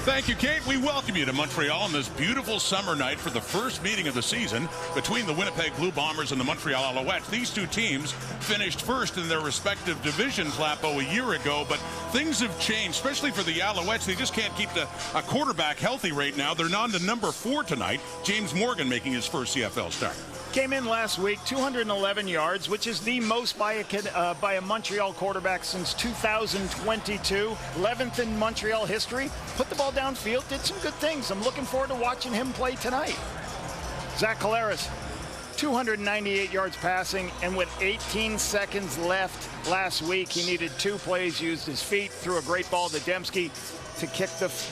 Thank you, Kate. We welcome you to Montreal on this beautiful summer night for the first meeting of the season between the Winnipeg Blue Bombers and the Montreal Alouettes. These two teams finished first in their respective divisions, Lapo, a year ago, but things have changed, especially for the Alouettes. They just can't keep a quarterback healthy right now. They're on to number 4 tonight. James Morgan making his first CFL start. Came in last week, 211 yards, which is the most by a Montreal quarterback since 2022. 11th in Montreal history. Put the ball downfield, did some good things. I'm looking forward to watching him play tonight. Zach Collaros, 298 yards passing, and with 18 seconds left last week, he needed 2 plays, used his feet, threw a great ball to Dembski to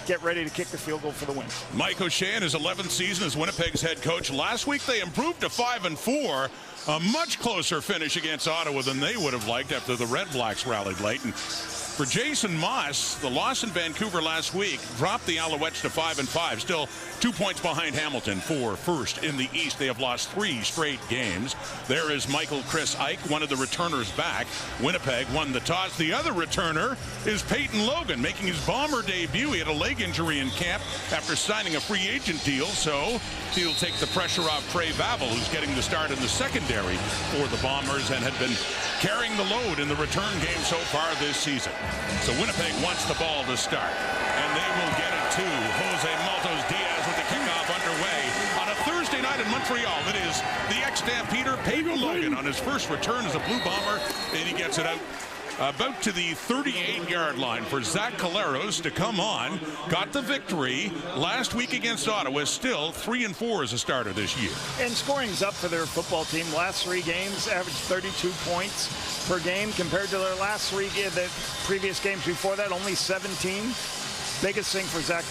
get ready to kick the field goal for the win. Mike O'Shea in his 11th season as Winnipeg's head coach. Last week they improved to 5-4, a much closer finish against Ottawa than they would have liked after the Red Blacks rallied late. And for Jason Moss, the loss in Vancouver last week dropped the Alouettes to 5-5, still 2 points behind Hamilton for first in the East. They have lost 3 straight games. There is Michael Chris Ike, one of the returners back. Winnipeg won the toss. The other returner is Peyton Logan, making his Bomber debut. He had a leg injury in camp after signing a free agent deal, so he'll take the pressure off Trey Vavel, who's getting the start in the secondary for the Bombers and had been carrying the load in the return game so far this season. So Winnipeg wants the ball to start, and they will get it to Jose Maltos Diaz with the kickoff underway on a Thursday night in Montreal. It is the ex-Stampeder Peyton Logan on his first return as a Blue Bomber, and he gets it out about to the 38-yard line for Zach Collaros to come on. Got the victory last week against Ottawa, still 3-4 as a starter this year. And scoring's up for their football team. Last 3 games averaged 32 points per game compared to their last 3 the previous games before that, only 17. Biggest thing for Zach,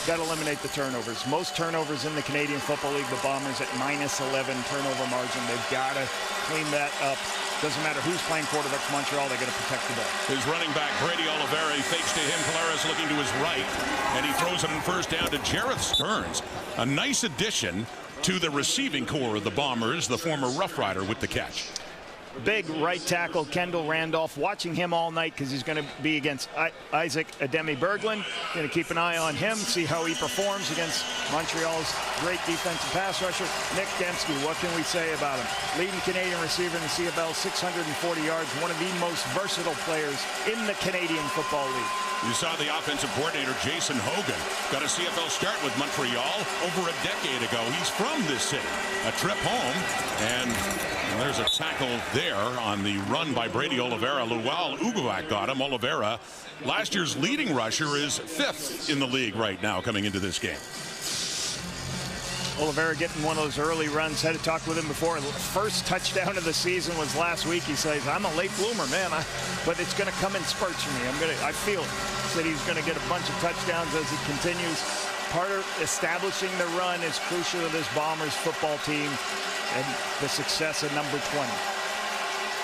got to eliminate the turnovers. Most turnovers in the Canadian Football League. The Bombers at -11 turnover margin. They've got to clean that up. Doesn't matter who's playing quarterback for Montreal, they got to protect the ball. His running back, Brady Oliveira, he fakes to him. Collaros looking to his right, and he throws it in first down to Jareth Stearns. A nice addition to the receiving core of the Bombers, the former Rough Rider with the catch. Big right tackle, Kendall Randolph, watching him all night because he's going to be against Isaac Ademi-Berglund. Going to keep an eye on him, see how he performs against Montreal's great defensive pass rusher. Nick Dembski, what can we say about him? Leading Canadian receiver in the CFL, 640 yards, one of the most versatile players in the Canadian Football League. You saw the offensive coordinator, Jason Hogan, got a CFL start with Montreal over a decade ago. He's from this city. A trip home, and there's a tackle there on the run by Brady Oliveira. Lual Uguak got him. Oliveira, last year's leading rusher, is 5th in the league right now coming into this game. Oliveira getting one of those early runs. Had to talk with him before. First touchdown of the season was last week. He says, I'm a late bloomer, man, but it's going to come in spurts for me. I feel it. Said he's going to get a bunch of touchdowns as he continues. Part of establishing the run is crucial to this Bombers football team and the success of number 20.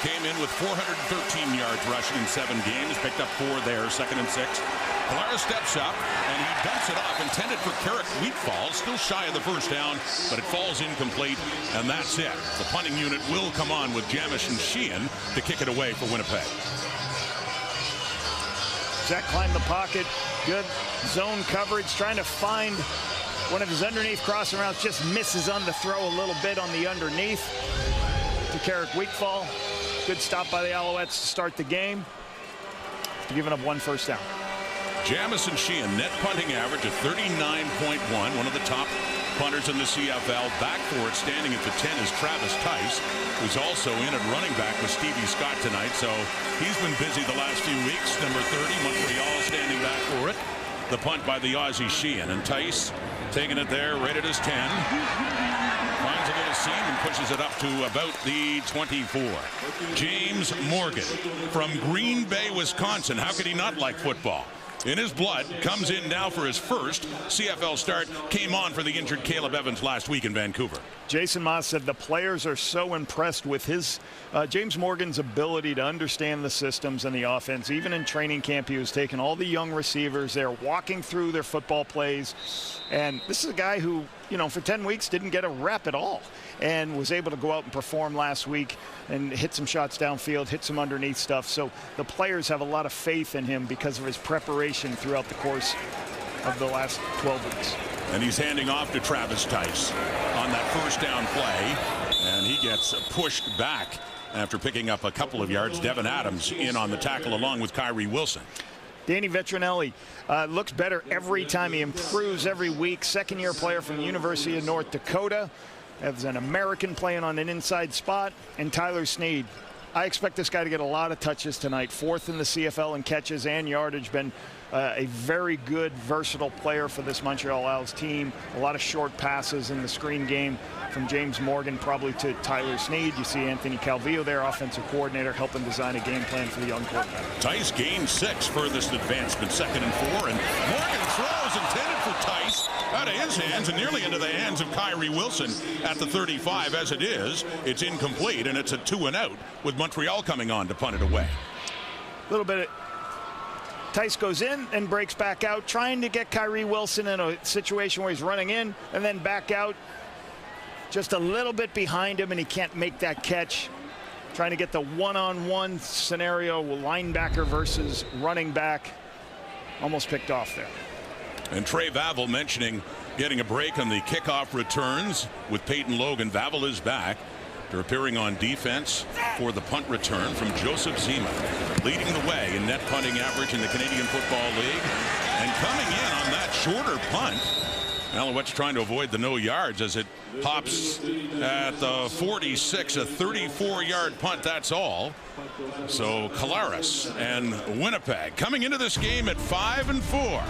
Came in with 413 yards rushing in 7 games. Picked up 4 there, 2nd and 6. Collaros steps up, and he dumps it off, intended for Carrick Wheatfall, still shy of the first down, but it falls incomplete, and that's it. The punting unit will come on with Jamish and Sheehan to kick it away for Winnipeg. Zach climbed the pocket, good zone coverage, trying to find one of his underneath crossing routes, just misses on the throw a little bit on the underneath to Carrick Wheatfall. Good stop by the Alouettes to start the game. Giving up 1 first down. Jamison Sheehan, net punting average of 39.1, one of the top punters in the CFL. Back for it, standing at the 10 is Travis Tice, who's also in at running back with Stevie Scott tonight. So he's been busy the last few weeks. Number 30, Montreal standing back for it. The punt by the Aussie Sheehan, and Tice taking it there right at his 10. Finds a little seam and pushes it up to about the 24. James Morgan from Green Bay, Wisconsin. How could he not like football? In his blood, comes in now for his first CFL start. Came on for the injured Caleb Evans last week in Vancouver. Jason Moss said the players are so impressed with his James Morgan's ability to understand the systems and the offense. Even in training camp, he was taking all the young receivers. They're walking through their football plays. And this is a guy who, you know, for 10 weeks didn't get a rep at all and was able to go out and perform last week and hit some shots downfield, hit some underneath stuff. So the players have a lot of faith in him because of his preparation throughout the course of the last 12 weeks. And he's handing off to Travis Tice on that first down play. And he gets pushed back after picking up a couple of yards. Devin Adams in on the tackle along with Kyrie Wilson. Danny Vetrinelli looks better every time. He improves every week. Second-year player from the University of North Dakota. As an American playing on an inside spot. And Tyler Snead. I expect this guy to get a lot of touches tonight. 4th in the CFL in catches and yardage. Been a very good, versatile player for this Montreal Alouettes team. A lot of short passes in the screen game from James Morgan probably to Tyler Snead. You see Anthony Calvillo there, offensive coordinator, helping design a game plan for the young quarterback. Tice gained 6, furthest advancement, 2nd and 4. And Morgan throws intended for Tice out of his hands and nearly into the hands of Kyrie Wilson at the 35. As it is, it's incomplete, and it's a 2-and-out with Montreal coming on to punt it away. A little bit of Tice goes in and breaks back out, trying to get Kyrie Wilson in a situation where he's running in and then back out just a little bit behind him, and he can't make that catch. Trying to get the one-on-one scenario, linebacker versus running back. Almost picked off there. And Trey Vavel mentioning getting a break on the kickoff returns with Peyton Logan. Vavel is back. They're appearing on defense for the punt return from Joseph Zima, leading the way in net punting average in the Canadian Football League. And coming in on that shorter punt, Alouettes trying to avoid the no yards as it hops at the 46, a 34-yard punt, that's all. So Collaros and Winnipeg coming into this game at 5-4.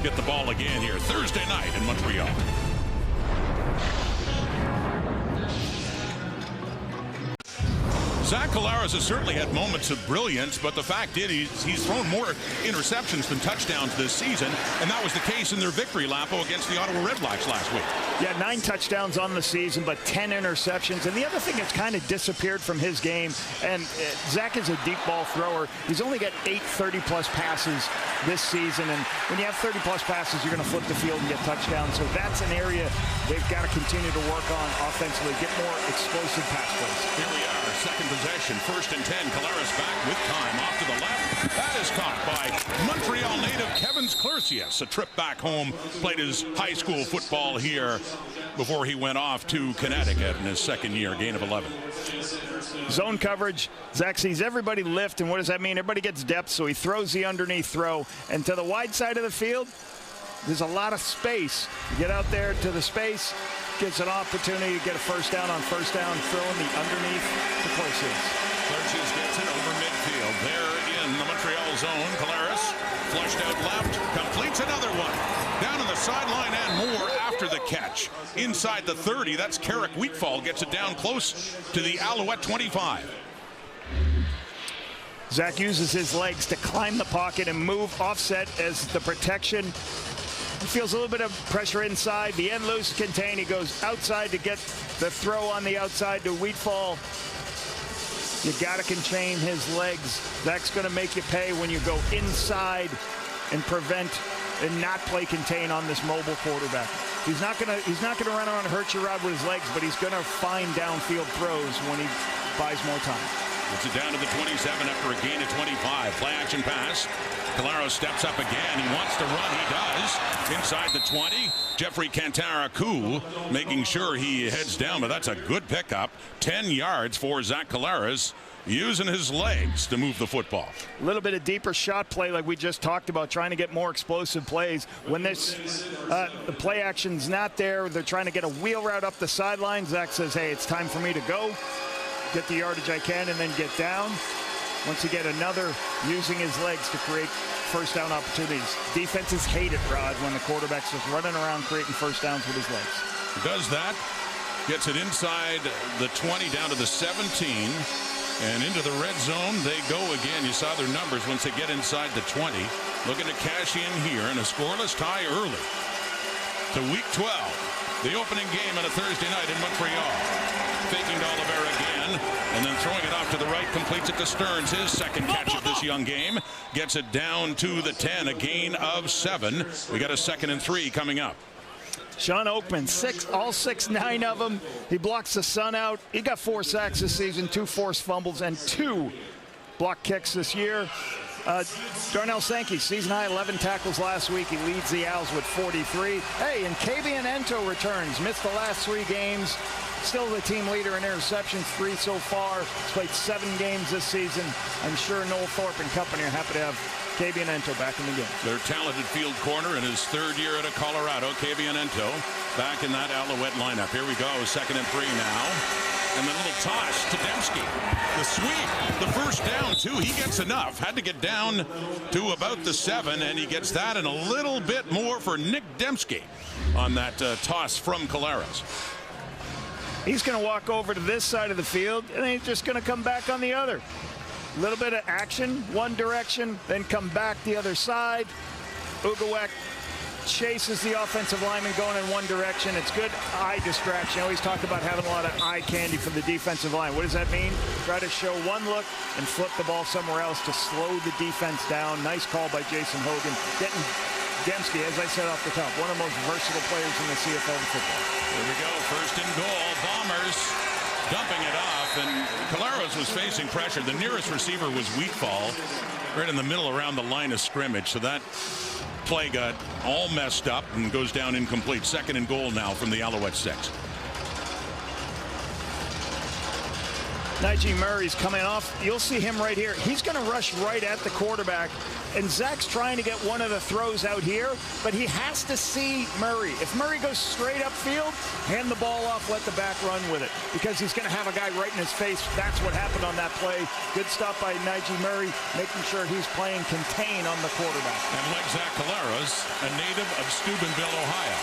Get the ball again here Thursday night in Montreal. Zach Collaros has certainly had moments of brilliance, but the fact is he's thrown more interceptions than touchdowns this season, and that was the case in their victory lap against the Ottawa Redblacks last week. Yeah, 9 touchdowns on the season, but 10 interceptions. And the other thing that's kind of disappeared from his game, and Zach is a deep ball thrower. He's only got 8 30-plus passes this season, and when you have 30-plus passes, you're going to flip the field and get touchdowns. So that's an area they've got to continue to work on offensively, get more explosive pass plays. Here we are, second possession, 1st and 10. Collaros back with time off to the left. That is caught by Montreal native Kevin Clercius. A trip back home, played his high school football here before he went off to Connecticut in his second year, gain of 11. Zone coverage. Zach sees everybody lift, and what does that mean? Everybody gets depth, so he throws the underneath throw. And to the wide side of the field, there's a lot of space. You get out there to the space, gets an opportunity to get a first down on first down, throwing the underneath to Clercius. Clercius gets it over midfield. There in the Montreal zone. Collaros flushed out left, completes another one. Down on the sideline and more after the catch. Inside the 30, that's Carrick Wheatfall, gets it down close to the Alouette 25. Zach uses his legs to climb the pocket and move offset as the protection. He feels a little bit of pressure inside. The end loose contained. He goes outside to get the throw on the outside to Wheatfall. You got to contain his legs. Zach's going to make you pay when you go inside and prevent and not play contain on this mobile quarterback. He's not going to run around and hurt you out with his legs, but he's going to find downfield throws when he buys more time. Gets it down to the 27 after a gain of 25. Play action pass. Collaros steps up again. He wants to run. He does. Inside the 20. Jeffrey Cantaracu making sure he heads down, but that's a good pickup. 10 yards for Zach Collaros, using his legs to move the football. A little bit of deeper shot play like we just talked about, trying to get more explosive plays. When this the play action's not there, they're trying to get a wheel route up the sideline. Zach says, hey, it's time for me to go. Get the yardage I can and then get down. Once you get another, using his legs to create first down opportunities. Defenses hate it, Rod, when the quarterback's just running around creating first downs with his legs. He does that, gets it inside the 20 down to the 17, and into the red zone they go again. You saw their numbers once they get inside the 20. Looking to cash in here in a scoreless tie early to week 12, the opening game on a Thursday night in Montreal. Faking to Oliveira again, and then throwing it off to the right, completes it to Stearns. His second catch of this young game. Gets it down to the 10, a gain of 7. We got a 2nd and 3 coming up. Sean Oakman, all 6'9" of them. He blocks the sun out. He got 4 sacks this season, 2 forced fumbles, and 2 block kicks this year. Darnell Sankey, season high 11 tackles last week. He leads the Owls with 43. Hey, and Kavian Ento returns. Missed the last 3 games. Still the team leader in interceptions, 3 so far. He's played 7 games this season. I'm sure Noel Thorpe and company are happy to have Kavian Ento back in the game. Their talented field corner in his 3rd year at Colorado, Kavian Ento, back in that Alouette lineup. Here we go, 2nd and 3 now. And the little toss to Dembski. The sweep, the first down, too. He gets enough. Had to get down to about the 7, and he gets that and a little bit more for Nick Dembski on that toss from Collaros. He's going to walk over to this side of the field, and he's just going to come back on the other. A little bit of action, one direction, then come back the other side. Ugawek chases the offensive lineman going in one direction. It's good eye distraction. I always talk about having a lot of eye candy for the defensive line. What does that mean? Try to show one look and flip the ball somewhere else to slow the defense down. Nice call by Jason Hogan. Getting Dembski, as I said off the top, one of the most versatile players in the CFL football. Here we go, 1st and goal. Bombers dumping it off, and Collaros was facing pressure. The nearest receiver was Wheatfall, right in the middle around the line of scrimmage. So that play got all messed up and goes down incomplete. 2nd and goal now from the Alouette 6. Najee Murray's coming off. You'll see him right here. He's going to rush right at the quarterback. And Zach's trying to get one of the throws out here, but he has to see Murray. If Murray goes straight upfield, hand the ball off, let the back run with it, because he's going to have a guy right in his face. That's what happened on that play. Good stop by Najee Murray, making sure he's playing contain on the quarterback. And like Zach Collaros, a native of Steubenville, Ohio.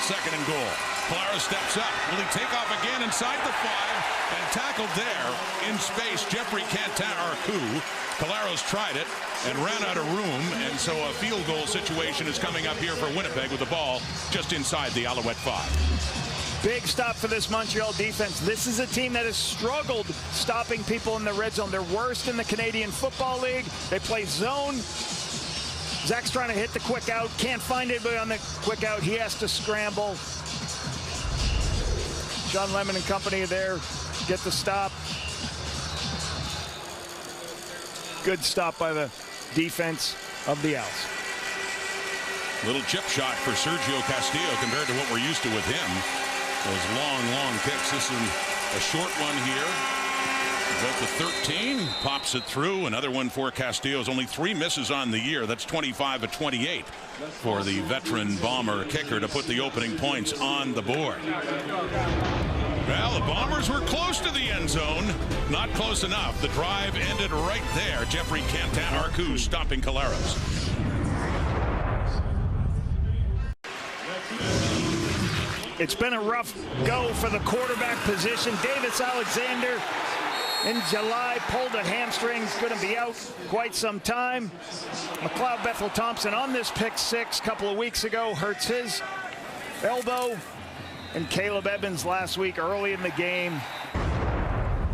2nd and goal. Collaros steps up. Will he take off again inside the 5 and tackled there in space? Jeffrey Cantin-Arcou. Collaros tried it and ran out of room, and so a field goal situation is coming up here for Winnipeg with the ball just inside the Alouette 5. Big stop for this Montreal defense. This is a team that has struggled stopping people in the red zone. They're worst in the Canadian Football League. They play zone. Zach's trying to hit the quick out. Can't find anybody on the quick out. He has to scramble. Sean Lemon and company there get the stop. Good stop by the defense of the Owls. Little chip shot for Sergio Castillo compared to what we're used to with him. Those long kicks. This is a short one here. About the 13, pops it through. Another one for Castillo's. Only 3 misses on the year. That's 25 of 28 for the veteran Bomber kicker to put the opening points on the board. Well, the Bombers were close to the end zone. Not close enough. The drive ended right there. Jeffrey Cantin-Arcou stopping Collaros. It's been a rough go for the quarterback position. Davis Alexander in July pulled a hamstring. He's going to be out quite some time. McLeod Bethel Thompson on this pick 6 a couple of weeks ago hurts his elbow. And Caleb Evans last week early in the game.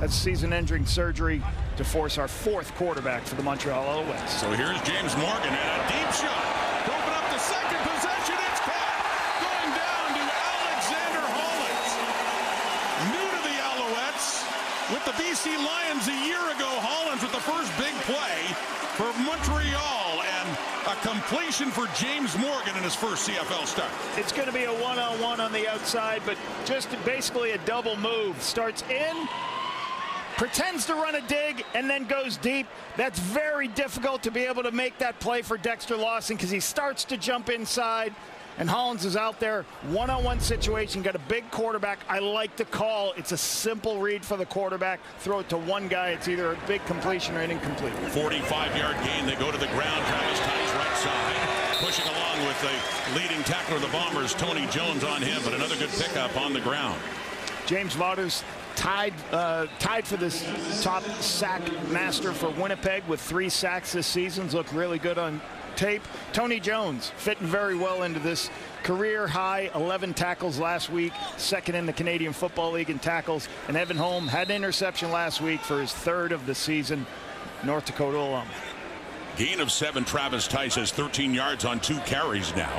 That's season-ending surgery to force our 4th quarterback for the Montreal Alouettes. So here's James Morgan and a deep shot to open up the second possession. It's caught. Going down to Alexander Hollins. New to the Alouettes with the BC Lions a year ago. Hollins with the first big play for Montreal, and a completion for James Morgan in his first CFL start. It's going to be a one-on-one on the outside, but just basically a double move. Starts in, pretends to run a dig, and then goes deep. That's very difficult to be able to make that play for Dexter Lawson, because he starts to jump inside, and Hollins is out there. One-on-one situation, got a big quarterback. I like the call. It's a simple read for the quarterback. Throw it to one guy. It's either a big completion or an incomplete. 45-yard gain. They go to the ground. Travis Tice right side. Pushing along with the leading tackler of the Bombers, Tony Jones, on him, but another good pickup on the ground. James Vaughters tied for this top sack master for Winnipeg with 3 sacks this season. Look really good on tape. Tony Jones fitting very well into this career high 11 tackles last week, 2nd in the Canadian Football League in tackles. And Evan Holm had an interception last week for his 3rd of the season. North Dakota alum. Gain of 7. Travis Tice has 13 yards on 2 carries now.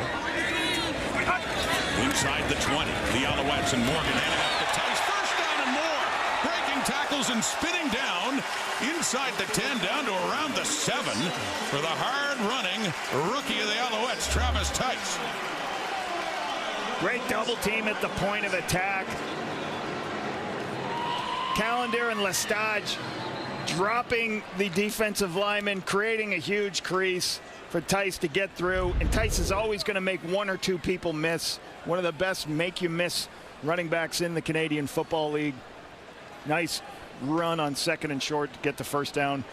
Inside the 20, the Alouettes, and Morgan handing off to Tice. First down and more. Breaking tackles goes and spinning down inside the 10, down to around the 7 for the hard-running rookie of the Alouettes, Travis Tice. Great double team at the point of attack. Callender and Lestage dropping the defensive lineman, creating a huge crease for Tice to get through. And Tice is always going to make one or two people miss. One of the best make-you-miss running backs in the Canadian Football League. Nice run on 2nd and short to get the first down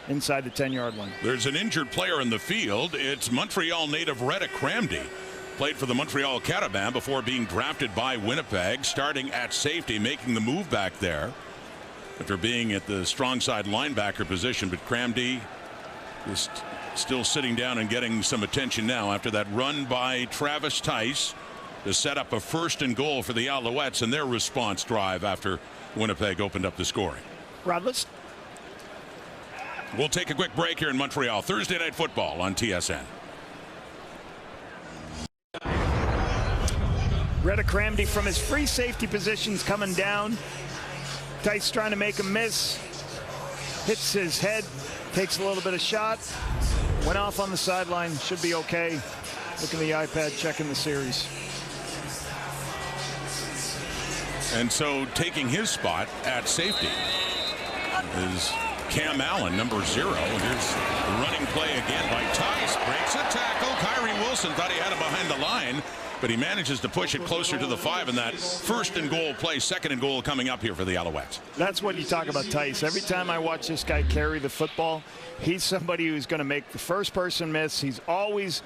inside the 10-yard line. There's an injured player in the field. It's Montreal native Retta Cramdy. Played for the Montreal Caravan before being drafted by Winnipeg, starting at safety, making the move back there after being at the strong side linebacker position. But Cramdy is still sitting down and getting some attention now after that run by Travis Tice to set up a 1st and goal for the Alouettes in their response drive after Winnipeg opened up the scoring. Rod, we'll take a quick break here in Montreal. Thursday Night Football on TSN. Retta Cramdy from his free safety positions coming down. Tice trying to make a miss. Hits his head. Takes a little bit of shot. Went off on the sideline. Should be okay. Looking at the iPad, checking the series. And so taking his spot at safety is Cam Allen, number 0. Here's the running play again by Tice. Breaks a tackle. Kyrie Wilson thought he had him behind the line, but he manages to push it closer to the 5 in that 1st and goal play. 2nd and goal coming up here for the Alouettes. That's what you talk about Tice. Every time I watch this guy carry the football, he's somebody who's going to make the first person miss. He's always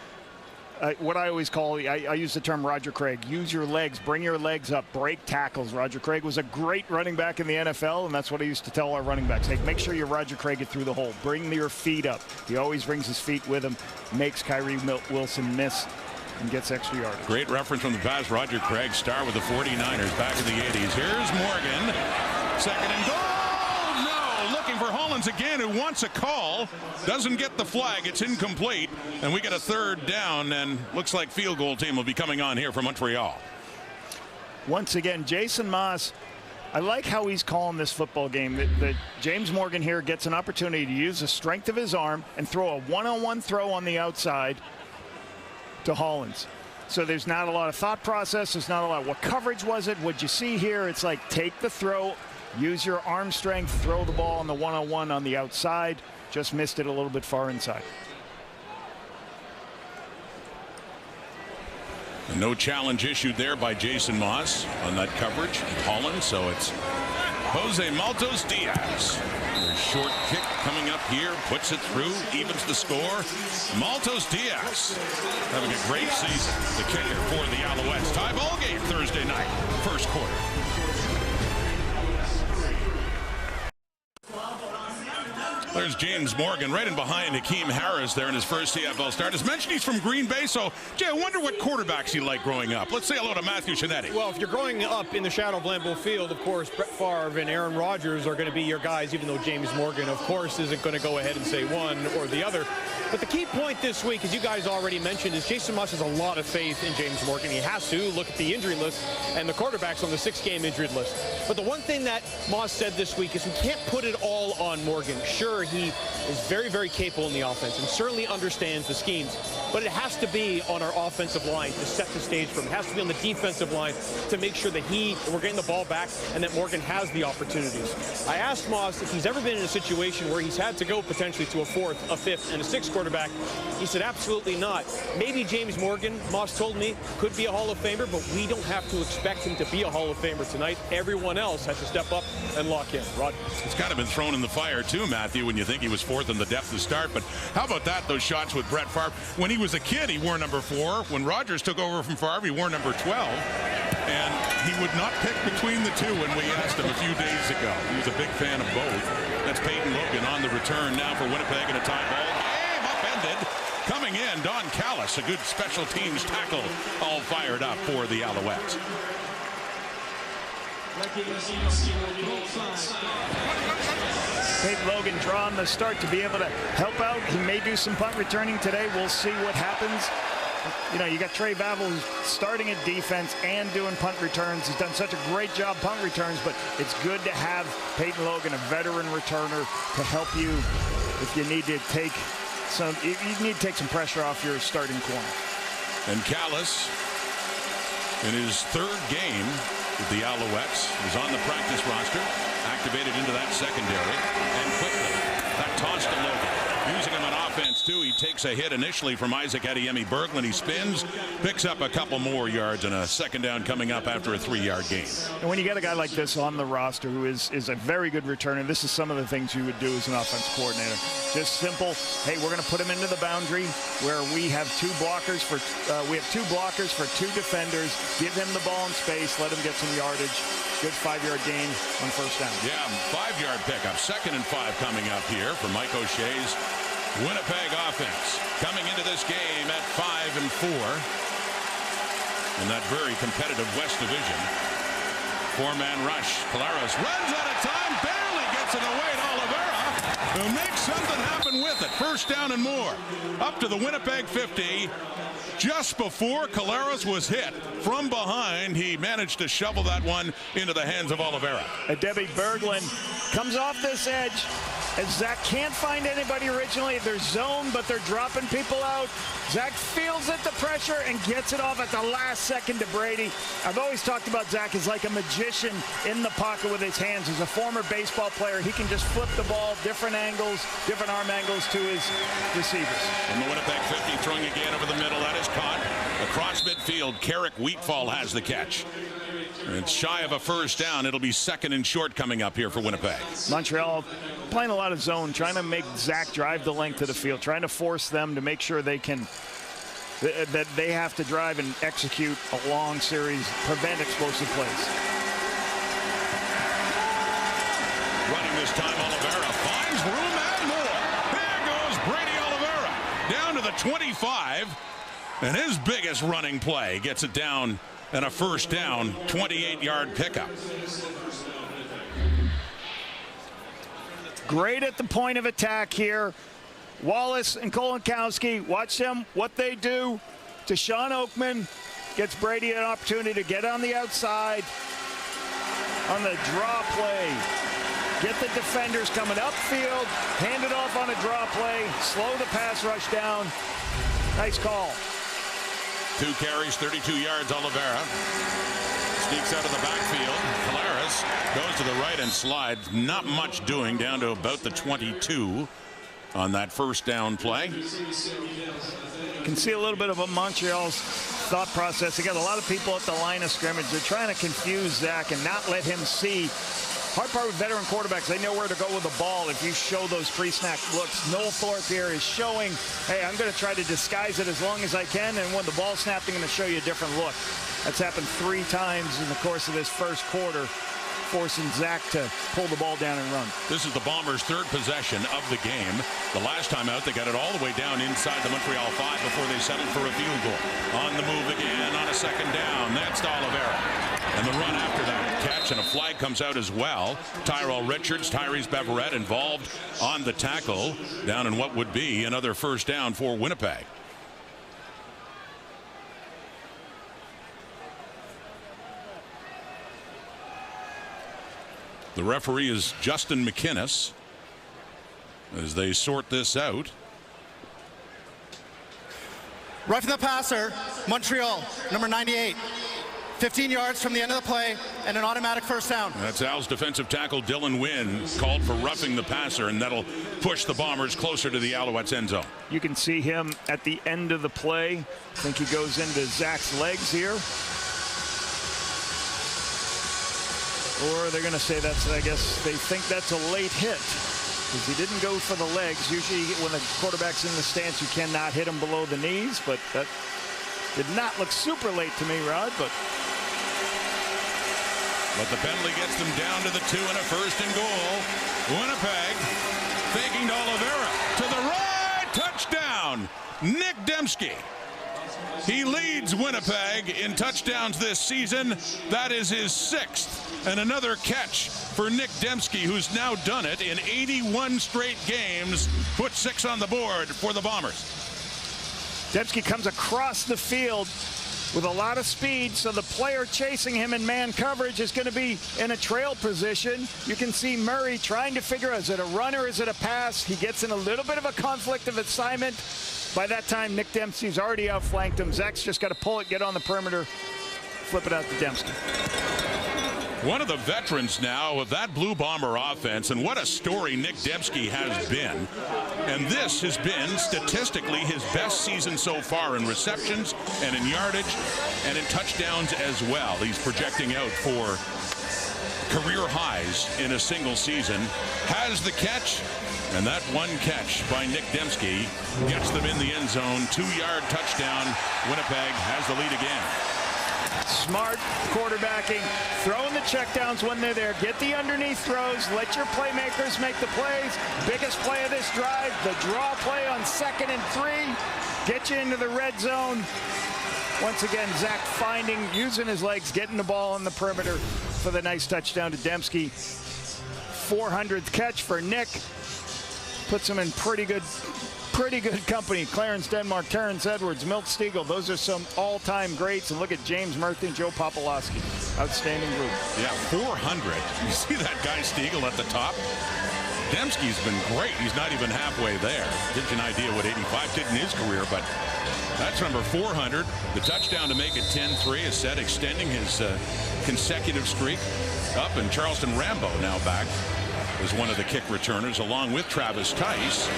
what I always call, I use the term Roger Craig. Use your legs, bring your legs up, break tackles. Roger Craig was a great running back in the NFL, and that's what I used to tell our running backs. Hey, make sure you're Roger Craig it through the hole. Bring your feet up. He always brings his feet with him, makes Kyrie Wilson miss, and gets extra yardage. Great reference from the past. Roger Craig, star with the 49ers back in the 80s. Here's Morgan. 2nd and goal. No, looking for Hollins again, who wants a call. Doesn't get the flag. It's incomplete. And we get a 3rd down, and looks like field goal team will be coming on here for Montreal. Once again, Jason Maas, I like how he's calling this football game. That James Morgan here gets an opportunity to use the strength of his arm and throw a one-on-one throw on the outside to Hollins. So there's not a lot of thought process. There's not a lot. What coverage was it? What'd you see here? It's like take the throw, use your arm strength, throw the ball on the one-on-one on the outside. Just missed it a little bit far inside. No challenge issued there by Jason Maas on that coverage. Hollins, so it's Jose Maltos Diaz. Short kick coming up here, puts it through, evens the score. Maltos Diaz having a great season. The kicker for the Alouettes. Tie ball game Thursday night, 1st quarter. There's James Morgan right in behind Hakeem Harris there in his first CFL start. As mentioned, he's from Green Bay, so Jay, I wonder what quarterbacks he liked growing up. Let's say hello to Matthew Chinetti. Well, if you're growing up in the shadow of Lambeau Field, of course, Brett Favre and Aaron Rodgers are going to be your guys, even though James Morgan, of course, isn't going to go ahead and say one or the other. But the key point this week, as you guys already mentioned, is Jason Maas has a lot of faith in James Morgan. He has to look at the injury list and the quarterbacks on the 6-game injured list. But the one thing that Maas said this week is we can't put it all on Morgan. Sure, he is very, very capable in the offense and certainly understands the schemes, but it has to be on our offensive line to set the stage for him. It has to be on the defensive line to make sure that we're getting the ball back and that Morgan has the opportunities. I asked Maas if he's ever been in a situation where he's had to go potentially to a 4th, a 5th, and a 6th quarterback. He said absolutely not. Maybe James Morgan, Maas told me, could be a Hall of Famer, but we don't have to expect him to be a Hall of Famer tonight. Everyone else has to step up and lock in. Rod? It's kind of been thrown in the fire too, Matthew, when you think he was 4th in the depth to start. But how about that, those shots with Brett Favre? When he was a kid, he wore number 4. When Rodgers took over from Favre, he wore number 12. And he would not pick between the two when we asked him a few days ago. He was a big fan of both. That's Peyton Logan on the return now for Winnipeg in a tie ball game. Upended. Coming in, Don Callis, a good special teams tackle, all fired up for the Alouettes. Peyton Logan drawing the start to be able to help out. He may do some punt returning today. We'll see what happens. You know, you got Trey Babel who's starting at defense and doing punt returns. He's done such a great job punt returns, but it's good to have Peyton Logan, a veteran returner, to help you if you need to take some pressure off your starting corner. And Callis, in his third game with the Alouettes, is on the practice roster, activated into that secondary, and quickly that toss to Logan. Using him on offense, too. He takes a hit initially from Isaac Adeyemi-Berglund. He spins, picks up a couple more yards, and a second down coming up after a 3-yard gain. And when you get a guy like this on the roster who is a very good returner, this is some of the things you would do as an offense coordinator. Just simple, hey, we're going to put him into the boundary where we have two blockers for two defenders. Give him the ball in space, let him get some yardage. Good 5-yard gain on first down. Yeah, 5-yard pickup. 2nd and 5 coming up here for Mike O'Shea's Winnipeg offense. Coming into this game at 5-4 in that very competitive West Division. 4-man rush. Collaros runs out of time, barely gets it away to Oliveira, who makes something happen with it. First down and more. Up to the Winnipeg 50. Just before Collaros was hit from behind, he managed to shovel that one into the hands of Oliveira. Adeyemi-Berglund comes off this edge. As Zach can't find anybody originally, they're zoned, but they're dropping people out. Zach feels it, the pressure, and gets it off at the last second to Brady. I've always talked about Zach as like a magician in the pocket with his hands. As a former baseball player, he can just flip the ball, different angles, different arm angles to his receivers. From the Winnipeg 50, throwing again over the middle. That is caught. Across midfield, Carrick Wheatfall has the catch. It's shy of a first down. It'll be 2nd and short coming up here for Winnipeg. Montreal playing a lot of zone, trying to make Zach drive the length of the field, trying to force them to make sure they can, that they have to drive and execute a long series, prevent explosive plays. Running this time, Oliveira finds room and more. There goes Brady Oliveira down to the 25, and his biggest running play gets it down and a first down, 28-yard pickup. Great at the point of attack here. Wallace and Kolankowski, watch them, what they do to Sean Oakman. Gets Brady an opportunity to get on the outside on the draw play. Get the defenders coming upfield, hand it off on a draw play, slow the pass rush down. Nice call. 2 carries, 32 yards, Oliveira. Sneaks out of the backfield. Collaros goes to the right and slides. Not much doing, down to about the 22 on that first down play. You can see a little bit of a Montreal's thought process. They got a lot of people at the line of scrimmage. They're trying to confuse Zach and not let him see. Hard part with veteran quarterbacks, they know where to go with the ball if you show those pre-snap looks. Noel Thorpe here is showing, hey, I'm going to try to disguise it as long as I can, and when the ball's snapped, I'm going to show you a different look. That's happened 3 times in the course of this first quarter, forcing Zach to pull the ball down and run. This is the Bombers' 3rd possession of the game. The last time out, they got it all the way down inside the Montreal 5 before they settled for a field goal. On the move again on a second down. That's to Oliveira. And the run after that catch, and a flag comes out as well. Tyrell Richards, Tyrese Beverette involved on the tackle down in what would be another first down for Winnipeg. The referee is Justin McInnes as they sort this out. Roughing the passer, Montreal, number 98. 15 yards from the end of the play and an automatic first down. That's Al's defensive tackle Dylan Wynn called for roughing the passer, and that'll push the Bombers closer to the Alouettes end zone. You can see him at the end of the play. I think he goes into Zach's legs here. Or they're going to say that's, I guess they think that's a late hit because he didn't go for the legs. Usually when the quarterback's in the stance, you cannot hit him below the knees, but that did not look super late to me, Rod, but the penalty gets them down to the 2 and a first and goal. Winnipeg faking to Oliveira. To the right, touchdown, Nick Dembski. He leads Winnipeg in touchdowns this season. That is his 6th. And another catch for Nick Dembski, who's now done it in 81 straight games. Put 6 on the board for the Bombers. Dembski comes across the field with a lot of speed, so the player chasing him in man coverage is going to be in a trail position. You can see Murray trying to figure out, is it a run or is it a pass? He gets in a little bit of a conflict of assignment. By that time, Nick Dempsey's already outflanked him. Zach's just got to pull it, get on the perimeter, flip it out to Dembski. One of the veterans now of that Blue Bomber offense, and what a story Nick Dembski has been. And this has been statistically his best season so far in receptions and in yardage and in touchdowns as well. He's projecting out for career highs in a single season. Has the catch, and that one catch by Nick Dembski gets them in the end zone. 2-yard touchdown. Winnipeg has the lead again. Smart quarterbacking, throwing the checkdowns when they're there. Get the underneath throws. Let your playmakers make the plays. Biggest play of this drive, the draw play on 2nd and 3. Get you into the red zone. Once again, Zach using his legs, getting the ball on the perimeter for the nice touchdown to Dembski. 400th catch for Nick. Puts him in pretty good company. Clarence Denmark, Terrence Edwards, Milt Stegall. Those are some all-time greats. And look at James Murphy and Joe Popolowski. Outstanding group. Yeah, 400. You see that guy Stegall at the top? Dembski's been great. He's not even halfway there. Gives you an idea what 85 did in his career, but that's number 400. The touchdown to make it 10-3 is set, extending his consecutive streak up. And Charleston Rambo now back is one of the kick returners, along with Travis Tice.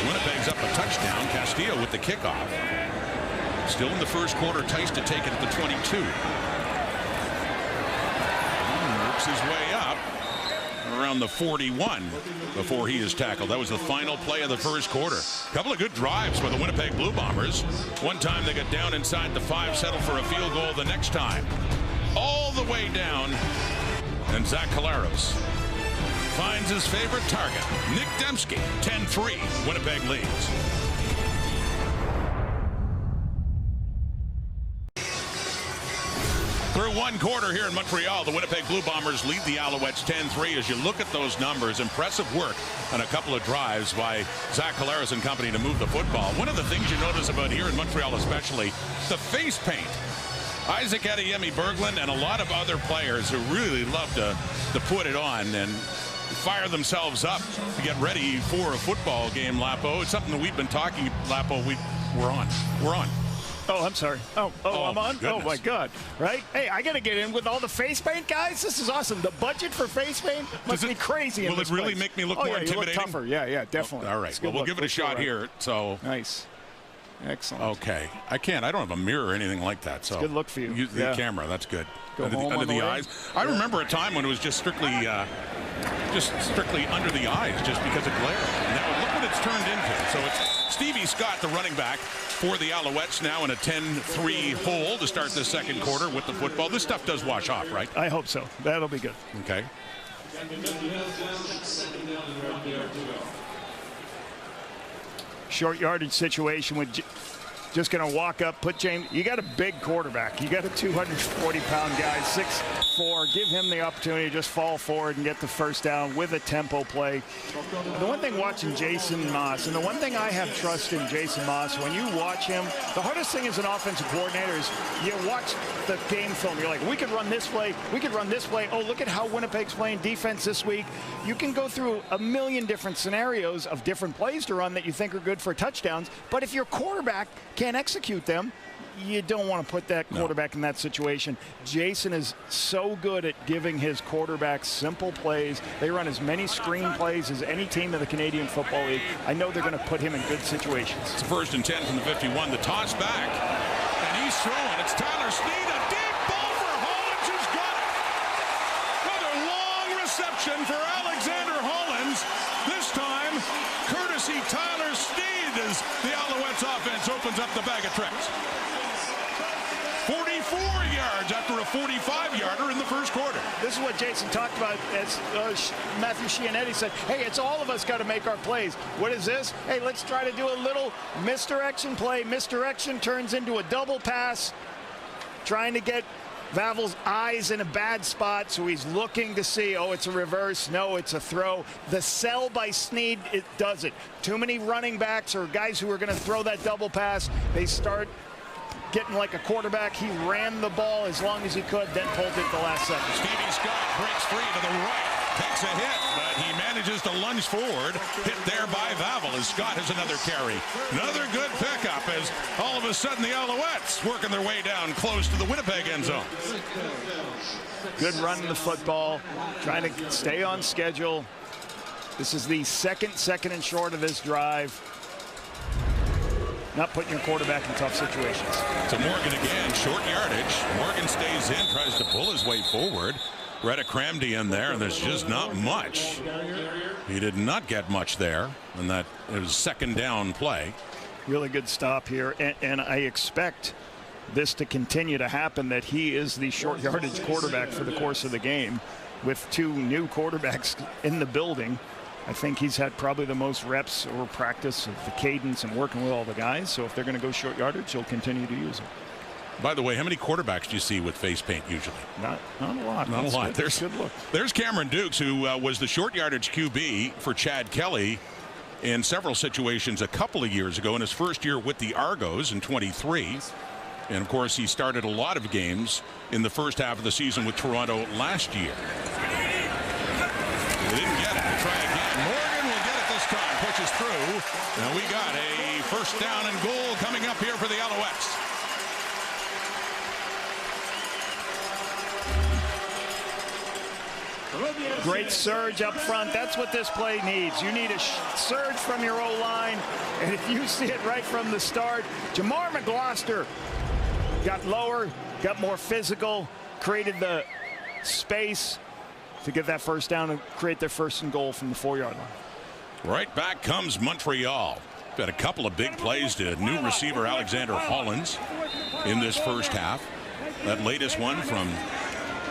Winnipeg's up a touchdown. Castillo with the kickoff. Still in the first quarter, Tice to take it at the 22. Works his way up around the 41 before he is tackled. That was the final play of the first quarter. A couple of good drives for the Winnipeg Blue Bombers. One time they got down inside the 5, settled for a field goal the next time. All the way down, and Zach Collaros finds his favorite target, Nick Dembski. 10-3, Winnipeg leads. Through one quarter here in Montreal, the Winnipeg Blue Bombers lead the Alouettes 10-3. As you look at those numbers, impressive work on a couple of drives by Zach Collaros and company to move the football. One of the things you notice about here in Montreal especially, the face paint. Isaac Adeyemi Berglund and a lot of other players who really love to put it on and fire themselves up to get ready for a football game, Lapo. It's something that we've been talking, Lapo. We're on. Oh, I'm sorry. Oh, I'm on? Goodness. Oh, my God. Right? Hey, I got to get in with all the face paint, guys. This is awesome. The budget for face paint must be crazy. Will it really make me look more intimidating? You look tougher. Yeah, definitely. Oh, all right. Well, we'll give it a shot here. So nice. Excellent. Okay. I don't have a mirror or anything like that. So it's a good look for you. Use the camera. That's good. Go under the eyes. I remember a time when it was just strictly under the eyes, just because of glare. And now look what it's turned into. So it's Stevie Scott, the running back for the Alouettes, now in a 10-3 hole to start the second quarter with the football. This stuff does wash off, right? I hope so. That'll be good. Okay. Short yardage situation with just going to walk up, put James. You got a big quarterback. You got a 240-pound guy, 6'4". Give him the opportunity to just fall forward and get the first down with a tempo play. The one thing watching Jason Moss, and the one thing I have trust in Jason Moss, when you watch him, the hardest thing as an offensive coordinator is you watch the game film. You're like, we could run this play. We could run this play. Oh, look at how Winnipeg's playing defense this week. You can go through a million different scenarios of different plays to run that you think are good for touchdowns. But if your quarterback can't execute them, you don't want to put that quarterback in that situation. Jason is so good at giving his quarterbacks simple plays. They run as many screen plays as any team in the Canadian Football League. I know they're going to put him in good situations. It's first and 10 from the 51. The toss back, and he's throwing. It's Tyler Sneed. A deep ball for Hollins, who's got it. Another long reception for Alexander Hollins. This time, courtesy Tyler Sneed, as the Alouettes offense opens up the bag of tricks. 44 yards after a 45-yarder in the first quarter. This is what Jason talked about, as Matthew Cianetti said, hey, it's all of us got to make our plays. What is this? Hey, let's try to do a little misdirection play. Misdirection turns into a double pass, trying to get Vavil's eyes in a bad spot, so he's looking to see, oh, it's a reverse, no, it's a throw. The sell by Sneed, it does it. Too many running backs or guys who are going to throw that double pass, they start getting like a quarterback. He ran the ball as long as he could, then pulled it the last second. Stevie Scott breaks free to the right, takes a hit, but he manages to lunge forward. Hit there by Vavel as Scott has another carry. Another good pickup as all of a sudden the Alouettes working their way down close to the Winnipeg end zone. Good run in the football, trying to stay on schedule. This is the second and short of this drive. Not putting your quarterback in tough situations. To Morgan again, short yardage. Morgan stays in, tries to pull his way forward. Retta Cramdy in there, and there's just not much. He did not get much there, and that it was second down play. Really good stop here, and I expect this to continue to happen, that he is the short yardage quarterback for the course of the game. With two new quarterbacks in the building, I think he's had probably the most reps or practice of the cadence and working with all the guys. So if they're going to go short yardage, he'll continue to use it. By the way, how many quarterbacks do you see with face paint usually? Not a lot. Not a lot. There's good look. There's Cameron Dukes, who was the short yardage QB for Chad Kelly in several situations a couple of years ago in his first year with the Argos in 23. And of course, he started a lot of games in the first half of the season with Toronto last year. They didn't get it. They try again. Morgan will get it this time. Pushes through. And we got a first down and goal coming up here for the Alouettes. Great surge up front. That's what this play needs. You need a surge from your O-line. And if you see it right from the start, Jamar McGloster got lower, got more physical, created the space to get that first down and create their first and goal from the 4-yard line. Right back comes Montreal. Got a couple of big plays to new receiver Alexander Hollins in this first half. That latest one from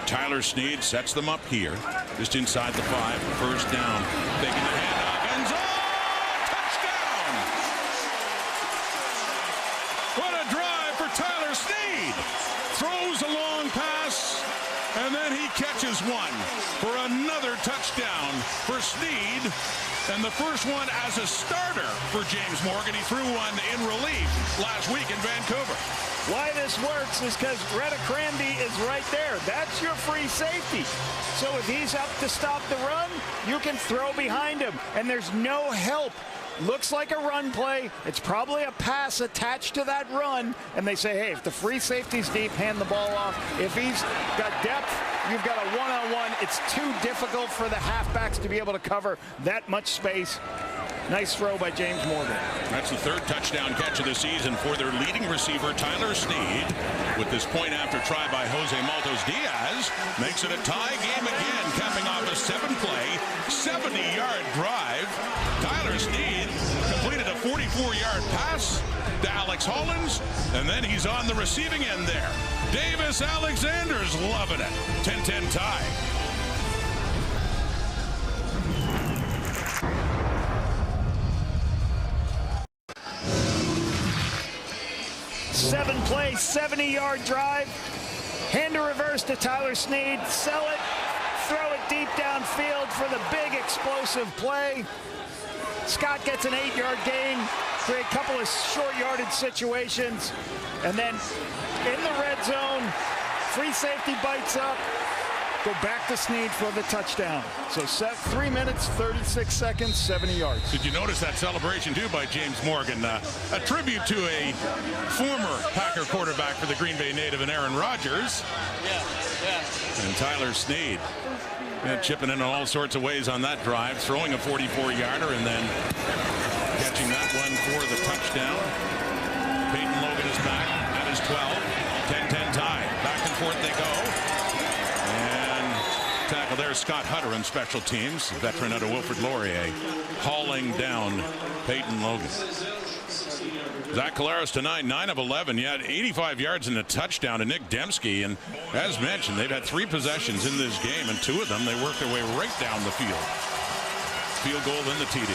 Tyler Sneed sets them up here, just inside the 5. First down, taking the handoff, end zone, touchdown! What a drive for Tyler Sneed! Throws a long pass, and then he catches one for another touchdown for Sneed. And the first one as a starter for James Morgan. He threw one in relief last week in Vancouver. Why this works is because Retta Crandy is right there. That's your free safety. So if he's up to stop the run, you can throw behind him. And there's no help. Looks like a run play. It's probably a pass attached to that run. And they say, hey, if the free safety's deep, hand the ball off. If he's got depth, you've got a one-on-one. It's too difficult for the halfbacks to be able to cover that much space. Nice throw by James Morgan. That's the third touchdown catch of the season for their leading receiver, Tyler Sneed. With this point after try by Jose Maltos Diaz, makes it a tie game again, capping off a 7-play, 70-yard drive. Tyler Sneed completed a 44-yard pass to Alex Hollins, and then he's on the receiving end there. Davis Alexander's loving it. 10-10 tie. Seven-play, 70-yard drive. Hand to reverse to Tyler Sneed. Sell it. Throw it deep downfield for the big explosive play. Scott gets an 8-yard gain. Create a couple of short yardage situations. And then in the red zone, free safety bites up. Go back to Sneed for the touchdown. So 3 minutes, 36 seconds, 70 yards. Did you notice that celebration, too, by James Morgan? A tribute to a former Packer quarterback for the Green Bay native and Aaron Rodgers. Yeah. And Tyler Sneed. Chipping in all sorts of ways on that drive, throwing a 44-yarder and then catching that one for the touchdown. Peyton Logan is back at his 12. 10-10 tie. Back and forth they go. Tackle there, Scott Hutter on special teams, veteran out of Wilfrid Laurier, hauling down Peyton Logan. Zach Collaros tonight, 9 of 11. He had 85 yards and a touchdown to Nick Dembski. And as mentioned, they've had 3 possessions in this game, and 2 of them, they worked their way right down the field. Field goal, then the TD.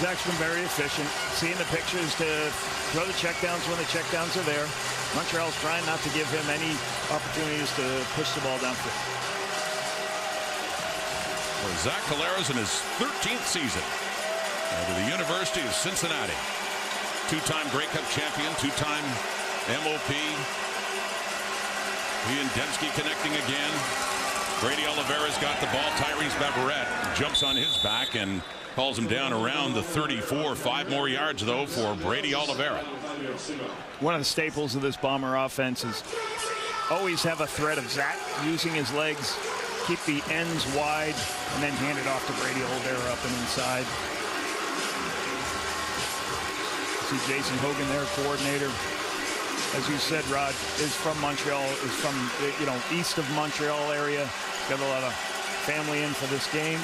Zach's been very efficient. Seeing the pictures to throw the checkdowns when the checkdowns are there. Montreal's trying not to give him any opportunities to push the ball downfield. Well, Zach Collaros in his 13th season at the University of Cincinnati. Two-time Grey Cup champion, two-time MOP. He and Dembski connecting again. Brady Oliveira's got the ball. Tyrese Beverette jumps on his back and calls him down around the 34. 5 more yards, though, for Brady Oliveira. One of the staples of this Bomber offense is always have a threat of Zach using his legs, keep the ends wide, and then hand it off to Brady Oliveira up and inside. See Jason Hogan there, coordinator. As you said, Rod, is from Montreal, is from, east of Montreal area. Got a lot of family in for this game.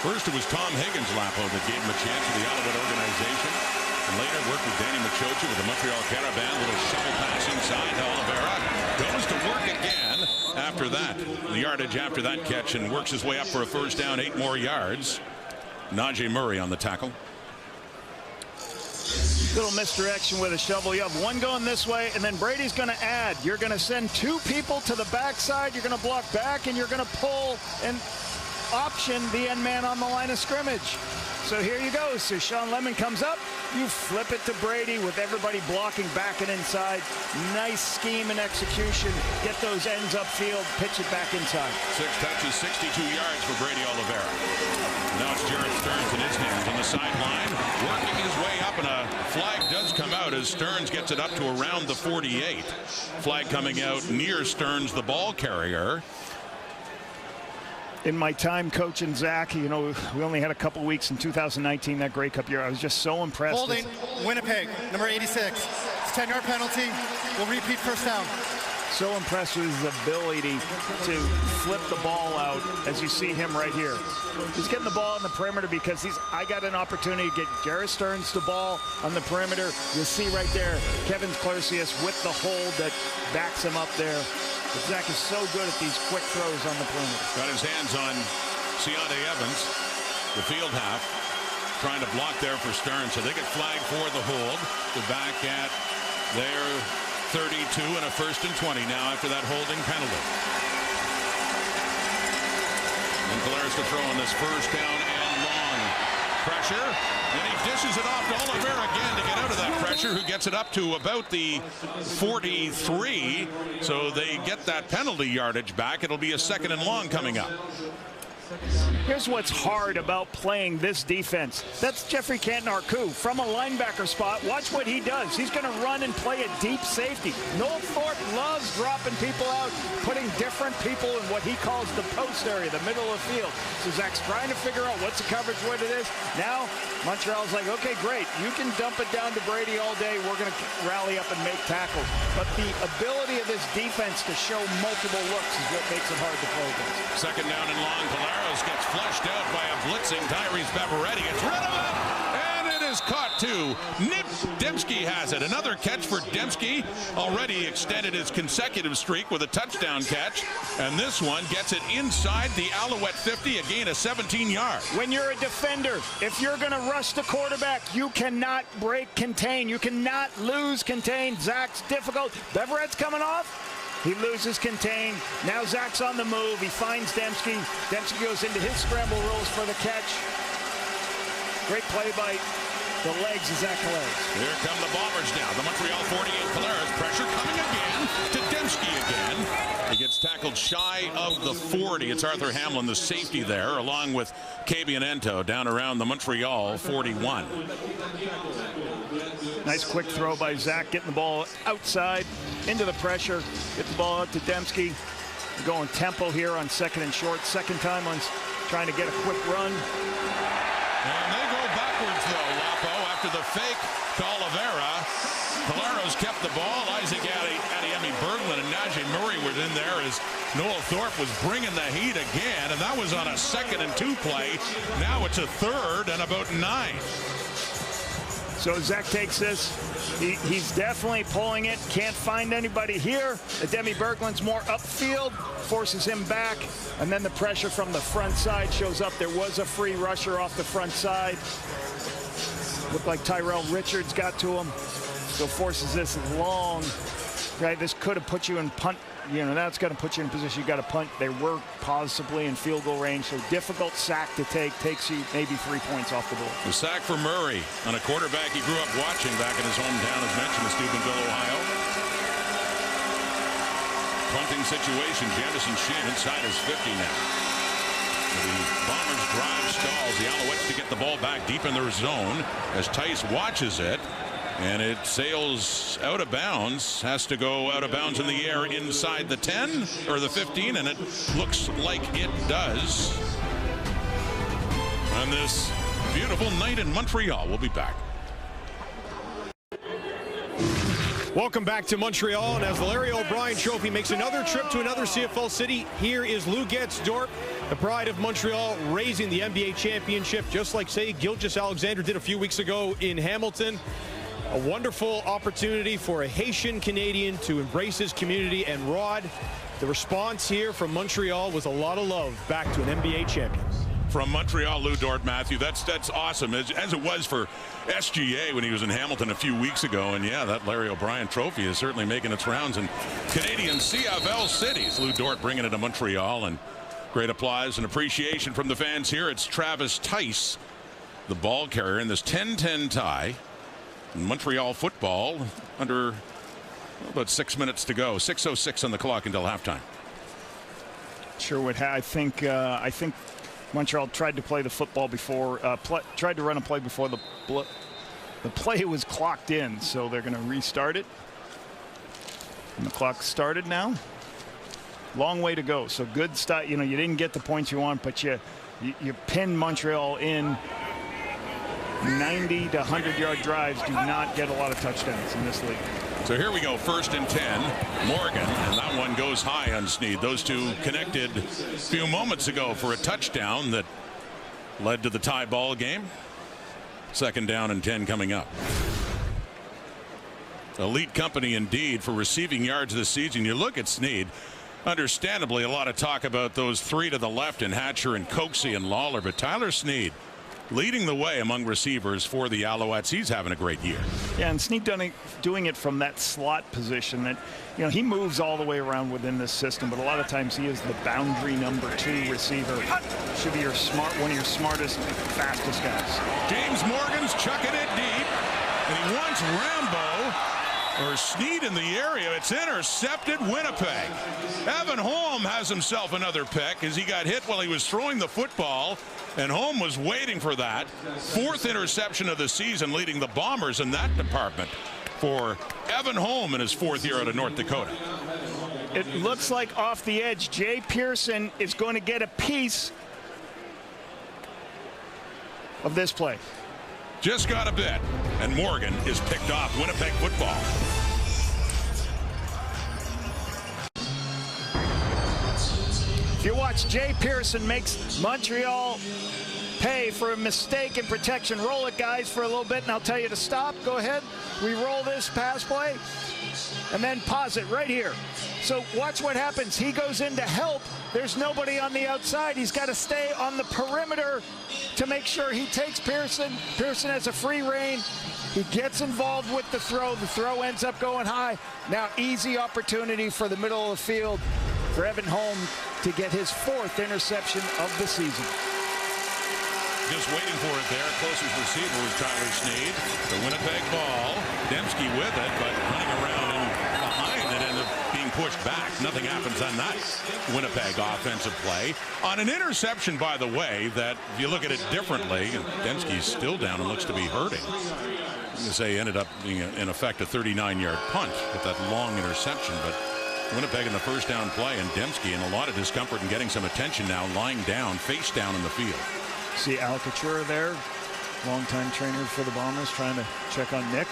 First, it was Tom Higgins-Lapo that gave him a chance with the Alouette organization. And later worked with Danny Machocha with the Montreal Caravan. Little shovel pass inside to Oliveira. Goes to work again after that. The yardage after that catch, and works his way up for a first down, 8 more yards. Najee Murray on the tackle. Little misdirection with a shovel. You have one going this way, and then Brady's going to add. You're going to send 2 people to the backside. You're going to block back, and you're going to pull and option the end man on the line of scrimmage. So here you go. So Sean Lemon comes up. You flip it to Brady with everybody blocking back and inside. Nice scheme and execution. Get those ends upfield. Pitch it back inside. 6 touches, 62 yards for Brady Oliveira. Now it's Jared Stearns in his hands on the sideline, working his way up, and a flag does come out as Stearns gets it up to around the 48. Flag coming out near Stearns, the ball carrier. In my time coaching Zach, we only had a couple weeks in 2019, that Grey Cup year. I was just so impressed. Holding, Winnipeg, number 86. It's a 10-yard penalty. We'll repeat first down. So impressed with his ability to flip the ball out, as you see him right here. He's getting the ball on the perimeter because I got an opportunity to get Jared Stearns the ball on the perimeter. You'll see right there, Kevin Clercius with the hold that backs him up there. But Zach is so good at these quick throws on the perimeter. Got his hands on Siante Evans, the field half, trying to block there for Stearns. So they get flagged for the hold. They're back at their 32 and a 1st and 20 now after that holding penalty. And Collaros to throw on this first down and long. Pressure, and he dishes it off to Oliveira again to get out of that pressure, who gets it up to about the 43. So they get that penalty yardage back. It'll be a 2nd and long coming up. Here's what's hard about playing this defense. That's Jeffrey Canton-Arcou from a linebacker spot. Watch what he does. He's going to run and play a deep safety. Noel Thorpe loves dropping people out, putting different people in what he calls the post area, the middle of the field. So Zach's trying to figure out what's the coverage, what it is. Now, Montreal's like, okay, great. You can dump it down to Brady all day. We're going to rally up and make tackles. But the ability of this defense to show multiple looks is what makes it hard to play against. 2nd down and long. Collaros gets flushed out by a blitzing Tyrese Beverette. Gets rid of it, and it is caught too. Nip Dembski has it. Another catch for Dembski. Already extended his consecutive streak with a touchdown catch, and this one gets it inside the Alouette 50, a gain of 17 yards. When you're a defender, if you're going to rush the quarterback, you cannot break contain. You cannot lose contain. Zach's difficult. Beverette's coming off. He loses contain. Now Zach's on the move. He finds Dembski. Dembski goes into his scramble rules for the catch. Great play by the legs of Zach Collaros. Here come the Bombers now. The Montreal 48. Collaros pressure coming again to Dembski again. He gets tackled shy of the 40. It's Arthur Hamlin, the safety there, along with Cabianento down around the Montreal 41. Nice quick throw by Zach, getting the ball outside into the pressure. Get the ball out to Dembski. We're going tempo here on 2nd and short. 2nd time on trying to get a quick run. And they go backwards though, Lapo, after the fake to Oliveira. Collaros kept the ball. Isaac Adiemi Berglund and Najee Murray were in there as Noel Thorpe was bringing the heat again, and that was on a 2nd and 2 play. Now it's a 3rd and about 9. So Zach takes this. He's definitely pulling it. Can't find anybody here. Demi Berglund's more upfield, forces him back. And then the pressure from the front side shows up. There was a free rusher off the front side. Looked like Tyrell Richards got to him. So forces this long. Right, this could have put you in punt. You know, that's going to put you in a position you got to punt. They were possibly in field goal range, so difficult sack to take. Takes you maybe 3 points off the board. The sack for Murray on a quarterback he grew up watching back in his hometown, as mentioned, in Steubenville, Ohio. Punting situation. Jamison Shinn inside his 50 now. The Bombers drive stalls the Alouettes to get the ball back deep in their zone as Tice watches it. And it sails out of bounds, has to go out of bounds in the air inside the 10 or the 15, and it looks like it does. On this beautiful night in Montreal, we'll be back. Welcome back to Montreal, and as the Larry O'Brien Trophy makes another trip to another CFL city, here is Lou Getz-Dort, the pride of Montreal, raising the NBA championship, just like, say, Gilgeous-Alexander did a few weeks ago in Hamilton. A wonderful opportunity for a Haitian Canadian to embrace his community. And Rod, the response here from Montreal was a lot of love back to an NBA champion. From Montreal, Lou Dort, Matthew, that's awesome, as it was for SGA when he was in Hamilton a few weeks ago. And yeah, that Larry O'Brien Trophy is certainly making its rounds in Canadian CFL cities. Lou Dort bringing it to Montreal, and great applause and appreciation from the fans here. It's Travis Tice, the ball carrier in this 10-10 tie. Montreal football under about 6 minutes to go. 6:06 on the clock until halftime. Sure would have. I think Montreal tried to play the football before, tried to run a play before the play was clocked in, so they're going to restart it. And the clock started now. Long way to go. So good start. You know, you didn't get the points you want, but you pinned Montreal in. 90 to 100-yard drives do not get a lot of touchdowns in this league. So here we go, 1st and 10. Morgan, and that one goes high on Sneed. Those two connected a few moments ago for a touchdown that led to the tie ball game. 2nd down and 10 coming up. Elite company indeed for receiving yards this season. You look at Sneed. Understandably, a lot of talk about those three to the left in Hatcher and Coxie and Lawler, but Tyler Sneed leading the way among receivers for the Alouettes. He's having a great year. Yeah, and Sneed doing it from that slot position that, you know, he moves all the way around within this system, but a lot of times he is the boundary number 2 receiver. Should be one of your smartest, fastest guys. James Morgan's chucking it deep, and he wants Rambo or Sneed in the area. It's intercepted. Winnipeg. Evan Holm has himself another pick as he got hit while he was throwing the football. And Holm was waiting for that. 4th interception of the season, leading the Bombers in that department for Evan Holm in his 4th year out of North Dakota. It looks like off the edge, Jay Pearson is going to get a piece of this play. Just got a bit, and Morgan is picked off. Winnipeg football. If you watch, Jay Pearson makes Montreal pay for a mistake in protection. Roll it, guys, for a little bit, and I'll tell you to stop. Go ahead. We roll this pass play, and then pause it right here. So watch what happens. He goes in to help. There's nobody on the outside. He's got to stay on the perimeter to make sure he takes Pearson. Pearson has a free rein. He gets involved with the throw. The throw ends up going high. Now easy opportunity for the middle of the field for Evan Holm to get his 4th interception of the season. Just waiting for it there. Closest receiver was Tyler Sneed. The Winnipeg ball. Dembski with it, but running around and behind it ended up being pushed back. Nothing happens on that Winnipeg offensive play. On an interception, by the way, that if you look at it differently, Dembski's still down and looks to be hurting. I'm going to say ended up being, in effect, a 39-yard punt with that long interception, but Winnipeg in the 1st down play, and Dembski in a lot of discomfort and getting some attention now, lying down, face down in the field. See Al Couture there, longtime trainer for the Bombers, trying to check on Nick.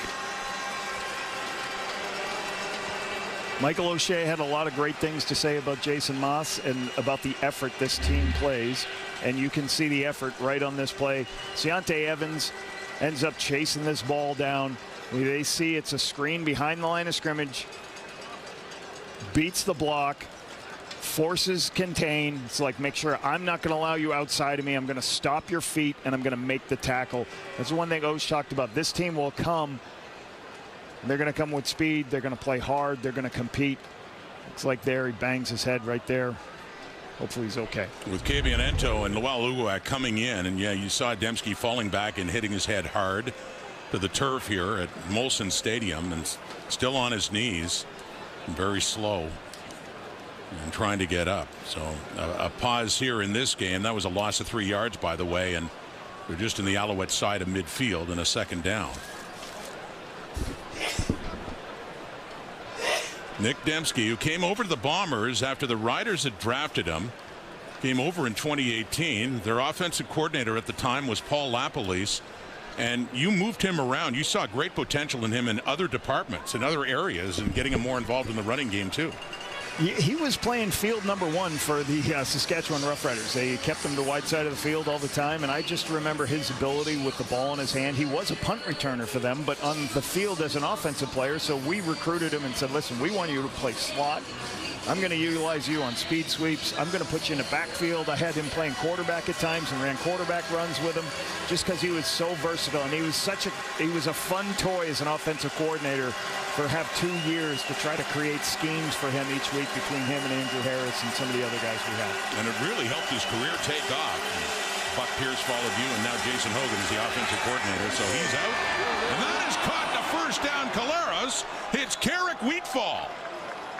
Michael O'Shea had a lot of great things to say about Jason Moss and about the effort this team plays, and you can see the effort right on this play. Deontay Evans ends up chasing this ball down. They see it's a screen behind the line of scrimmage. Beats the block. Forces contain. It's like, make sure I'm not going to allow you outside of me. I'm going to stop your feet, and I'm going to make the tackle. That's one thing Osh talked about. This team will come. They're going to come with speed. They're going to play hard. They're going to compete. It's like there. He bangs his head right there. Hopefully he's okay. With Kabianento and Alouettes coming in, and yeah, you saw Dembski falling back and hitting his head hard to the turf here at Molson Stadium, and still on his knees, and very slow. And trying to get up. So a pause here in this game. That was a loss of 3 yards, by the way, and they're just in the Alouette side of midfield and a second down. Nick Dembski, who came over to the Bombers after the Riders had drafted him, came over in 2018. Their offensive coordinator at the time was Paul Lapalisse, and you moved him around. You saw great potential in him in other departments, in other areas, and getting him more involved in the running game too. He was playing field number 1 for the Saskatchewan Roughriders. They kept him to the wide side of the field all the time, and I just remember his ability with the ball in his hand. He was a punt returner for them, but on the field as an offensive player, so we recruited him and said, listen, we want you to play slot. I'm going to utilize you on speed sweeps. I'm going to put you in the backfield. I had him playing quarterback at times and ran quarterback runs with him just because he was so versatile. And he was a fun toy as an offensive coordinator for 2 years to try to create schemes for him each week between him and Andrew Harris and some of the other guys we had. And it really helped his career take off. Buck Pierce followed you, and now Jason Hogan is the offensive coordinator. So he's out. And that is caught to first down. Caleros hits Carrick Wheatfall.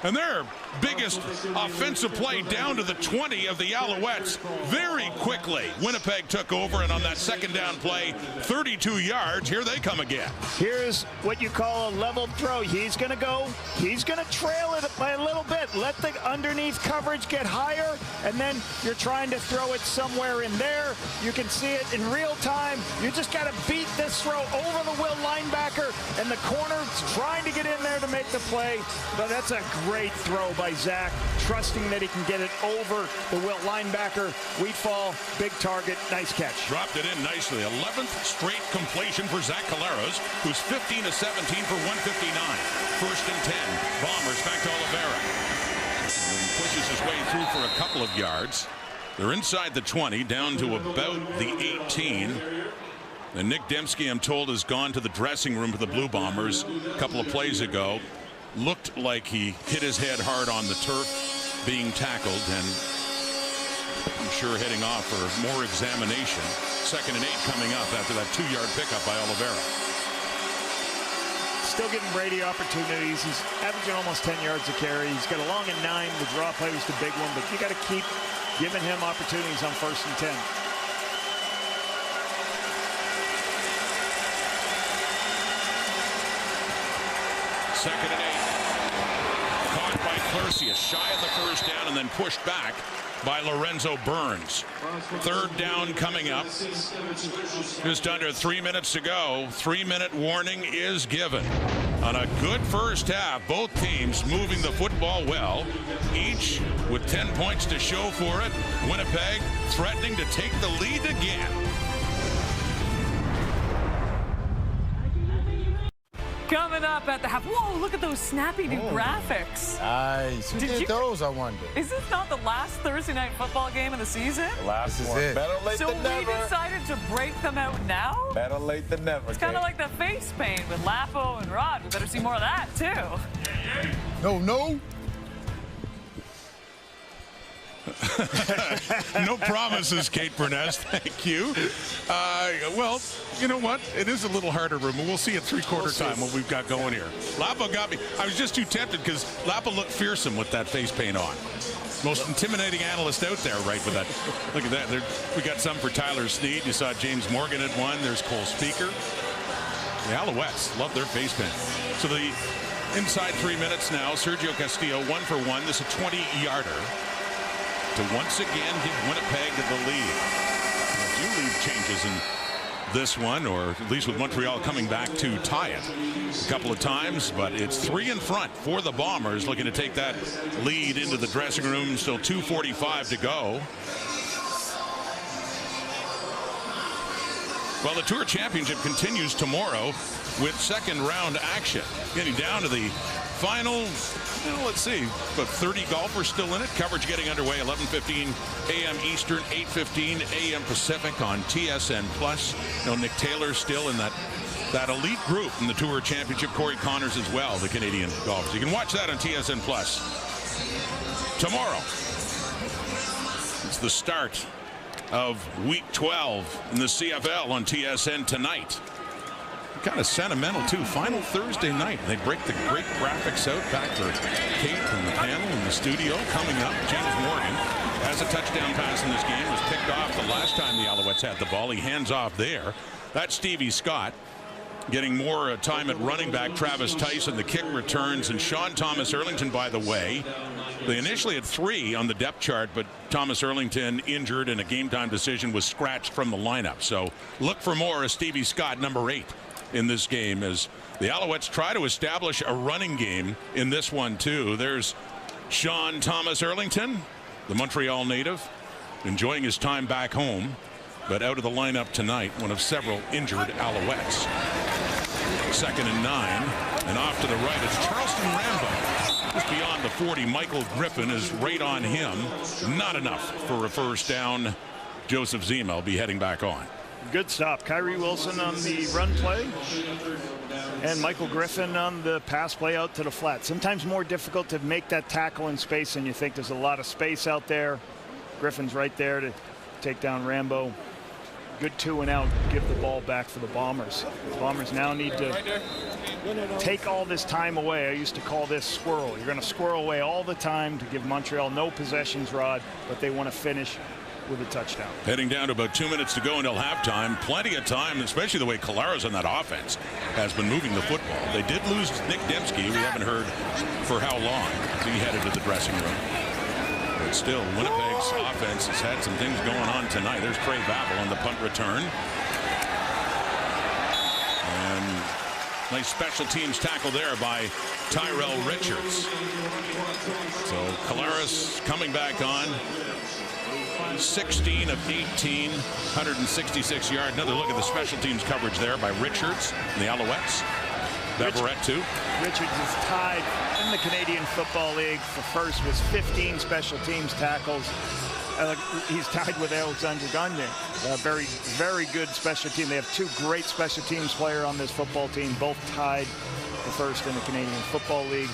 And their biggest offensive play down to the 20 of the Alouettes very quickly. Winnipeg took over, and on that second down play, 32 yards, here they come again. Here's what you call a leveled throw. He's going to go. He's going to trail it by a little bit. Let the underneath coverage get higher, and then you're trying to throw it somewhere in there. You can see it in real time. You just got to beat this throw over the Will linebacker, and the corner's trying to get in there to make the play. But that's a great throw by Zach, trusting that he can get it over the Wilt linebacker. Wheatfall, big target, nice catch. Dropped it in nicely. 11th straight completion for Zach Caleros, who's 15 of 17 for 159. First and 10. Bombers back to Oliveira. And pushes his way through for a couple of yards. They're inside the 20, down to about the 18. And Nick Dembski, I'm told, has gone to the dressing room for the Blue Bombers a couple of plays ago. Looked like he hit his head hard on the turf being tackled, and I'm sure heading off for more examination. 2nd and 8 coming up after that 2-yard pickup by Oliveira. Still giving Brady opportunities. He's averaging almost 10 yards a carry. He's got a long and 9. The draw play was the big one, but you got to keep giving him opportunities on 1st and 10. Second and 8. Caught by Clercius, shy of the first down, and then pushed back by Lorenzo Burns. 3rd down coming up. Just under 3 minutes to go. 3-minute warning is given. On a good first half, both teams moving the football well, each with 10 points to show for it. Winnipeg threatening to take the lead again. Coming up at the half. Whoa, look at those snappy new graphics. Nice. Who did those, I wonder? Is this not the last Thursday night football game of the season? The last this one. Is it. Better late than never. So we decided to break them out now? Better late than never. It's kind of like the face paint with Lapo and Rod. We better see more of that, too. No. No promises, Kate Burness. Thank you. Well, you know what? It is a little harder room, and we'll see at three-quarter time what we've got going here. Lapo got me. I was just too tempted because Lapo looked fearsome with that face paint on. Most intimidating analyst out there, right, with that. Look at that. We got some for Tyler Sneed. You saw James Morgan at one. There's Cole Speaker. The Alouettes love their face paint. So the inside 3 minutes now. Sergio Castillo 1 for 1. This is a 20-yarder. To once again give Winnipeg the lead. A few lead changes in this one, or at least with Montreal coming back to tie it a couple of times, but it's 3 in front for the Bombers, looking to take that lead into the dressing room. Still 2:45 to go. Well, the Tour Championship continues tomorrow with second-round action. Getting down to the final, let's see, about 30 golfers still in it. Coverage getting underway 11:15 a.m. Eastern, 8:15 a.m. Pacific on TSN+. Nick Taylor still in that elite group in the Tour Championship. Corey Connors as well, the Canadian golfers. You can watch that on TSN+. Tomorrow, it's the start of Week 12 in the CFL on TSN tonight. Kind of sentimental, too. Final Thursday night. They break the great graphics out. Back for Kate and the panel in the studio. Coming up, James Morgan has a touchdown pass in this game. Was picked off the last time the Alouettes had the ball. He hands off there. That's Stevie Scott. Getting more time at running back, Travis Tyson. The kick returns. And Sean Thomas Erlington, by the way, they initially had 3 on the depth chart, but Thomas Erlington, injured in a game-time decision, was scratched from the lineup. So look for more of Stevie Scott, number 8, in this game, as the Alouettes try to establish a running game in this one, too. There's Sean Thomas Erlington, the Montreal native, enjoying his time back home, but out of the lineup tonight, one of several injured Alouettes. 2nd and 9, and off to the right, it's Charleston Rambo. Just beyond the 40, Michael Griffin is right on him. Not enough for a first down. Joseph Zima will be heading back on. Good stop. Kyrie Wilson on the run play, and Michael Griffin on the pass play out to the flat. Sometimes more difficult to make that tackle in space than you think. There's a lot of space out there. Griffin's right there to take down Rambo. Good 2 and out. Give the ball back for the Bombers. The Bombers now need to take all this time away. I used to call this squirrel. You're going to squirrel away all the time to give Montreal no possessions, Rod, but they want to finish with a touchdown. Heading down to about 2 minutes to go until halftime. Plenty of time, especially the way Collaros on that offense has been moving the football. They did lose Nick Dembski. We haven't heard for how long. He headed to the dressing room. But still, Winnipeg's offense has had some things going on tonight. There's Trey Babel on the punt return. And nice special teams tackle there by Tyrell Richards. So Collaros coming back on. 16 of 18, 166 yards. Another look at the special teams coverage there by Richards and the Alouettes. Beverett, too. Richards is tied in the Canadian Football League for first with 15 special teams tackles. He's tied with Alexander Gagne. Very, very good special team. They have 2 great special teams players on this football team, both tied for first in the Canadian Football League.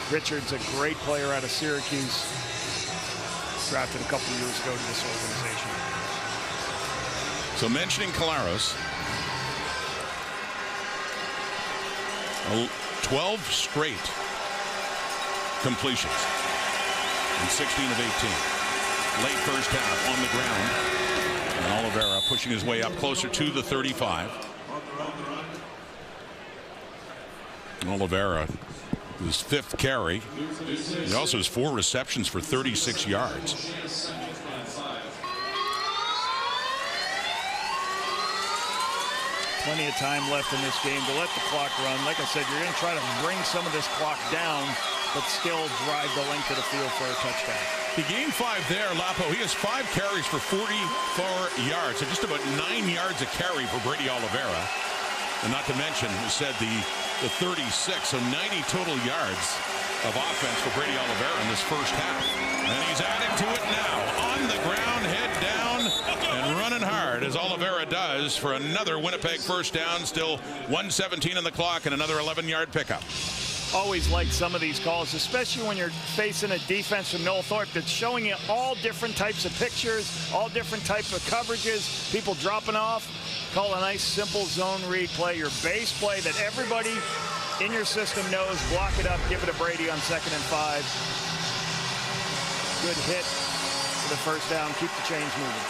Richards, a great player out of Syracuse. Drafted a couple years ago to this organization. So mentioning Collaros, 12 straight completions and 16 of 18. Late first half on the ground. And Oliveira pushing his way up closer to the 35. Oliveira, his 5th carry. He also has 4 receptions for 36 yards. Plenty of time left in this game to let the clock run. Like I said, you're going to try to bring some of this clock down, but still drive the length of the field for a touchdown. He gained 5 there, Lapo. He has 5 carries for 44 yards, so just about 9 yards a carry for Brady Oliveira. And not to mention, we said the 36, so 90 total yards of offense for Brady Oliveira in this first half. And he's adding to it now. On the ground, head down, and running hard as Oliveira does for another Winnipeg first down. Still 1:17 on the clock and another 11-yard pickup. Always like some of these calls, especially when you're facing a defense from Noel Thorpe that's showing you all different types of pictures, all different types of coverages, people dropping off. Call a nice, simple zone read play, your base play that everybody in your system knows. Block it up, give it to Brady on 2nd and 5. Good hit for the first down. Keep the chains moving.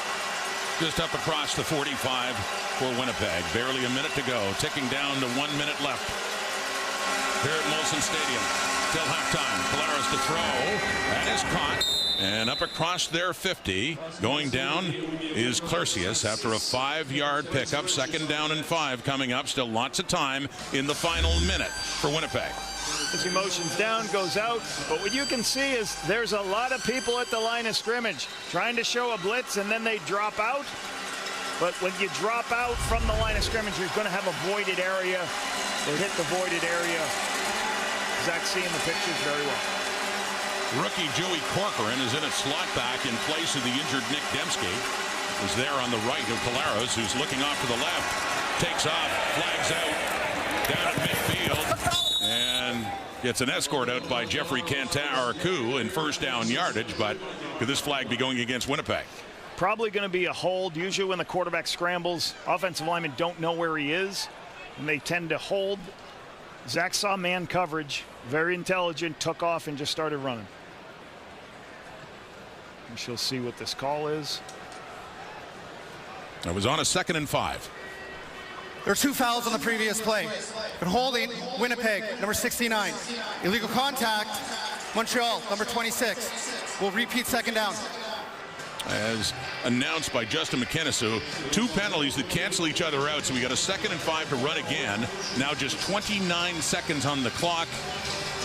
Just up across the 45 for Winnipeg. Barely a minute to go. Ticking down to 1 minute left here at Molson Stadium. Till halftime. Collaros to throw. That is caught. And up across their 50, going down is Clercius after a 5-yard pickup. 2nd down and 5 coming up. Still lots of time in the final minute for Winnipeg. His emotions down, goes out. But what you can see is there's a lot of people at the line of scrimmage trying to show a blitz, and then they drop out. But when you drop out from the line of scrimmage, you're going to have a voided area. They hit the voided area. Zach's seeing the pictures very well. Rookie Joey Corcoran is in at slot back in place of the injured Nick Dembski. Is there on the right of Polaris, who's looking off to the left. Takes off, flags out, down at midfield, and gets an escort out by Jeffrey Cantar-Arcu in first down yardage. But could this flag be going against Winnipeg? Probably going to be a hold. Usually when the quarterback scrambles, offensive linemen don't know where he is, and they tend to hold. Zach saw man coverage, very intelligent, took off and just started running. We shall see what this call is. It was on a 2nd and 5. There are 2 fouls on the previous play. But holding, Winnipeg, number 69. Illegal contact, Montreal, number 26. We'll repeat 2nd down. As announced by Justin McKinnis, 2 penalties that cancel each other out. So we got a 2nd and 5 to run again. Now just 29 seconds on the clock.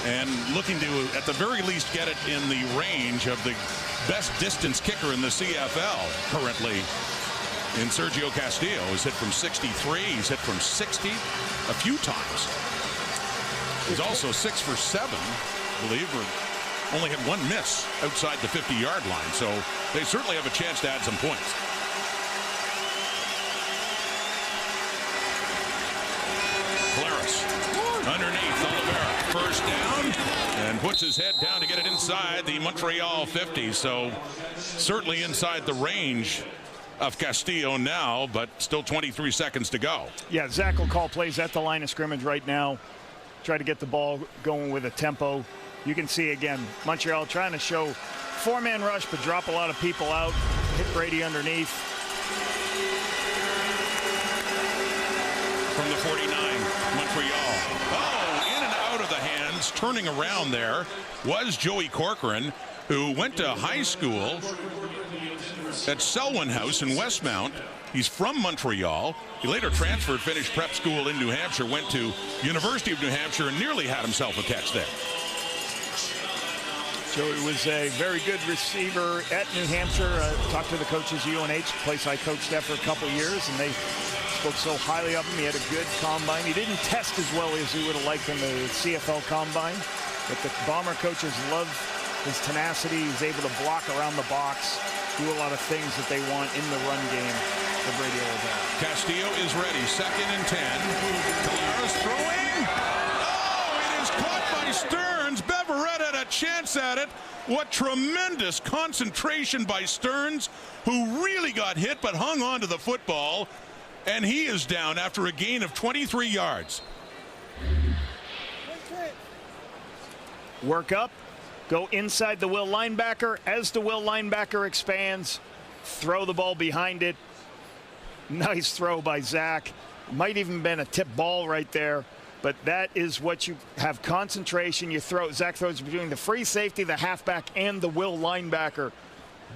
And looking to, at the very least, get it in the range of the best distance kicker in the CFL currently. In Sergio Castillo, he's hit from 63, he's hit from 60 a few times. He's also 6 for 7, I believe, or only had 1 miss outside the 50-yard line. So they certainly have a chance to add some points. Polaris underneath Oliveira, first down, and puts his head down to get it inside the Montreal 50. So certainly inside the range of Castillo now, but still 23 seconds to go. Yeah, Zach will call plays at the line of scrimmage right now. Try to get the ball going with a tempo. You can see again, Montreal trying to show 4-man rush, but drop a lot of people out. Hit Brady underneath. From the 49, Montreal. Oh, in and out of the hands, turning around there was Joey Corcoran, who went to high school at Selwyn House in Westmount. He's from Montreal. He later transferred, finished prep school in New Hampshire, went to University of New Hampshire, and nearly had himself a catch there. Joey was a very good receiver at New Hampshire. Talked to the coaches at UNH, place I coached at for a couple years, and they spoke so highly of him. He had a good combine. He didn't test as well as he would have liked in the CFL combine, but the Bomber coaches love his tenacity. He's able to block around the box, do a lot of things that they want in the run game for Brady Oliveira. Castillo is ready, 2nd and 10. Polaris throwing. Oh, it is caught by Stearns. Beverett had a chance at it. What tremendous concentration by Stearns, who really got hit but hung on to the football. And he is down after a gain of 23 yards. Work up. Go inside the Will linebacker. As the Will linebacker expands, throw the ball behind it. Nice throw by Zach. Might even been a tip ball right there. But that is what you have, concentration. You throw. Zach throws between the free safety, the halfback, and the Will linebacker.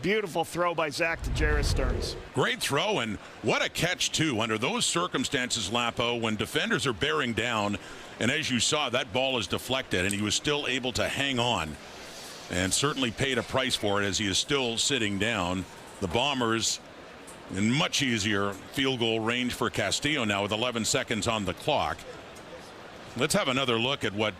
Beautiful throw by Zach to Jared Stearns. Great throw, and what a catch, too, under those circumstances, Lapo, when defenders are bearing down. And as you saw, that ball is deflected, and he was still able to hang on. And certainly paid a price for it as he is still sitting down. The Bombers in much easier field goal range for Castillo now with 11 seconds on the clock. Let's have another look at what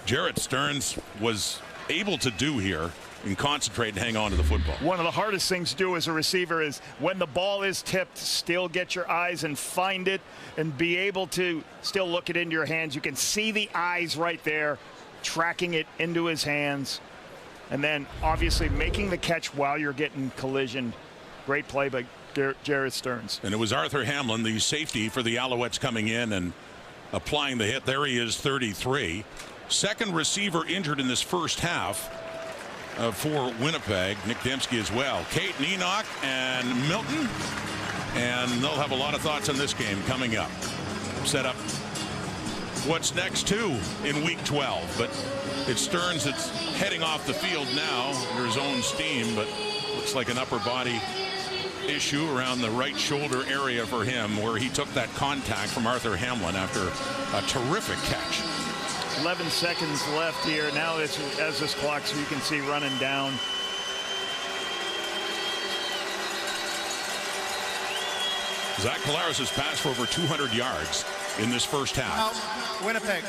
Jared Stearns was able to do here and concentrate and hang on to the football. One of the hardest things to do as a receiver is when the ball is tipped, still get your eyes and find it and be able to still look it into your hands. You can see the eyes right there, tracking it into his hands. And then obviously making the catch while you're getting collisioned. Great play by Jared Stearns. And it was Arthur Hamlin, the safety for the Alouettes, coming in and applying the hit. There he is, 33. Second receiver injured in this first half for Winnipeg. Nick Dembski as well. Kate, Enoch, and Milton. And they'll have a lot of thoughts on this game coming up. Set up what's next, too, in week 12. But it's Stearns that's heading off the field now under his own steam, but looks like an upper body issue around the right shoulder area for him, where he took that contact from Arthur Hamlin after a terrific catch. 11 seconds left here. Now it's as this clock, so you can see running down. Zach Collaros has passed for over 200 yards in this first half. Out. Winnipeg.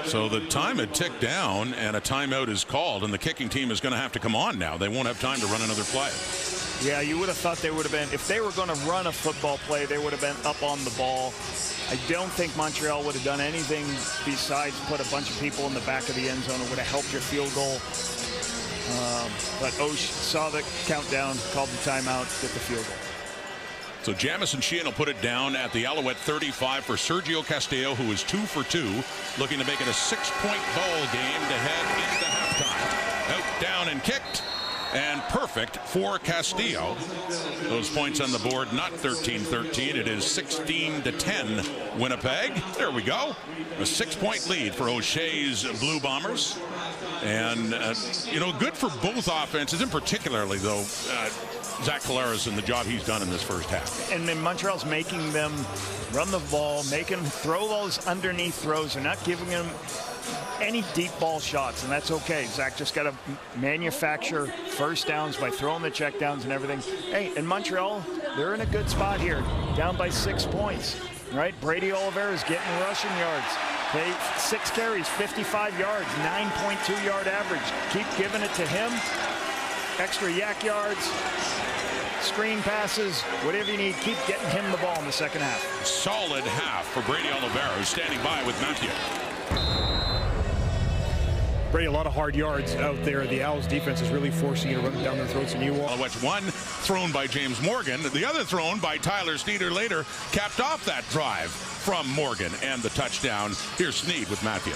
So the time had ticked down, and a timeout is called, and the kicking team is going to have to come on now. They won't have time to run another play. Yeah, you would have thought they would have been, if they were going to run a football play, they would have been up on the ball. I don't think Montreal would have done anything besides put a bunch of people in the back of the end zone. It would have helped your field goal. But Osh saw the countdown, called the timeout, get the field goal. So Jamison Sheehan will put it down at the Alouette 35 for Sergio Castillo, who is 2 for 2, looking to make it a 6-point ball game to head into halftime. Out, down, and kicked. And perfect for Castillo. Those points on the board, not 13-13. It is 16-10 Winnipeg. There we go. A 6-point lead for O'Shea's Blue Bombers. And, good for both offenses, and particularly, though, Zach Collaros and the job he's done in this first half. And then Montreal's making them run the ball, making them throw those underneath throws. They're not giving them any deep ball shots, and that's okay. Zach just got to manufacture first downs by throwing the check downs and everything. Hey, in Montreal, they're in a good spot here, down by 6 points, right? Brady Oliveira is getting rushing yards. Okay, 6 carries, 55 yards, 9.2 yard average. Keep giving it to him. Extra yak yards, screen passes, whatever you need. Keep getting him the ball in the second half. Solid half for Brady Oliveira, who's standing by with Matthew. Brady, a lot of hard yards out there. The Owls defense is really forcing you to run down their throats, and you will. Alouettes, one thrown by James Morgan, the other thrown by Tyler Sneeder later, capped off that drive from Morgan and the touchdown. Here's Sneed with Matthew.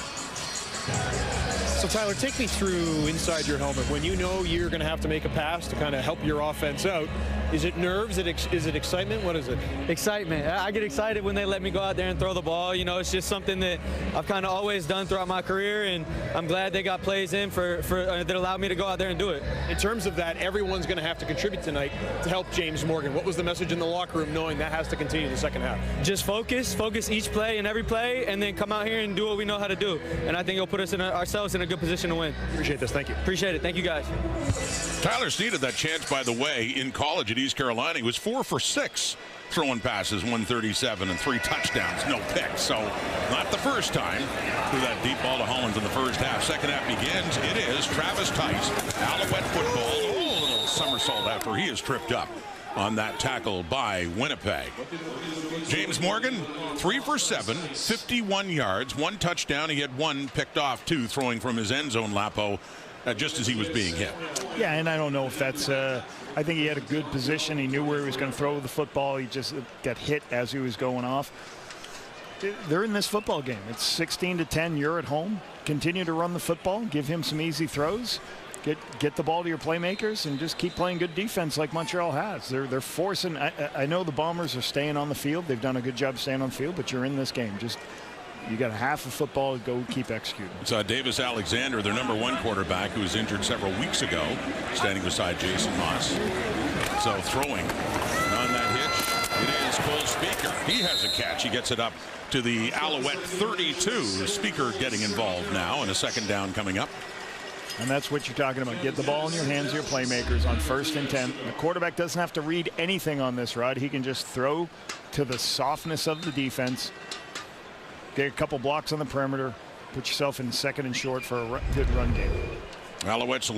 So, Tyler, take me through inside your helmet. When you know you're going to have to make a pass to kind of help your offense out, is it nerves? Is it excitement? What is it? Excitement. I get excited when they let me go out there and throw the ball. You know, it's just something that I've kind of always done throughout my career, and I'm glad they got plays in that allowed me to go out there and do it. In terms of that, everyone's going to have to contribute tonight to help James Morgan. What was the message in the locker room knowing that has to continue in the second half? Just focus each play and every play, and then come out here and do what we know how to do. And I think it'll put us ourselves in a good position to win. Appreciate this. Thank you. Appreciate it. Thank you, guys. Tyler Sneed had that chance, by the way, in college at East Carolina. He was 4 for 6 throwing passes, 137 and 3 touchdowns, no picks. So not the first time threw that deep ball to Hollins in the first half. Second half begins. It is Travis Tice, Alouette football. A little somersault after he is tripped up on that tackle by Winnipeg. James Morgan, 3 for 7, 51 yards, 1 touchdown. He had 1 picked off, 2 throwing from his end zone, Lapo, just as he was being hit. Yeah, and I don't know if that's I think he had a good position. He knew where he was going to throw the football. He just got hit as he was going off. They're in this football game. It's 16-10. You're at home. Continue to run the football. Give him some easy throws. Get the ball to your playmakers and just keep playing good defense like Montreal has. They're forcing. I know the Bombers are staying on the field. They've done a good job staying on the field, but you're in this game. Just you got a half of football. Go keep executing. It's Davis Alexander, their #1 quarterback, who was injured several weeks ago, standing beside Jason Moss. So throwing on that hitch, it is Cole Speaker. He has a catch. He gets it up to the Alouette 32. Speaker getting involved now, and a second down coming up. And that's what you're talking about. Get the ball in your hands of your playmakers on 1st and 10. The quarterback doesn't have to read anything on this rod. He can just throw to the softness of the defense. Get a couple blocks on the perimeter. Put yourself in 2nd and short for a good run game. Alouette's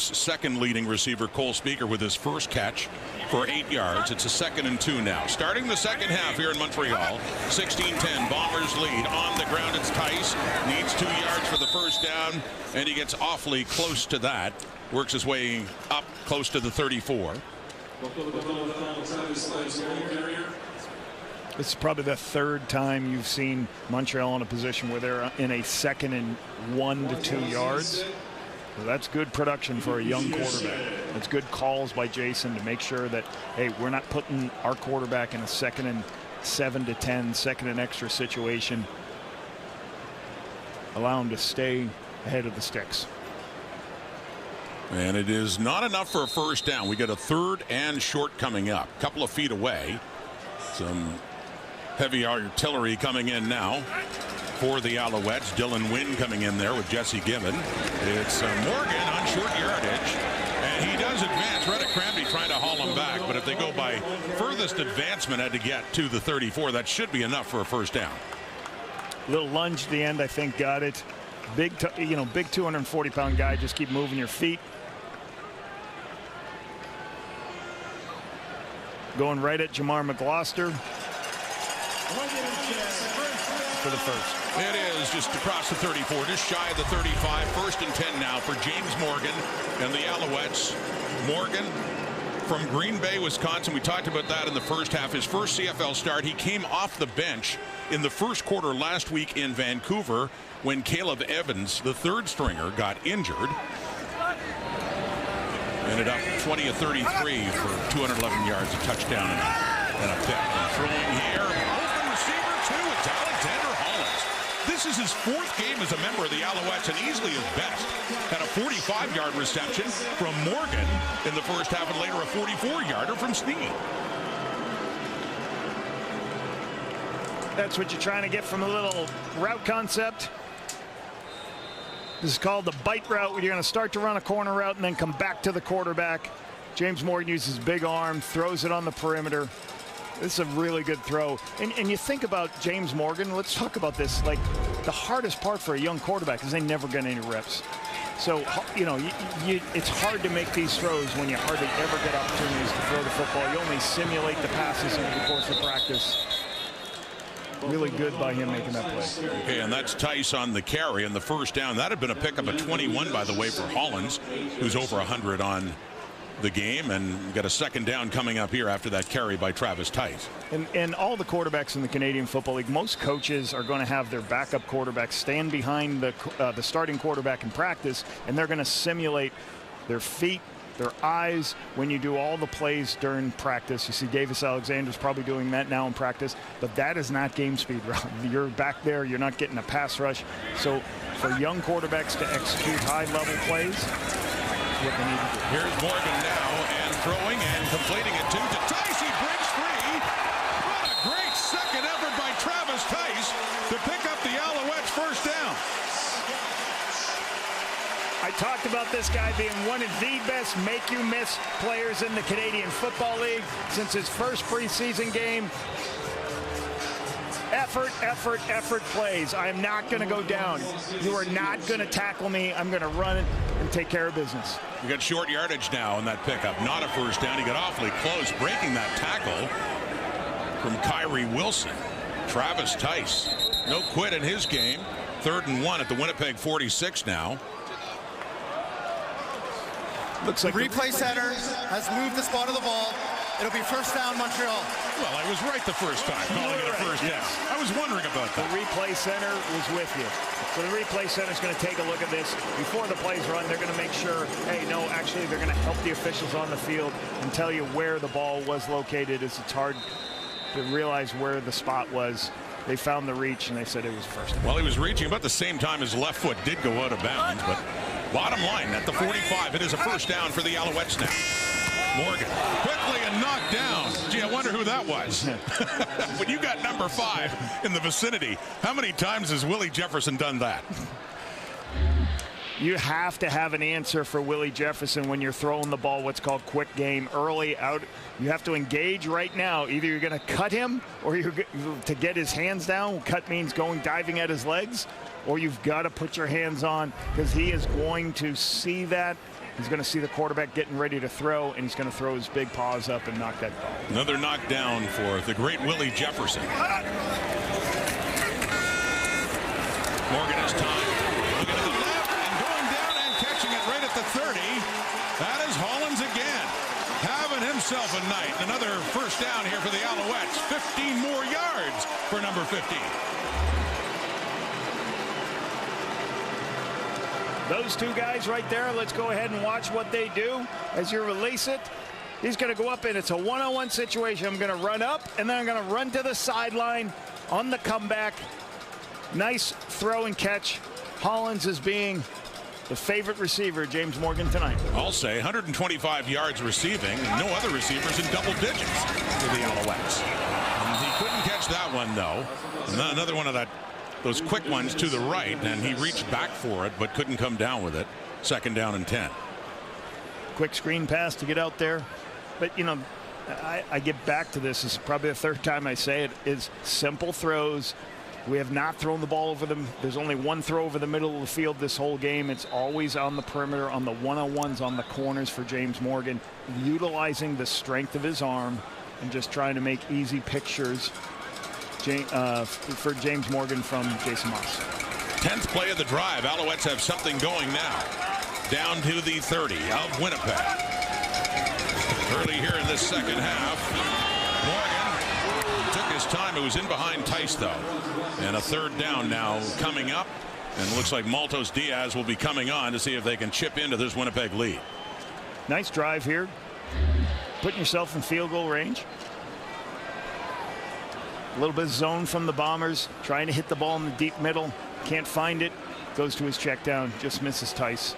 second leading receiver, Cole Speaker, with his first catch for 8 yards. It's a 2nd and 2 now. Starting the second half here in Montreal. 16-10. Bombers lead. On the ground, it's Tice. Needs 2 yards for the first down, and he gets awfully close to that. Works his way up close to the 34. This is probably the 3rd time you've seen Montreal in a position where they're in a 2nd and 1 to 2 yards. Well, that's good production for a young quarterback. It's good calls by Jason to make sure that, hey, we're not putting our quarterback in a 2nd and 7 to 10, 2nd and extra situation. Allow him to stay ahead of the sticks. And it is not enough for a first down. We get a 3rd and short coming up. A couple of feet away. Some heavy artillery coming in now for the Alouettes. Dylan Wynn coming in there with Jesse Gibbon. It's Morgan on short yardage, and he does does advance. Reddick Cranby trying to haul him back, but if they go by furthest advancement had to get to the 34, that should be enough for a first down. Little lunge at the end, I think, got it. Big 240-pound guy. Just keep moving your feet. Going right at Jamar McGloster for the first. It is just across the 34, just shy of the 35. 1st and 10 now for James Morgan and the Alouettes. Morgan from Green Bay, Wisconsin. We talked about that in the first half. His first CFL start. He came off the bench in the first quarter last week in Vancouver when Caleb Evans, the 3rd stringer, got injured. Ended up 20 of 33 for 211 yards, a touchdown and a pick. And throwing here, open receiver too. It's Alexander Hollins. This is his 4th game as a member of the Alouettes and easily his best. Had a 45-yard reception from Morgan in the first half and later a 44-yarder from Sneed. That's what you're trying to get from a little route concept. This is called the bite route, where you're going to start to run a corner route and then come back to the quarterback. James Morgan uses his big arm, throws it on the perimeter. This is a really good throw. And you think about James Morgan, let's talk about this. Like, the hardest part for a young quarterback is they never get any reps. So, you know, it's hard to make these throws when you hardly ever get opportunities to throw the football. You only simulate the passes over the course of practice. Really good by him making that play. Okay, and that's Tice on the carry and the first down. That had been a pickup of 21, by the way, for Hollins, who's over 100 on the game, and got a second down coming up here after that carry by Travis Tice. And all the quarterbacks in the Canadian Football League, most coaches are going to have their backup quarterback stand behind the starting quarterback in practice, and they're going to simulate their feet, their eyes when you do all the plays during practice. You see Davis Alexander's probably doing that now in practice, but that is not game speed. You're back there, you're not getting a pass rush. So for young quarterbacks to execute high-level plays, that's what they need to do. Here's Morgan now, and throwing and completing it to Tice. He breaks free. What a great second effort by Travis Tice to pick up the Alouettes' first down. I talked about this guy being one of the best make-you-miss players in the Canadian Football League since his first preseason game. Effort, effort, effort plays. I am not going to go down. You are not going to tackle me. I'm going to run it and take care of business. We got short yardage now in that pickup. Not a first down. He got awfully close, breaking that tackle from Kyrie Wilson. Travis Tice, no quit in his game. 3rd and 1 at the Winnipeg 46 now. Looks like the replay center has moved the spot of the ball. It'll be first down, Montreal. Well, I was right the first time, calling it a first down. I was wondering about that. The replay center was with you. So the replay center is going to take a look at this. Before the plays run, they're going to make sure, hey, no, actually, they're going to help the officials on the field and tell you where the ball was located. It's hard to realize where the spot was. They found the reach, and they said it was first down. Well, he was reaching about the same time his left foot did go out of bounds, but bottom line, at the 45, it is a first down for the Alouettes now. Morgan quickly and knocked down. Gee, I wonder who that was. When you got number 5 in the vicinity, how many times has Willie Jefferson done that? You have to have an answer for Willie Jefferson when you're throwing the ball, what's called quick game, early out. You have to engage right now. Either you're going to cut him or you're to get his hands down. Cut means diving at his legs, or you've got to put your hands on, because he is going to see that. He's going to see the quarterback getting ready to throw, and he's going to throw his big paws up and knock that ball. Another knockdown for the great Willie Jefferson. Morgan has time. Looking to the left and going down and catching it right at the 30. That is Hollins again. Having himself a night. Another first down here for the Alouettes. 15 more yards for number 15. Those two guys right there, let's go ahead and watch what they do as you release it. He's going to go up, and it's a one-on-one situation. I'm going to run up, and then I'm going to run to the sideline on the comeback. Nice throw and catch. Hollins is being the favorite receiver, James Morgan, tonight. I'll say 125 yards receiving. No other receivers in double digits for the Alouettes. And he couldn't catch that one, though. Another one of those quick ones to the right, and he reached back for it but couldn't come down with it. 2nd down and 10. Quick screen pass to get out there. But, you know, I get back to this. This is probably the third time I say it, is simple throws. We have not thrown the ball over them. There's only one throw over the middle of the field this whole game. It's always on the perimeter, on the one-on-ones, on the corners for James Morgan, utilizing the strength of his arm and just trying to make easy pictures for James Morgan from Jason Moss. 10th play of the drive. Alouettes have something going now. Down to the 30 of Winnipeg. Early here in this second half, Morgan took his time. It was in behind Tice, though. And a third down now coming up. And it looks like Maltos Diaz will be coming on to see if they can chip into this Winnipeg lead. Nice drive here. Putting yourself in field goal range. A little bit of zone from the Bombers. Trying to hit the ball in the deep middle. Can't find it. Goes to his check down. Just misses Tice.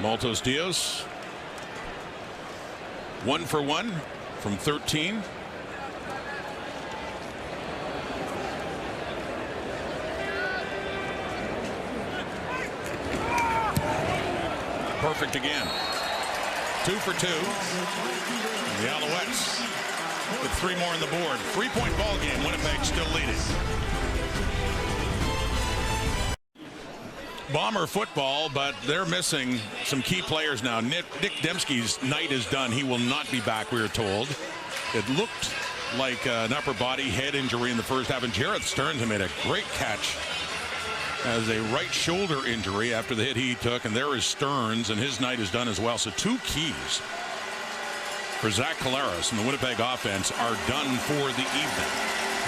Maltos Diaz, 1 for 1 from 13. Perfect again. 2 for 2. The Alouettes with 3 more on the board. 3-point ball game. Winnipeg still leading. Bomber football, but they're missing some key players now. Nick Dembski's night is done. He will not be back, we are told. It looked like an upper body head injury in the first half, and Jarrett Stearns made a great catch as a right shoulder injury after the hit he took, and there is Stearns, and his night is done as well. So 2 keys for Zach Collaros and the Winnipeg offense are done for the evening.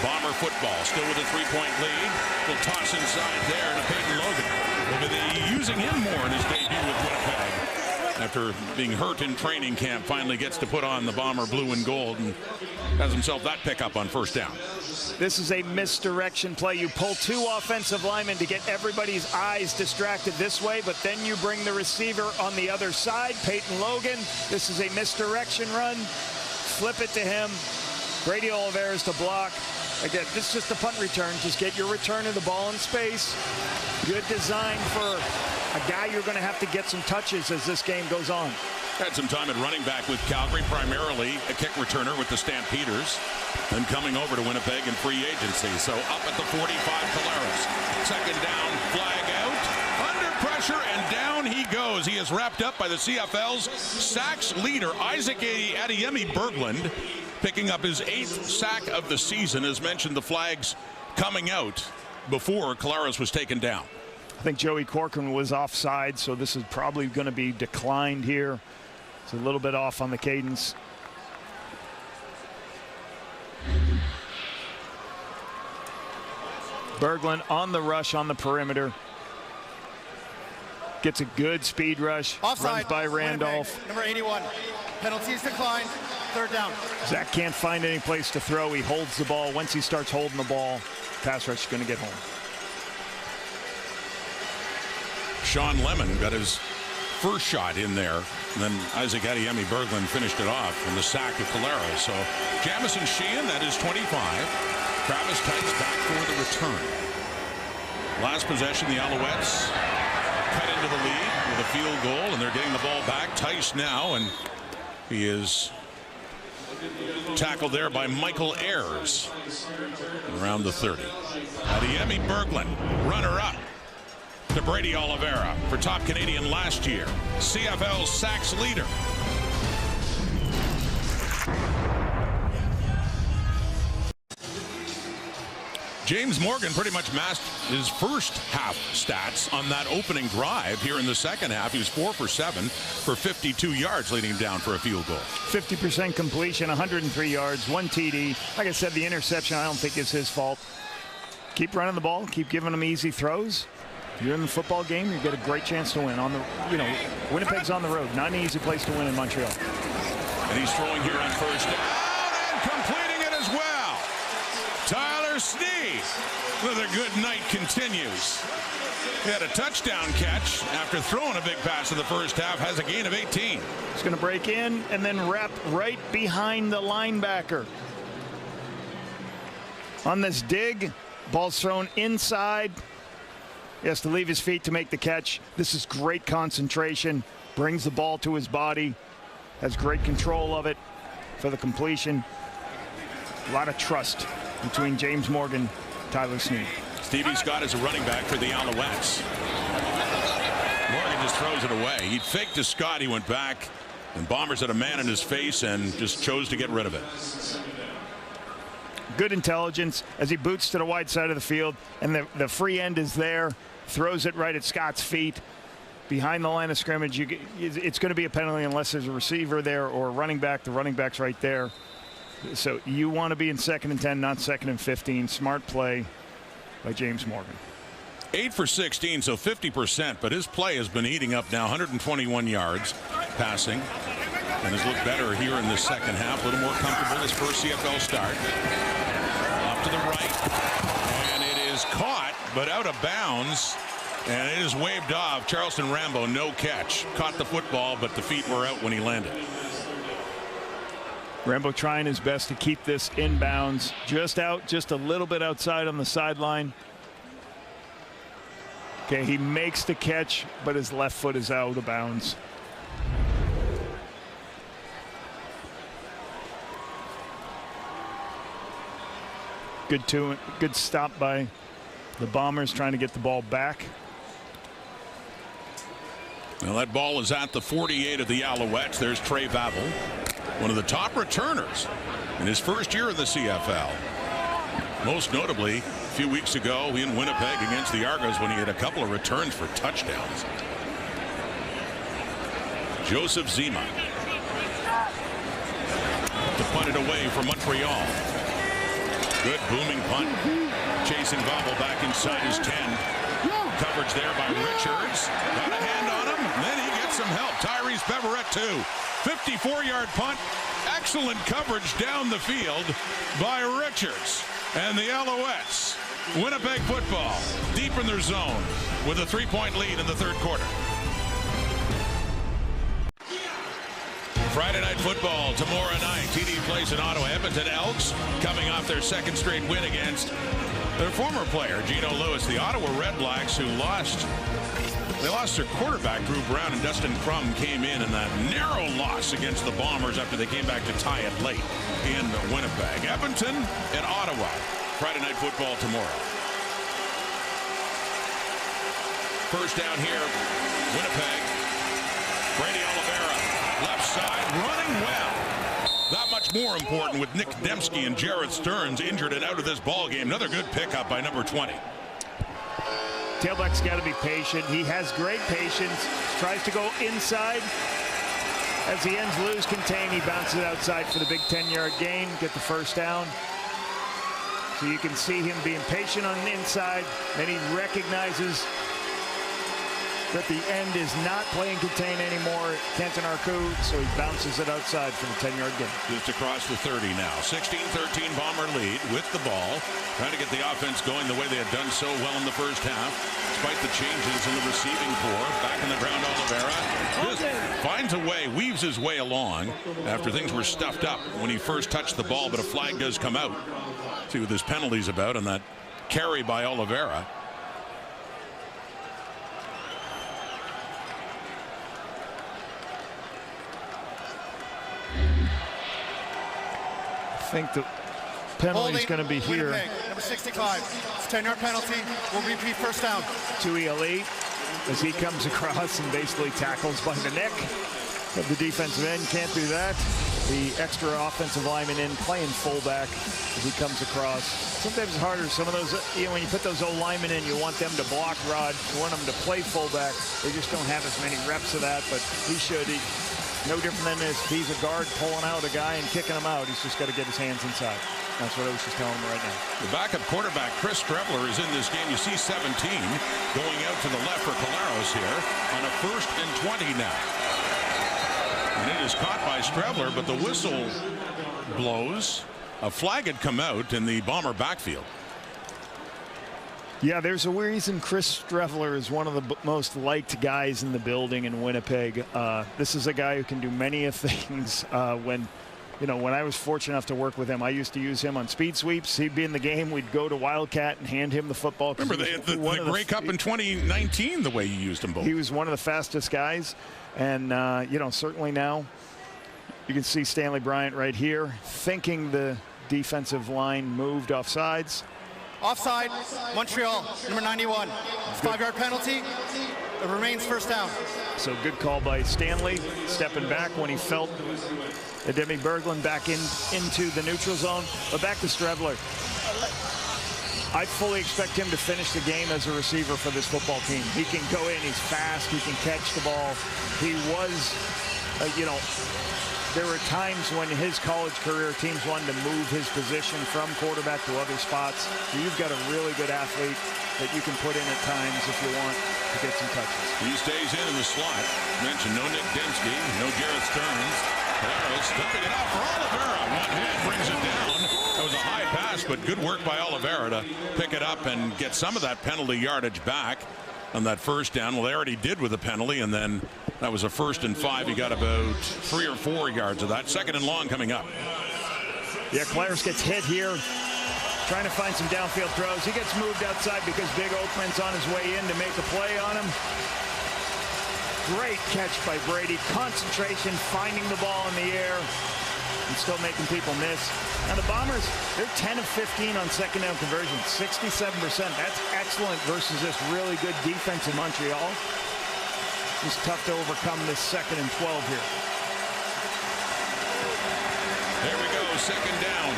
Bomber football still with a 3-point lead. Will toss inside there to Peyton Logan. Will be using him more in his debut with Winnipeg. After being hurt in training camp, finally gets to put on the Bomber blue and gold and has himself that pickup on first down. This is a misdirection play. You pull 2 offensive linemen to get everybody's eyes distracted this way, but then you bring the receiver on the other side, Peyton Logan. This is a misdirection run. Flip it to him. Brady Oliveira's to block. Again, this is just a punt return. Just get your return of the ball in space. Good design for a guy you're going to have to get some touches as this game goes on. Had some time at running back with Calgary, primarily a kick returner with the Stampeders, and coming over to Winnipeg in free agency. So up at the 45, Collaros. Second down, flag out, under pressure, and down he goes. He is wrapped up by the CFL's sacks leader, Isaac Adeyemi Berglund, picking up his 8th sack of the season. As mentioned, the flags coming out before Collaros was taken down. I think Joey Corcoran was offside, so this is probably going to be declined here. It's a little bit off on the cadence. Berglund on the rush on the perimeter. Gets a good speed rush. Offside. Runs by Randolph. Winnipeg, number 81. Penalties declined. Third down. Zach can't find any place to throw. He holds the ball. Once he starts holding the ball, pass rush is going to get home. Sean Lemon got his first shot in there, and then Isaac Adeyemi Berglund finished it off in the sack of Collaros. So Jamison Sheehan, that is 25. Travis Tice back for the return. Last possession, the Alouettes cut into the lead with a field goal, and they're getting the ball back. Tice now, and he is tackled there by Michael Ayers around the 30. Adeyemi Berglund, runner-up to Brady Oliveira for top Canadian last year. CFL sacks leader. James Morgan pretty much masked his first half stats on that opening drive. Here in the second half, he was 4 for 7 for 52 yards, leading him down for a field goal. 50% completion, 103 yards, 1 TD. Like I said, the interception I don't think is his fault. Keep running the ball, keep giving him easy throws. If you're in the football game, you get a great chance to win. Winnipeg's on the road. Not an easy place to win in Montreal. And he's throwing here on first down and completing it as well. Tyler Sneed with a good night continues. He had a touchdown catch after throwing a big pass in the first half. Has a gain of 18. He's going to break in and then wrap right behind the linebacker. On this dig, ball's thrown inside. He has to leave his feet to make the catch. This is great concentration. Brings the ball to his body. Has great control of it for the completion. A lot of trust between James Morgan and Tyler Snead. Stevie Scott is a running back for the Alouettes. Morgan just throws it away. He faked to Scott. He went back. And Bombers had a man in his face and just chose to get rid of it. Good intelligence as he boots to the wide side of the field. And the free end is there. Throws it right at Scott's feet. Behind the line of scrimmage, it's going to be a penalty unless there's a receiver there or a running back. The running back's right there. So you want to be in 2nd and 10, not 2nd and 15. Smart play by James Morgan. 8 for 16, so 50%, but his play has been heating up now. 121 yards passing, and has looked better here in the second half. A little more comfortable his first CFL start. Up to the right, and it is caught, but out of bounds. And it is waved off. Charleston Rambo, no catch. Caught the football, but the feet were out when he landed. Rambo trying his best to keep this inbounds. Just out, just a little bit outside on the sideline. Okay, he makes the catch, but his left foot is out of bounds. Good stop by the Bombers trying to get the ball back. Now that ball is at the 48 of the Alouettes. There's Trey Vavel, one of the top returners in his first year in the CFL. Most notably, a few weeks ago in Winnipeg against the Argos when he had a couple of returns for touchdowns. Joseph Zima to punt it away from Montreal. Good booming punt. Chasing Vavel back inside his 10. Coverage there by Richards. Got a hand on him. And then he gets some help. Tyrese Beverett too. 54-yard punt. Excellent coverage down the field by Richards. And the Alouettes, Winnipeg football, deep in their zone with a 3-point lead in the third quarter. Friday night football tomorrow night. TD Place in Ottawa. Edmonton Elks coming off their second straight win against their former player, Gino Lewis. The Ottawa Redblacks, who lost their quarterback, Drew Brown, and Dustin Crum came in that narrow loss against the Bombers after they came back to tie it late in Winnipeg. Edmonton and Ottawa. Friday night football tomorrow. First down here, Winnipeg. Brady Oliveira, left side, running well. That much more important with Nick Dembski and Jared Stearns injured and out of this ball game. Another good pickup by number 20. Tailback's got to be patient. He has great patience. Tries to go inside. As the ends lose contain, he bounces outside for the big 10-yard gain. Get the first down. So you can see him being patient on the inside. Then he recognizes that the end is not playing contain anymore. Kenton Arcou, so he bounces it outside for the 10-yard gain. Just across the 30 now. 16-13 Bomber lead with the ball. Trying to get the offense going the way they had done so well in the first half. Despite the changes in the receiving corps. Back in the ground, Oliveira just finds a way, weaves his way along after things were stuffed up when he first touched the ball, but a flag does come out. See what this penalty's about on that carry by Oliveira. I think the penalty is going to be here. Winnipeg, number 65. It's a 10-yard penalty. We'll repeat first down. To ELE as he comes across and basically tackles by the neck of the defensive end. Can't do that. The extra offensive lineman in playing fullback as he comes across. Sometimes it's harder. Some of those, when you put those old linemen in, you want them to block Rod. You want them to play fullback. They just don't have as many reps of that, but he should. No different than if he's a guard pulling out a guy and kicking him out. He's just got to get his hands inside. That's what I was just telling him right now. The backup quarterback, Chris Strevler, is in this game. You see 17 going out to the left for Caleros here on a 1st and 20 now. And it is caught by Strevler, but the whistle blows. A flag had come out in the Bomber backfield. Yeah, there's a reason Chris Strevler is one of the most liked guys in the building in Winnipeg. This is a guy who can do many of things when you know, when I was fortunate enough to work with him, I used to use him on speed sweeps. He'd be in the game. We'd go to Wildcat and hand him the football. Remember the Grey Cup in 2019, the way you used them both. He was one of the fastest guys. And, you know, certainly now you can see Stanley Bryant right here thinking the defensive line moved offsides. Offside, Montreal, number 91. 5-yard penalty. It remains first down. So good call by Stanley, stepping back when he felt Demi Berglund back into the neutral zone. But back to Strebler. I fully expect him to finish the game as a receiver for this football team. He can go in, he's fast, he can catch the ball. He was, you know, there were times when his college career teams wanted to move his position from quarterback to other spots. So you've got a really good athlete that you can put in at times if you want to get some touches. He stays in the slot. Mentioned no Nick Dembski, no Garrett Stearns. Harris stepping it out for Oliveira. One hand brings it down. That was a high pass, but good work by Oliveira to pick it up and get some of that penalty yardage back on that first down. Well, they already did with the penalty, and then that was a 1st and 5. He got about 3 or 4 yards of that. 2nd and long coming up. Yeah, Claris gets hit here, trying to find some downfield throws. He gets moved outside because Big Oakman's on his way in to make a play on him. Great catch by Brady. Concentration, finding the ball in the air, and still making people miss. Now the Bombers, they're 10 of 15 on 2nd down conversions, 67%. That's excellent versus this really good defense in Montreal. It's tough to overcome this 2nd and 12 here. There we go, 2nd down.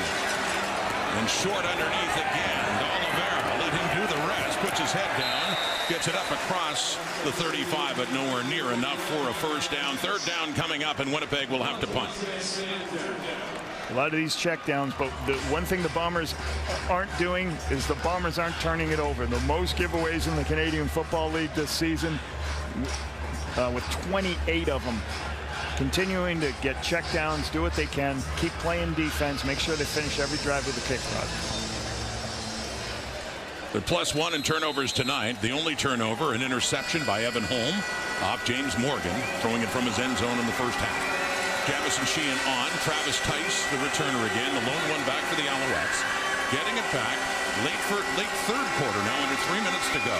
And short underneath again. Oliveira, let him do the rest. Puts his head down. Gets it up across the 35, but nowhere near enough for a 1st down. 3rd down coming up, and Winnipeg will have to punt. A lot of these checkdowns, but the one thing the Bombers aren't doing is the Bombers aren't turning it over. The most giveaways in the Canadian Football League this season, with 28 of them. Continuing to get checkdowns, do what they can, keep playing defense, make sure they finish every drive with a kick, Rod. They're +1 in turnovers tonight. The only turnover, an interception by Evan Holm off James Morgan, throwing it from his end zone in the first half. Jamison Sheehan on. Travis Tice, the returner again, the lone one back for the Alouettes. Getting it back late 3rd quarter now, under 3 minutes to go.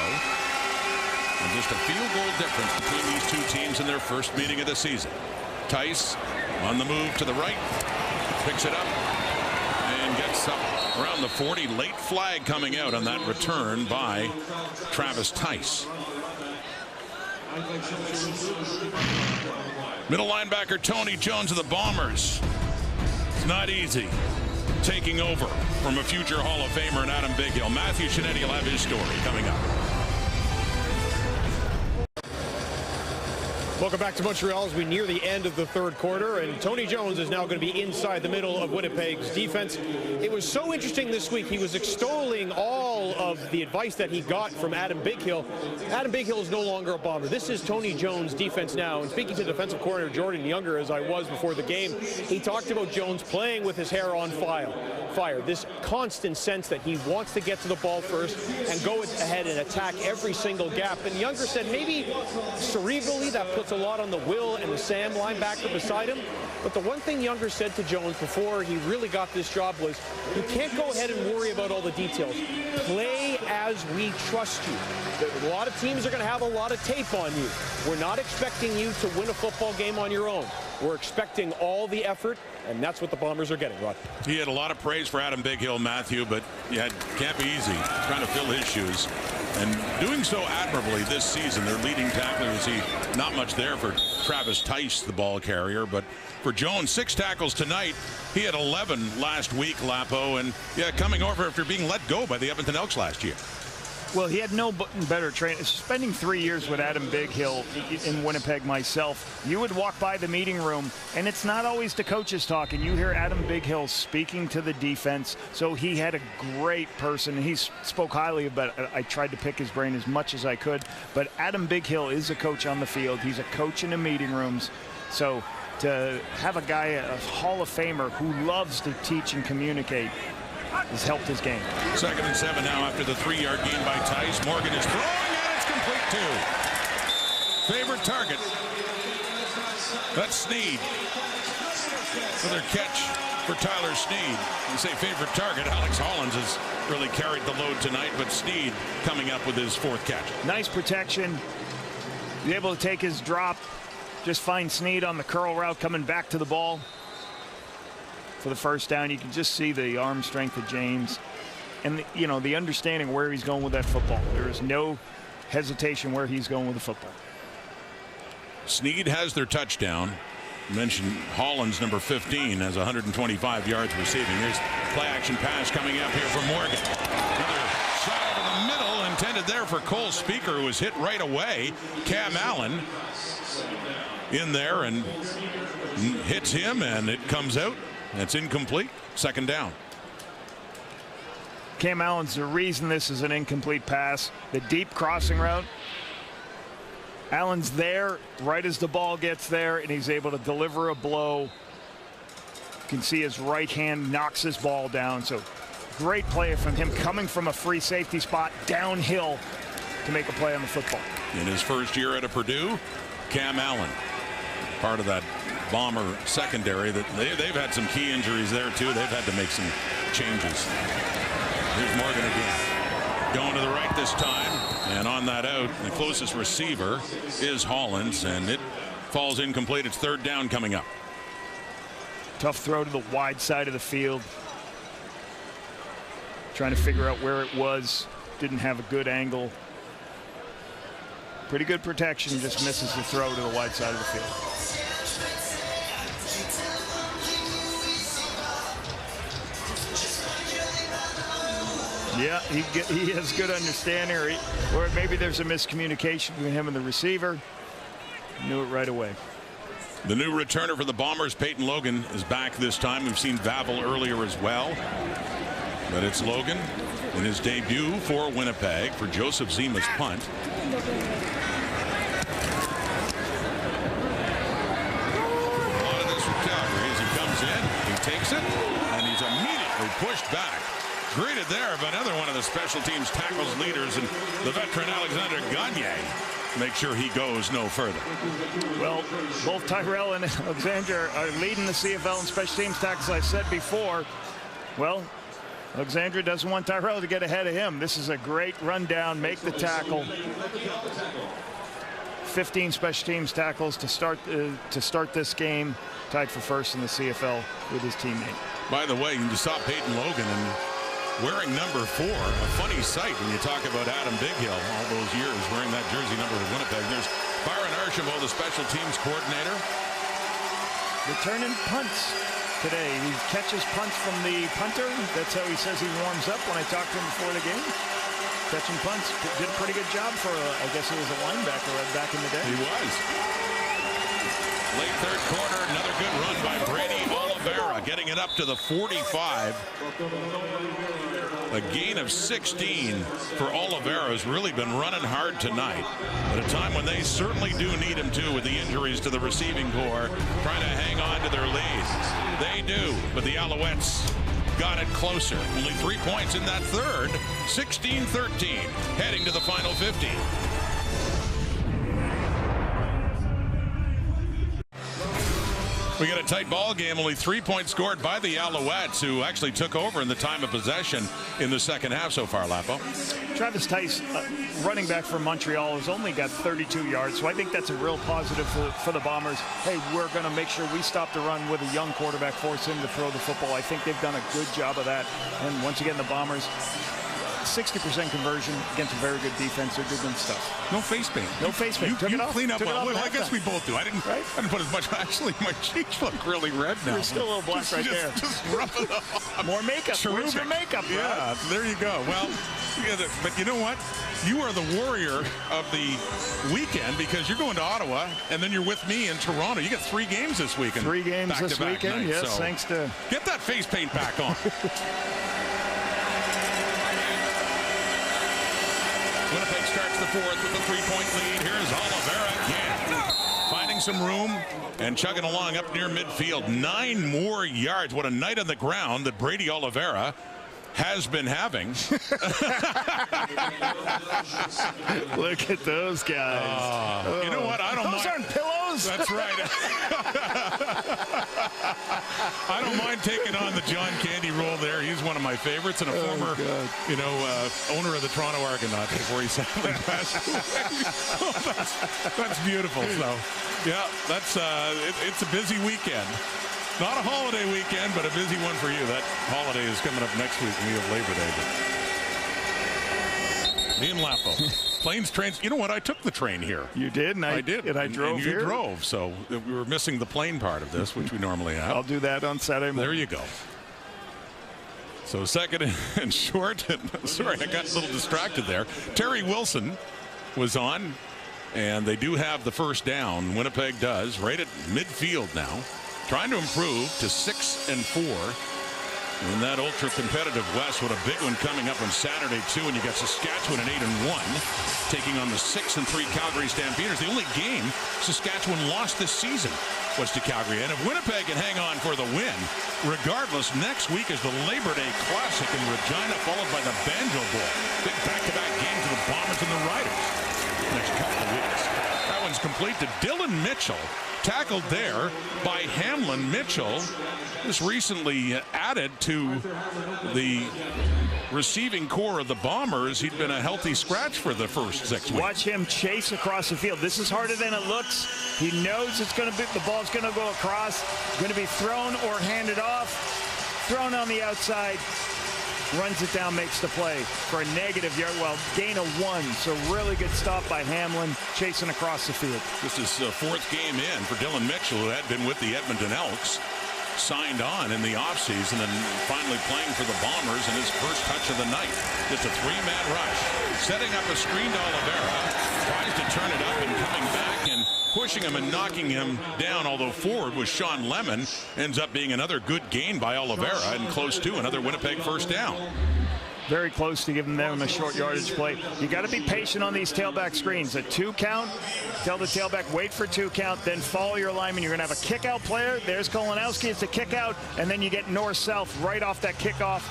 And just a field goal difference between these two teams in their first meeting of the season. Tice on the move to the right, picks it up and gets up around the 40. Late flag coming out on that return by Travis Tice. Middle linebacker Tony Jones of the Bombers. It's not easy taking over from a future Hall of Famer in Adam Bighill. Matthew Shinetti will have his story coming up. Welcome back to Montreal as we near the end of the 3rd quarter, and Tony Jones is now going to be inside the middle of Winnipeg's defense. It was so interesting this week. He was extolling all of the advice that he got from Adam Bighill. Adam Bighill is no longer a Bomber. This is Tony Jones' defense now. And speaking to defensive coordinator Jordan Younger, as I was before the game, he talked about Jones playing with his hair on fire. This constant sense that he wants to get to the ball first and go ahead and attack every single gap. And Younger said maybe cerebrally that puts a lot on the Will and the Sam linebacker beside him. But the one thing Younger said to Jones before he really got this job was, you can't go ahead and worry about all the details. Play as we trust you. A lot of teams are going to have a lot of tape on you. We're not expecting you to win a football game on your own. We're expecting all the effort, and that's what the Bombers are getting, Rod. He had a lot of praise for Adam Bighill, Matthew, but yeah, it can't be easy trying to fill his shoes. And doing so admirably this season. Their leading tackler, is he not much there for Travis Tice, the ball carrier, but for Jones, 6 tackles tonight. He had 11 last week, Lapo, and yeah, coming over after being let go by the Edmonton Elks last year. Well, he had no better training. Spending 3 years with Adam Bighill in Winnipeg myself, you would walk by the meeting room, and it's not always the coaches talking. You hear Adam Bighill speaking to the defense. So he had a great person. He spoke highly about it. I tried to pick his brain as much as I could. But Adam Bighill is a coach on the field. He's a coach in the meeting rooms. So to have a guy, a Hall of Famer, who loves to teach and communicate, has helped his game. 2nd and 7 now after the 3-yard gain by Tice. Morgan is throwing, and it's complete too. Favorite target. That's Sneed. Another catch for Tyler Sneed. You say favorite target. Alex Hollins has really carried the load tonight, but Sneed coming up with his 4th catch. Nice protection. Be able to take his drop. Just find Sneed on the curl route coming back to the ball for the first down. You can just see the arm strength of James and the understanding where he's going with that football. There is no hesitation where he's going with the football. Sneed has their touchdown. You mentioned Hollins, number 15, has 125 yards receiving. Here's play action pass coming up here from Morgan. Another shot over the middle intended there for Cole Speaker, who was hit right away. Cam Allen in there and hits him, and it comes out. It's incomplete. 2nd down. Cam Allen's the reason this is an incomplete pass. The deep crossing route. Allen's there right as the ball gets there, and he's able to deliver a blow. You can see his right hand knocks his ball down. So great play from him coming from a free safety spot downhill to make a play on the football. In his first year at Purdue, Cam Allen, part of that Bomber secondary. That they've had some key injuries there too. They've had to make some changes. Here's Morgan again, going to the right this time, and on that out, the closest receiver is Hollins, and it falls incomplete. It's 3rd down coming up. Tough throw to the wide side of the field. Trying to figure out where it was. Didn't have a good angle. Pretty good protection, just misses the throw to the wide side of the field. Yeah, he has good understanding, or maybe there's a miscommunication between him and the receiver. Knew it right away. The new returner for the Bombers, Peyton Logan, is back this time. We've seen Vavel earlier as well, but it's Logan in his debut for Winnipeg for Joseph Zima's punt. A lot of this from Calgary as he comes in, he takes it, and he's immediately pushed back. Greeted there by another one of the special teams tackles leaders, and the veteran Alexander Gagne. Make sure he goes no further. Well, both Tyrell and Alexander are leading the CFL in special teams tackles. I said before, well, Alexander doesn't want Tyrell to get ahead of him. This is a great rundown, make the tackle. 15 special teams tackles to start this game, tied for first in the CFL with his teammate. By the way, you saw Peyton Logan and wearing number 4, a funny sight when you talk about Adam Bighill all those years wearing that jersey number with Winnipeg. There's Byron Archibald, the special teams coordinator. Returning punts today. He catches punts from the punter. That's how he says he warms up when I talked to him before the game. Catching punts. Did a pretty good job for, I guess he was a linebacker back in the day. He was. Late 3rd quarter, another good run by Brady Oliveira, getting it up to the 45. A gain of 16 for Oliveira. Has really been running hard tonight at a time when they certainly do need him to, with the injuries to the receiving corps, trying to hang on to their lead. They do, but the Alouettes got it closer. Only 3 points in that third. 16-13, heading to the final 50. We got a tight ball game. Only 3 points scored by the Alouettes, who actually took over in the time of possession in the second half so far, Lapo. Travis Tice, running back for Montreal, has only got 32 yards, so I think that's a real positive for the Bombers. Hey, we're going to make sure we stop the run with a young quarterback, force him to throw the football. I think they've done a good job of that. And once again, the Bombers, 60% conversion against a very good defense. They're doing stuff. No face paint. No face paint. You clean up. Well, I guess we both do. I didn't put as much. Actually, my cheeks look really red now. There's still a little black right there. Just rub it off. More makeup. Terrific. Where's your makeup, bro? Yeah, there you go. Well, but you know what? You are the warrior of the weekend because you're going to Ottawa, and then you're with me in Toronto. You got 3 games this weekend. 3 games this weekend, night, yes, so thanks to... Get that face paint back on. Winnipeg starts the 4th with a 3-point lead. Here's Oliveira again, finding some room and chugging along up near midfield. 9 more yards. What a night on the ground that Brady Oliveira has been having. Look at those guys. You know what? I don't mind. Those aren't pillows. those? That's right. I don't mind taking on the John Candy role there. He's one of my favorites and a former, owner of the Toronto Argonauts before he sadly passed away. That's beautiful. So, yeah, that's it's a busy weekend. Not a holiday weekend, but a busy one for you. That holiday is coming up next week, and we have Labor Day. But me and Lapo. Planes, trains. You know what? I took the train here. You did? And I did. And I drove and you here? drove. So we were missing the plane part of this, which we normally have. I'll do that on Saturday morning. There you go. So second and short. Sorry, I got a little distracted there. Terry Wilson was on, and they do have the first down. Winnipeg does, right at midfield now. Trying to improve to 6-4 in that ultra-competitive West. With a big one coming up on Saturday, too. And you got Saskatchewan at 8-1, taking on the 6-3 Calgary Stampeders. The only game Saskatchewan lost this season was to Calgary. And if Winnipeg can hang on for the win, regardless, next week is the Labor Day Classic in Regina, followed by the Banjo Bowl. Big back-to-back games of the Bombers and the Riders next couple of weeks. That one's complete to Dylan Mitchell. Tackled there by Hamlin. Mitchell just recently added to the receiving core of the Bombers. He'd been a healthy scratch for the first 6 weeks. Watch him chase across the field. This is harder than it looks. He knows it's going to be, the ball's going to go across, going to be thrown or handed off, thrown on the outside. Runs it down, makes the play for a negative yard. Well, gain of 1. So really good stop by Hamlin, chasing across the field. This is fourth game in for Dylan Mitchell, who had been with the Edmonton Elks, signed on in the offseason and finally playing for the Bombers in his first touch of the night. Just a 3-man rush. Setting up a screen to Oliveira. Tries to turn it up and coming back and pushing him and knocking him down, although forward was Sean Lemon. Ends up being another good gain by Oliveira and close to another Winnipeg first down. Very close to giving them a short yardage play. You got to be patient on these tailback screens. A 2 count, tell the tailback, wait for 2 count, then follow your lineman. You're going to have a kick-out player. There's Kolanowski. It's a kick-out, and then you get north-south right off that kickoff.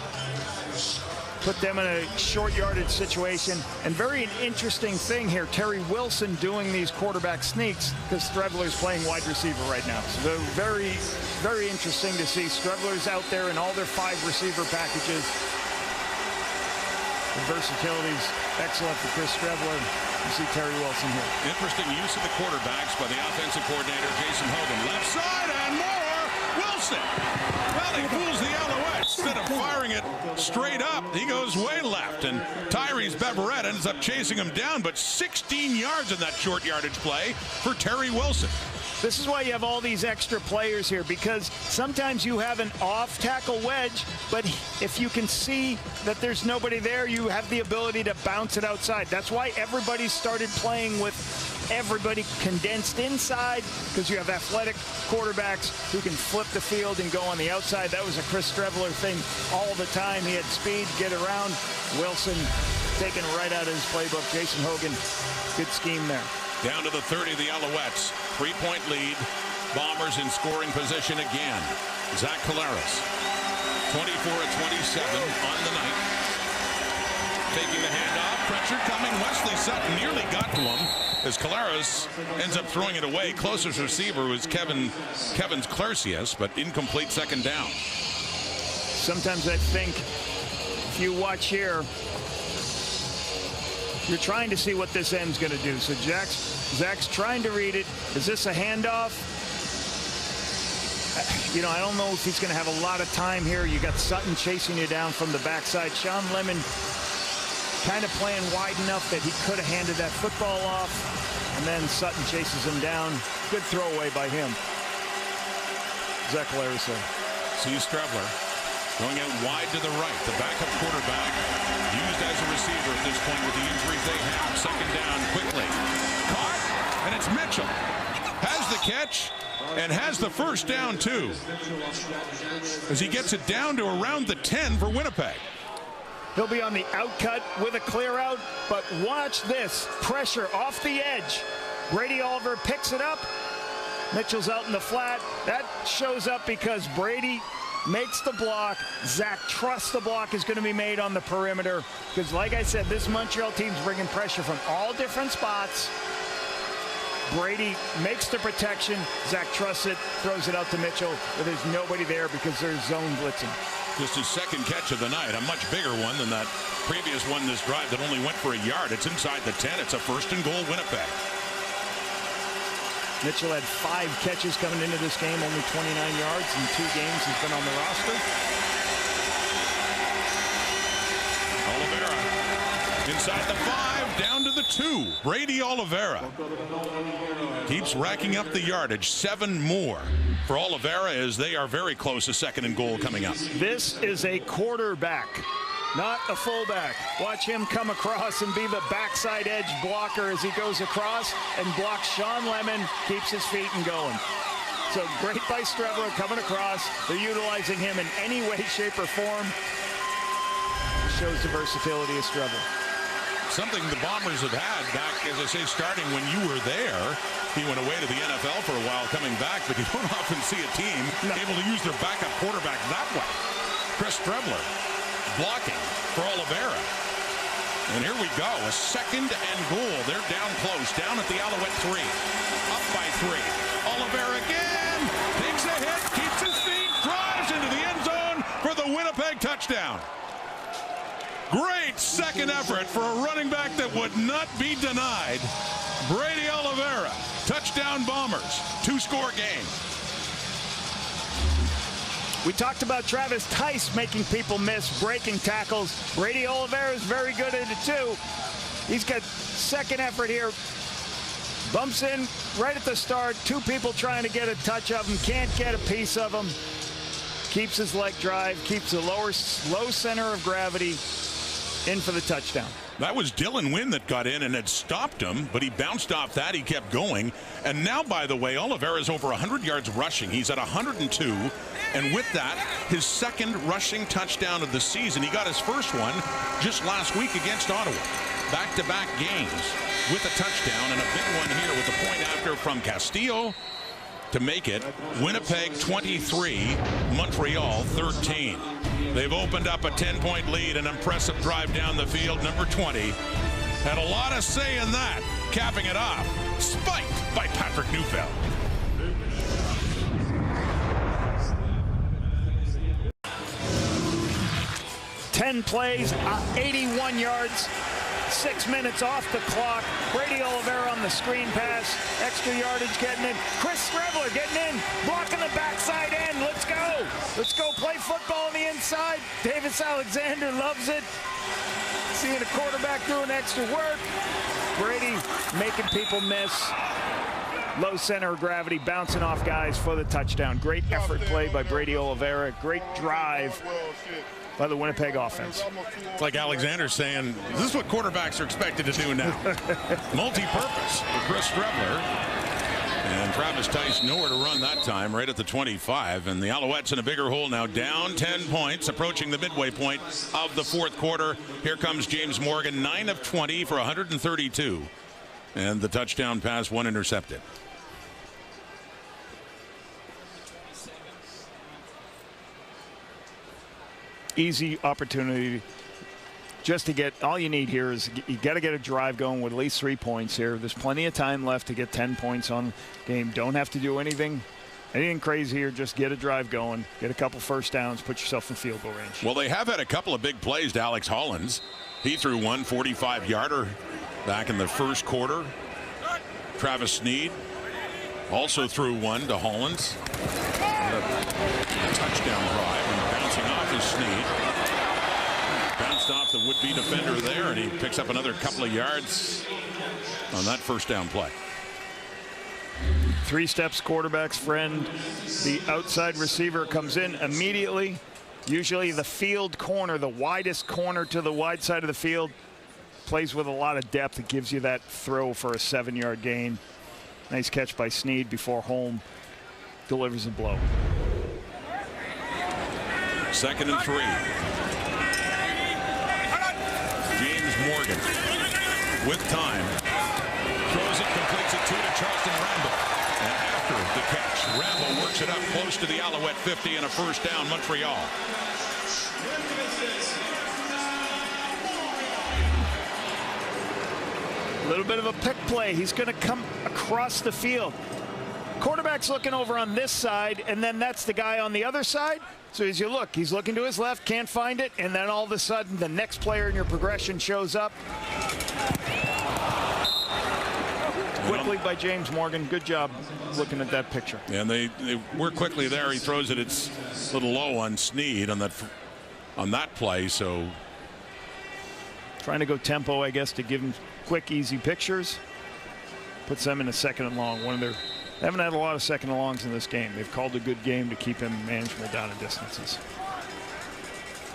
Put them in a short yardage situation. And very interesting thing here, Terry Wilson doing these quarterback sneaks because Strevler's playing wide receiver right now. So very, very interesting to see Strevler's out there in all their 5 receiver packages. The versatility's excellent for Chris Strevler. You see Terry Wilson here. Interesting use of the quarterbacks by the offensive coordinator, Jason Hogan. Left side and more. Wilson. Well, he fools the Alouettes. Instead of firing it straight up, he goes way left. And Tyrese Beverett ends up chasing him down, but 16 yards in that short yardage play for Terry Wilson. This is why you have all these extra players here, because sometimes you have an off-tackle wedge, but if you can see that there's nobody there, you have the ability to bounce it outside. That's why everybody started playing with everybody condensed inside, because you have athletic quarterbacks who can flip the field and go on the outside. That was a Chris Strevler thing all the time. He had speed, get around. Wilson taken right out of his playbook. Jason Hogan, good scheme there. Down to the 30 of the Alouettes. 3-point lead. Bombers in scoring position again. Zach Collaros, 24 of 27 on the night. Taking the handoff. Pressure coming. Wesley Sutton nearly got to him as Collaros ends up throwing it away. Closest receiver was Kevin's Clarcius, but incomplete second down. Sometimes I think if you watch here, you're trying to see what this end's going to do. So Zach's trying to read it. Is this a handoff? You know, I don't know if he's going to have a lot of time here. You got Sutton chasing you down from the backside. Sean Lemon kind of playing wide enough that he could have handed that football off. And then Sutton chases him down. Good throwaway by him. Zach Larissa. See Strevler going out wide to the right. The backup quarterback used as a receiver at this point with the injuries they have. Second down quickly. Caught, and it's Mitchell. Has the catch and has the first down too, as he gets it down to around the 10 for Winnipeg. He'll be on the outcut with a clear out, but watch this. Pressure off the edge. Brady Oliver picks it up. Mitchell's out in the flat. That shows up because Brady makes the block. Zach trusts the block is going to be made on the perimeter, because like I said, this Montreal team's bringing pressure from all different spots. Brady makes the protection. Zach trusts it, throws it out to Mitchell, but there's nobody there because there's zone blitzing. Just his second catch of the night, a much bigger one than that previous one this drive that only went for a yard. It's inside the 10. It's a 1st and goal, Winnipeg. Mitchell had 5 catches coming into this game, only 29 yards in 2 games he's been on the roster. Oliveira inside the 5, down to the 2. Brady Oliveira keeps racking up the yardage. 7 more for Oliveira as they are very close to 2nd and goal coming up. This is a quarterback, not a fullback. Watch him come across and be the backside edge blocker as he goes across and blocks Sean Lemon, keeps his feet and going. So great by Strebler coming across. They're utilizing him in any way, shape, or form. Shows the versatility of Strebler. Something the Bombers have had back, as I say, starting when you were there. He went away to the NFL for a while, coming back, but you don't often see a team able to use their backup quarterback that way. Chris Strebler blocking for Oliveira. And here we go, a 2nd and goal. They're down close, down at the Alouette 3. Up by 3. Oliveira again, takes a hit, keeps his feet, drives into the end zone for the Winnipeg touchdown. Great second effort for a running back that would not be denied. Brady Oliveira, touchdown Bombers, 2-score game. We talked about Travis Tice making people miss, breaking tackles. Brady Oliveira is very good at it too. He's got second effort here. Bumps in right at the start. 2 people trying to get a touch of him, can't get a piece of him. Keeps his leg drive, keeps the low center of gravity. In for the touchdown. That was Dylan Wynn that got in and had stopped him, but he bounced off that. He kept going. And now, by the way, Oliveira's over 100 yards rushing. He's at 102. And with that, his 2nd rushing touchdown of the season. He got his first one just last week against Ottawa. Back-to-back games with a touchdown and a big one here with a point after from Castillo to make it Winnipeg 23, Montreal 13. They've opened up a 10-point lead, an impressive drive down the field. Number 20 had a lot of say in that, capping it off. Spiked by Patrick Neufeld. Ten plays, 81 yards, 6 minutes off the clock. Brady Oliveira on the screen pass, extra yardage getting in. Chris Strebler getting in, blocking the backside end. Let's go. Let's go play football on the inside. Davis Alexander loves it. Seeing a quarterback doing extra work. Brady making people miss. Low center of gravity, bouncing off guys for the touchdown. Great effort play by Brady Oliveira. Great drive by the Winnipeg offense. It's like Alexander saying, this is what quarterbacks are expected to do now. Multi-purpose for Chris Strebler. And Travis Tice nowhere to run that time, right at the 25. And the Alouettes in a bigger hole now, down 10 points, approaching the midway point of the 4th quarter. Here comes James Morgan, 9 of 20 for 132. And the touchdown pass, 1 intercepted. Easy opportunity just to get, all you need here is you got to get a drive going with at least 3 points here. There's plenty of time left to get 10 points on the game. Don't have to do anything crazy here. Just get a drive going, get a couple first downs, put yourself in field goal range. Well, they have had a couple of big plays to Alex Hollins. He threw one 45-yarder back in the 1st quarter. Travis Sneed also threw one to Hollins. A touchdown drive and bouncing off his Sneed. Bounced off the would-be defender there, and he picks up another couple of yards on that first down play. 3 steps, quarterback's friend. The outside receiver comes in immediately. Usually the field corner, the widest corner to the wide side of the field, plays with a lot of depth. It gives you that throw for a 7-yard gain. Nice catch by Sneed before Holm delivers a blow. 2nd and 3. James Morgan with time. Throws it, completes it to Charleston Rambo. And after the catch, Rambo works it up close to the Alouette 50 and a first down, Montreal. little bit of a pick play. He's going to come across the field. Quarterback's looking over on this side, and then that's the guy on the other side. So as you look, he's looking to his left, can't find it, and then all of a sudden the next player in your progression shows up. Quickly by James Morgan. Good job looking at that picture. And they work quickly there. He throws it. It's a little low on Sneed on that play. So trying to go tempo, I guess, to give him quick, easy pictures. Puts them in a second and long. They haven't had a lot of second and longs in this game. They've called a good game to keep him manageable down in distances.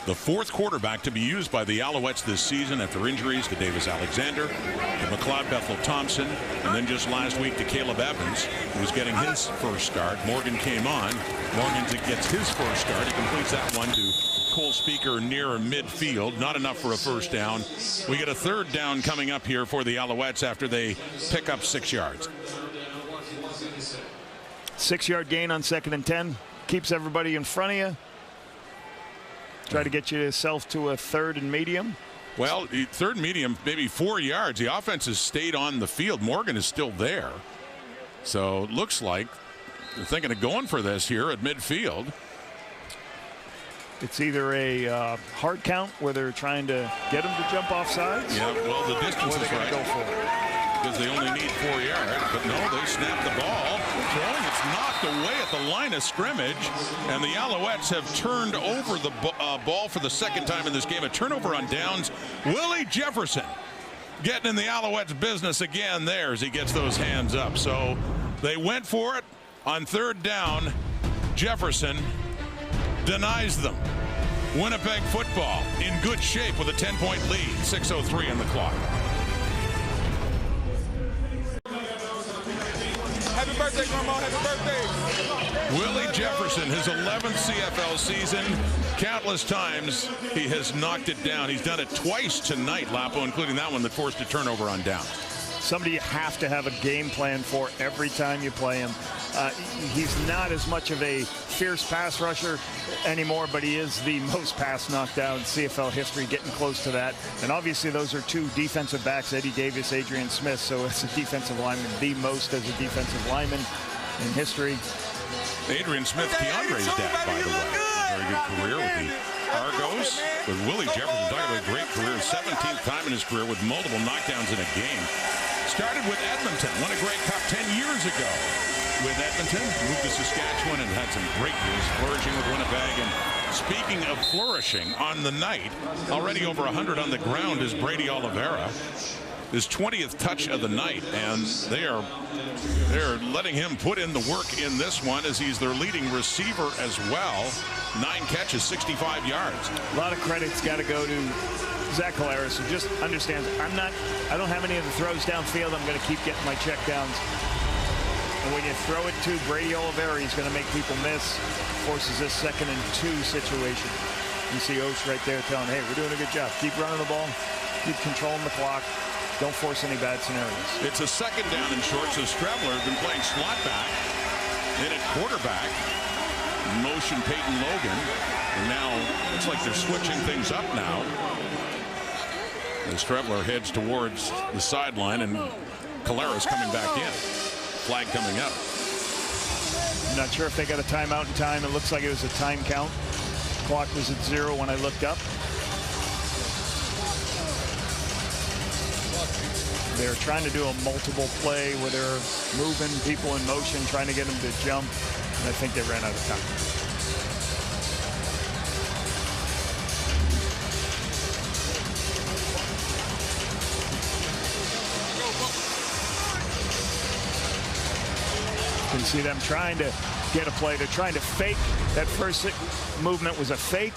The fourth quarterback to be used by the Alouettes this season after injuries to Davis Alexander, to McLeod Bethel-Thompson, and then just last week to Caleb Evans, who was getting his first start. Morgan came on. Morgan gets his first start. He completes that one to Cole Speaker near midfield. Not enough for a first down. We get a third down coming up here for the Alouettes after they pick up 6 yards. 6-yard gain on 2nd and 10. Keeps everybody in front of you. Try to get yourself to a 3rd and medium. Well, 3rd and medium, maybe 4 yards. The offense has stayed on the field. Morgan is still there. So it looks like they're thinking of going for this here at midfield. It's either a hard count where they're trying to get him to jump off sides. Yeah, well, the distance is right. Go for it. Because they only need 4 yards. But no, they snap the ball. Throwing, it's knocked away at the line of scrimmage. And the Alouettes have turned over the ball for the second time in this game. A turnover on downs. Willie Jefferson getting in the Alouettes' business again there as he gets those hands up. So they went for it on 3rd down. Jefferson denies them. Winnipeg football in good shape with a 10-point lead. 6:03 on the clock. Happy birthday, Grandma. Happy birthday. Willie Jefferson, his 11th CFL season. Countless times he has knocked it down. He's done it twice tonight, Lapo, including that one that forced a turnover on downs. Somebody you have to have a game plan for every time you play him. He's not as much of a fierce pass rusher anymore, but he is the most pass knockdown in CFL history, getting close to that. And obviously those are two defensive backs, Eddie Davis, Adrian Smith. So as a defensive lineman, the most as a defensive lineman in history. Adrian Smith, Keandre's dad, by the way. Very good career with the Argos. With Willie Jefferson, talking about a great career. 17th time in his career with multiple knockdowns in a game. Started with Edmonton, won a Grey Cup 10 years ago with Edmonton. Moved to Saskatchewan and had some great years flourishing with Winnipeg. And speaking of flourishing, on the night, already over 100 on the ground is Brady Oliveira. His 20th touch of the night, and they're letting him put in the work in this one as he's their leading receiver as well. 9 catches, 65 yards. A lot of credit's got to go to Zach Collaros, who just understands I don't have any of the throws downfield. I'm going to keep getting my check downs. And when you throw it to Brady Oliveira, he's going to make people miss. Forces this 2nd and 2 situation. You see Osh right there telling, hey, we're doing a good job. Keep running the ball. Keep controlling the clock. Don't force any bad scenarios. It's a 2nd down and short, so Strebler has been playing slot back. In at quarterback. Motion Peyton Logan. And now looks like they're switching things up now. As Strebler heads towards the sideline and Collaros coming back in. Flag coming up. I'm not sure if they got a timeout in time. It looks like it was a time count. Clock was at 0 when I looked up. They're trying to do a multiple play where they're moving people in motion, trying to get them to jump. And I think they ran out of time. You can see them trying to get a play. They're trying to fake. That first movement was a fake,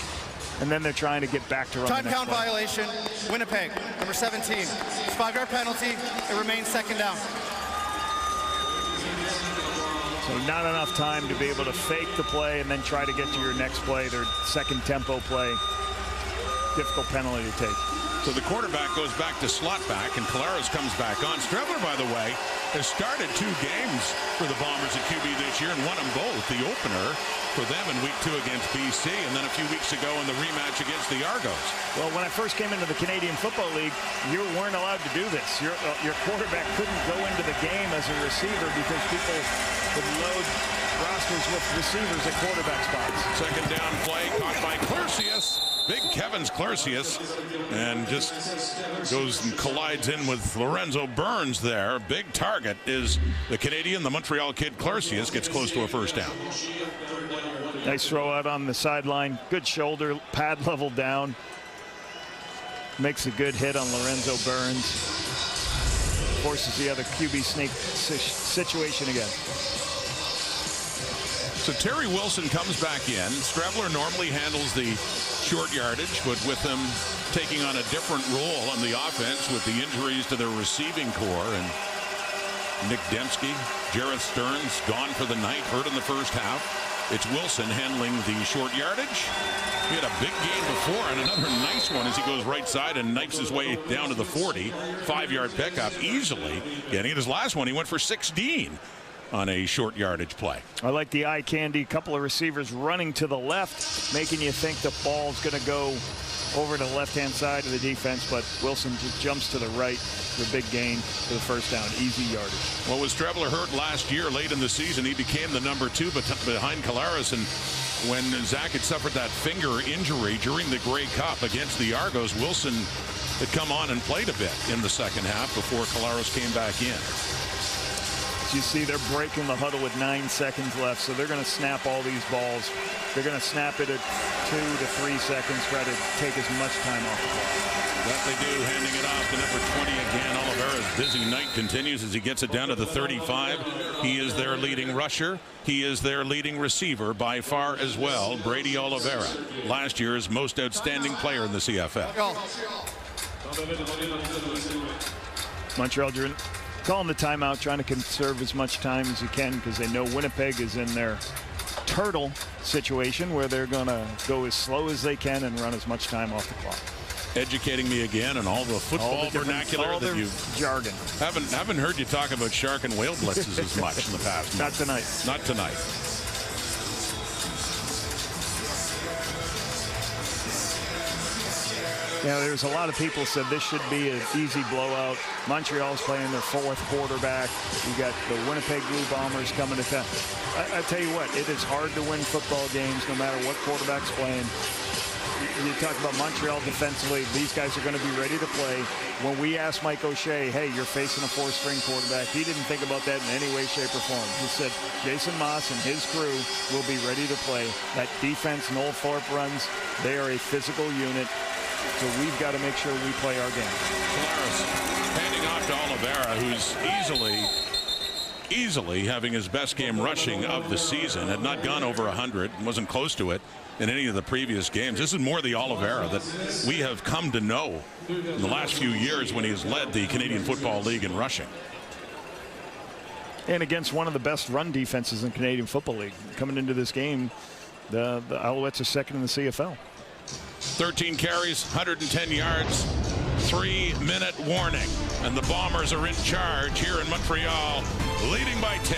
and then they're trying to get back to run. Time count violation. Winnipeg, number 17. It's 5-yard penalty. It remains 2nd down. So not enough time to be able to fake the play and then try to get to your next play, their 2nd tempo play. Difficult penalty to take. So the quarterback goes back to slot back, and Collaros comes back on. Strebler, by the way, has started 2 games for the Bombers at QB this year and won them both. The opener for them in week 2 against BC, and then a few weeks ago in the rematch against the Argos. Well, when I first came into the Canadian Football League, you weren't allowed to do this. Your quarterback couldn't go into the game as a receiver because people would load rosters with receivers at quarterback spots. Second down play caught by Clercius. Big Kevin's Clercius, and just goes and collides in with Lorenzo Burns there. Big target is the Canadian. The Montreal kid Clercius gets close to a first down. Nice throw out on the sideline. Good shoulder, pad level down. Makes a good hit on Lorenzo Burns. Forces the other QB sneak situation again. So Terry Wilson comes back in. Strebler normally handles the short yardage, but with them taking on a different role on the offense with the injuries to their receiving core. And Nick Dembski, Jareth Stearns gone for the night, hurt in the first half. It's Wilson handling the short yardage. He had a big gain before and another nice one as he goes right side and knifes his way down to the 40. 5-yard pickup easily. Getting it his last one, he went for 16 on a short yardage play. I like the eye candy. Couple of receivers running to the left, making you think the ball's going to go over to the left-hand side of the defense, but Wilson just jumps to the right for a big gain for the first down. Easy yardage. Well, was Strebler hurt last year late in the season? He became the number 2 behind Collaros, and when Zach had suffered that finger injury during the Grey Cup against the Argos, Wilson had come on and played a bit in the second half before Collaros came back in. You see they're breaking the huddle with 9 seconds left, so they're going to snap all these balls. They're going to snap it at 2 to 3 seconds, try to take as much time off the clock. That they do, handing it off to number 20 again. Oliveira's busy night continues as he gets it down to the 35. He is their leading rusher. He is their leading receiver by far as well. Brady Oliveira, last year's most outstanding player in the CFL. Montreal calling the timeout, trying to conserve as much time as you can because they know Winnipeg is in their turtle situation where they're going to go as slow as they can and run as much time off the clock. Educating me again on all the football vernacular that you jargon. Haven't heard you talk about shark and whale blitzes as much in the past. Not tonight. Not tonight. Yeah, there's a lot of people said this should be an easy blowout. Montreal's playing their 4th quarterback. You got the Winnipeg Blue Bombers coming to town. I tell you what, it is hard to win football games no matter what quarterback's playing. You talk about Montreal defensively, these guys are going to be ready to play. When we asked Mike O'Shea, hey, you're facing a 4th-string quarterback, he didn't think about that in any way, shape, or form. He said Jason Moss and his crew will be ready to play. That defense Noel Thorpe runs, they are a physical unit. So we've got to make sure we play our game. Collaros handing off to Oliveira, who's easily having his best game rushing of the season. Had not gone over 100, wasn't close to it in any of the previous games. This is more the Oliveira that we have come to know in the last few years when he has led the Canadian Football League in rushing. And against one of the best run defenses in Canadian Football League. Coming into this game, the Alouettes are 2nd in the CFL. 13 carries, 110 yards, 3-minute warning. And the Bombers are in charge here in Montreal, leading by 10.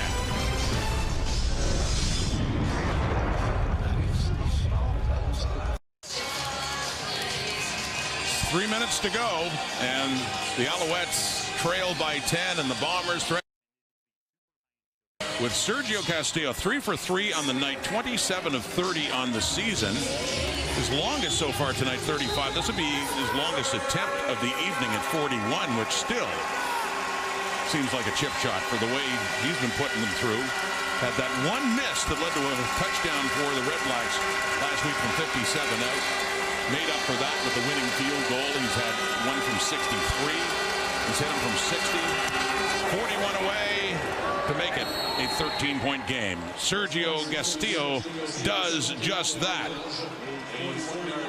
3 minutes to go, and the Alouettes trail by 10, and the Bombers trail. With Sergio Castillo 3 for 3 on the night, 27 of 30 on the season. His longest so far tonight, 35. This would be his longest attempt of the evening at 41, which still seems like a chip shot for the way he's been putting them through. Had that one miss that led to a touchdown for the Red Blacks last week from 57 out. Made up for that with the winning field goal. He's had one from 63. He's hit him from 60. 41 away to make it a 13-point game. Sergio Castillo does just that.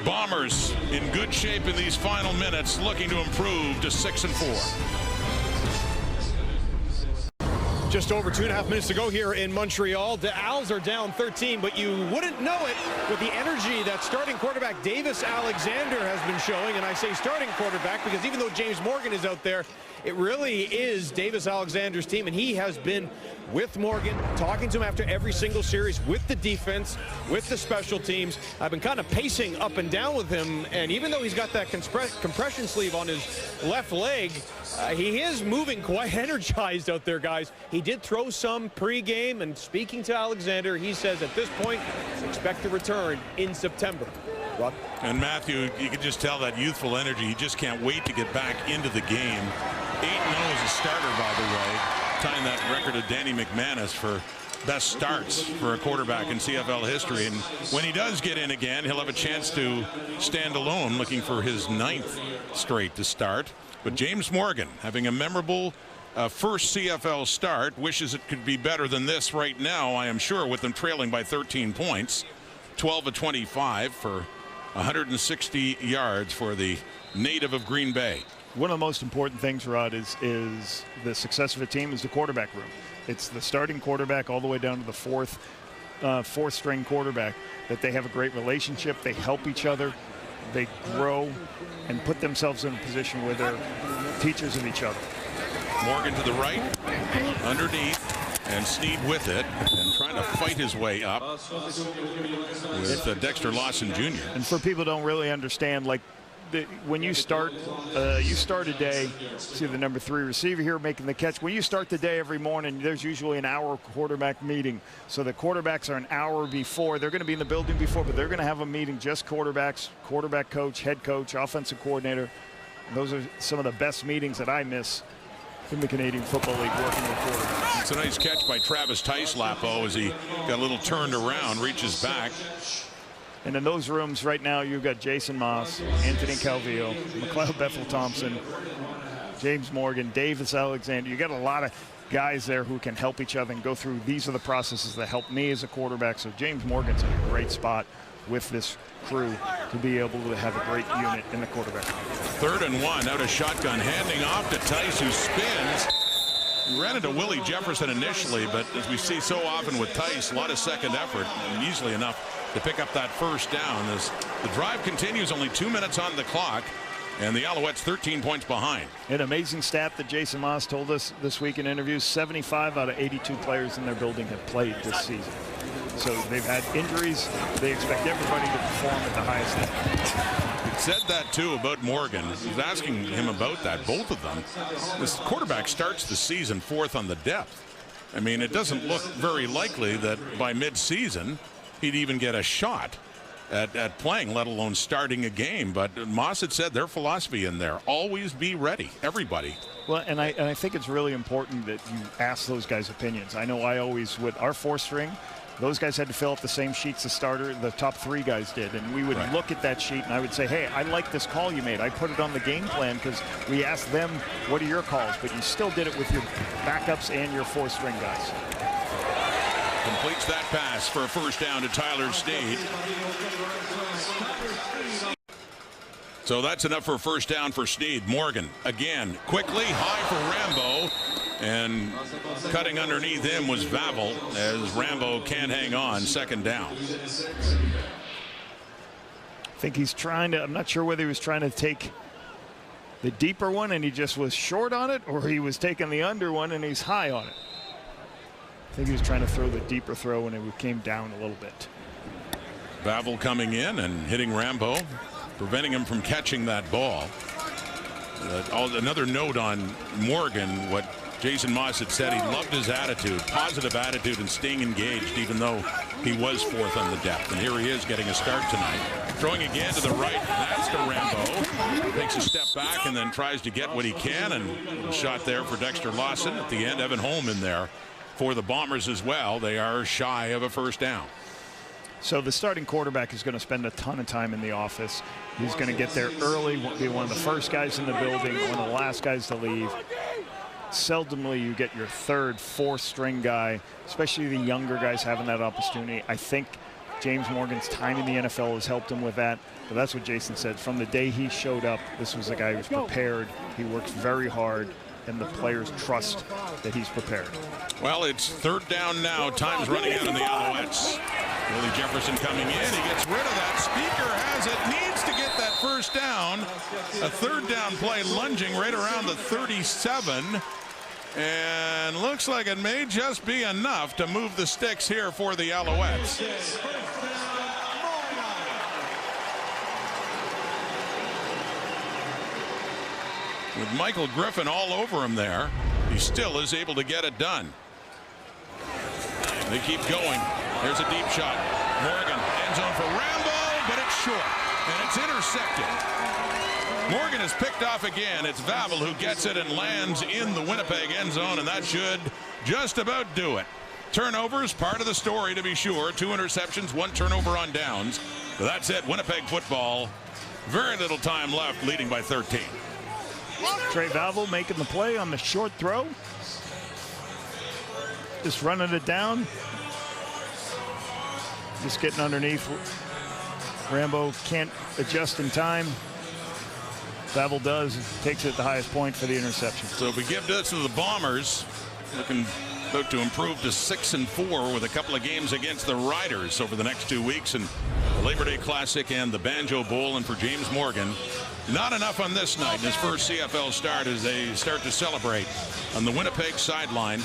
Bombers in good shape in these final minutes, looking to improve to 6-4. Just over 2.5 minutes to go here in Montreal. The Owls are down 13, but you wouldn't know it with the energy that starting quarterback Davis Alexander has been showing. And I say starting quarterback because even though James Morgan is out there, it really is Davis Alexander's team, and he has been with Morgan, talking to him after every single series, with the defense, with the special teams. I've been kind of pacing up and down with him, and even though he's got that compression sleeve on his left leg, he is moving quite energized out there, guys. He did throw some pregame, and speaking to Alexander, he says at this point, expect to return in September. Rob? And Matthew, you can just tell that youthful energy. He just can't wait to get back into the game. 8-0 as a starter, by the way, tying that record of Danny McManus for best starts for a quarterback in CFL history. And when he does get in again, he'll have a chance to stand alone, looking for his 9th straight to start. But James Morgan, having a memorable first CFL start, wishes it could be better than this right now, I am sure, with them trailing by 13 points. 12 of 25 for 160 yards for the native of Green Bay. One of the most important things, Rod, is the success of a team is the quarterback room. It's the starting quarterback all the way down to the fourth string quarterback, that they have a great relationship. They help each other. They grow and put themselves in a position where they're teachers of each other. Morgan to the right, underneath, and Snead with it, and trying to fight his way up with Dexter Lawson Jr. And for people who don't really understand, like, when you start a day, see the number 3 receiver here making the catch. When you start the day every morning, there's usually an hour quarterback meeting. So the quarterbacks are an hour before. They're going to be in the building before, but they're going to have a meeting, just quarterbacks, quarterback coach, head coach, offensive coordinator. Those are some of the best meetings that I miss in the Canadian Football League, working with quarterbacks. It's a nice catch by Travis Tice-Lapo as he got a little turned around, reaches back. And in those rooms right now, you've got Jason Moss, Anthony Calvillo, McLeod Bethel-Thompson, James Morgan, Davis Alexander. You got a lot of guys there who can help each other and go through. These are the processes that help me as a quarterback. So James Morgan's in a great spot with this crew to be able to have a great unit in the quarterback. 3rd and 1, out of shotgun, handing off to Tice, who spins. He ran into Willie Jefferson initially, but as we see so often with Tice, a lot of second effort, and easily enough to pick up that first down. As the drive continues, only 2 minutes on the clock, and the Alouettes 13 points behind. An amazing stat that Jason Moss told us this week in interviews: 75 out of 82 players in their building have played this season. So they've had injuries. They expect everybody to perform at the highest level. He said that too about Morgan. He was asking him about that, both of them. This quarterback starts the season 4th on the depth. I mean, it doesn't look very likely that by mid-season he'd even get a shot at playing, let alone starting a game. But Moss had said their philosophy in there: always be ready, everybody. Well, and I think it's really important that you ask those guys' opinions. I know I always, with our 4th string, those guys had to fill up the same sheets the starter, the top 3 guys did. And we would look at that sheet and I would say, hey, I like this call you made. I put it on the game plan because we asked them, what are your calls? But you still did it with your backups and your 4th string guys. Completes that pass for a first down to Tyler Snead. So that's enough for a first down for Snead. Morgan again, quickly, high for Rambo. And cutting underneath him was Vavel, as Rambo can't hang on. 2nd down. I think he's trying to, I'm not sure whether he was trying to take the deeper one and he just was short on it, or he was taking the under one and he's high on it. I think he was trying to throw the deeper throw and it came down a little bit. Vavel coming in and hitting Rambo, preventing him from catching that ball. Another note on Morgan, what Jason Moss had said, he loved his attitude, positive attitude, and staying engaged, even though he was 4th on the depth. And here he is getting a start tonight. Throwing again to the right. That's to Rambo. Takes a step back and then tries to get what he can. And a shot there for Dexter Lawson. At the end, Evan Holm in there for the Bombers as well. They are shy of a first down. So the starting quarterback is going to spend a ton of time in the office. He's going to get there early, be one of the first guys in the building, one of the last guys to leave. Seldomly you get your 3rd, 4th string guy, especially the younger guys having that opportunity. I think James Morgan's time in the NFL has helped him with that. But that's what Jason said. From the day he showed up, this was a guy who was prepared. He works very hard. and the players trust that he's prepared. Well, it's third down now. Time's running out on the Alouettes. Willie Jefferson coming in. He gets rid of that. Speaker has it. Needs to get that first down. A third down play lunging right around the 37. And looks like it may just be enough to move the sticks here for the Alouettes. With Michael Griffin all over him there, he still is able to get it done. They keep going. There's a deep shot. Morgan, end zone for Rambo, but it's short, and it's intercepted. Morgan is picked off again. It's Vavel who gets it and lands in the Winnipeg end zone, and that should just about do it. Turnovers, part of the story to be sure. 2 interceptions, 1 turnover on downs. But that's it. Winnipeg football. Very little time left, leading by 13. Trey Vavel making the play on the short throw. Just running it down. Just getting underneath. Rambo can't adjust in time. Vavel does, takes it at the highest point for the interception. So if we give this to the Bombers, looking about to improve to 6-4 with a couple of games against the Riders over the next 2 weeks, and the Labor Day Classic and the Banjo Bowl. And for James Morgan, not enough on this night in his first CFL start as they start to celebrate on the Winnipeg sideline.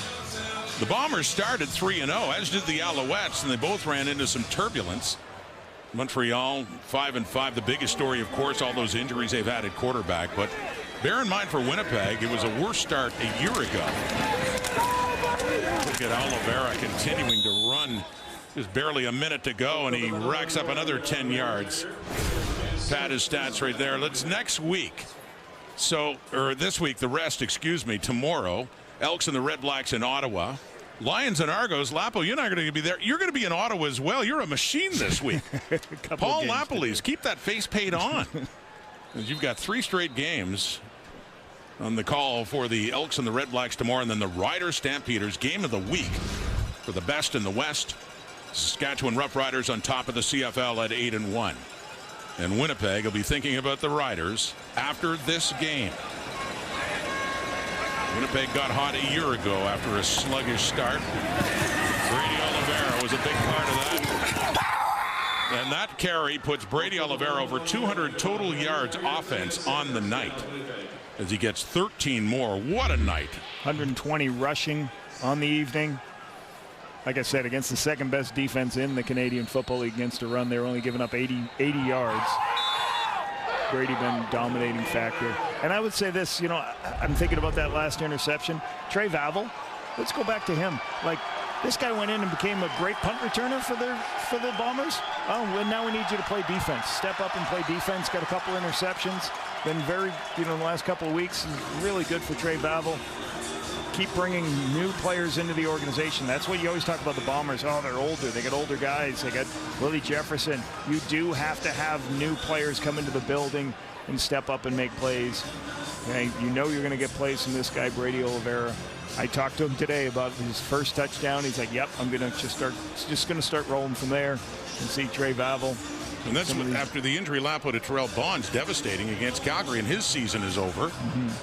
The Bombers started 3-0, as did the Alouettes, and they both ran into some turbulence. Montreal 5-5. The biggest story, of course, all those injuries they've had at quarterback. But bear in mind for Winnipeg, it was a worse start a year ago. Look at Oliveira continuing to run. There's barely a minute to go, and he racks up another 10 yards. Pat his stats right there. Let's next week. Or this week, the rest, excuse me, tomorrow. Elks and the Red Blacks in Ottawa. Lions and Argos. Lapo, you're not going to be there. You're going to be in Ottawa as well. You're a machine this week. Paul Lapolis, keep that face paint on. You've got 3 straight games on the call for the Elks and the Red Blacks tomorrow, and then the Riders Stampeders game of the week for the best in the West. Saskatchewan Roughriders on top of the CFL at 8-1. And Winnipeg will be thinking about the Riders after this game. Winnipeg got hot a year ago after a sluggish start. Brady Oliveira was a big part of that. And that carry puts Brady Oliveira over 200 total yards offense on the night as he gets 13 more. What a night. 120 rushing on the evening. Like I said, against the second best defense in the Canadian Football League against a run. They're only giving up 80 yards. Brady been dominating factor. And I would say this, you know, I'm thinking about that last interception. Trey Vavel, let's go back to him. Like, this guy went in and became a great punt returner for the Bombers. Oh, well, now we need you to play defense. Step up and play defense. Got a couple interceptions. Been very, you know, in the last couple of weeks, really good for Trey Vavel. Keep bringing new players into the organization. That's what you always talk about the Bombers. Oh, they're older. They got older guys. They got Willie Jefferson. You do have to have new players come into the building and step up and make plays. Okay? You know you're going to get plays from this guy, Brady Oliveira. I talked to him today about his first touchdown. He's like, yep, I'm going to just going to start rolling from there and see Trey Vavel. And that's after the injury Lapo to Terrell Bonds, devastating against Calgary, and his season is over.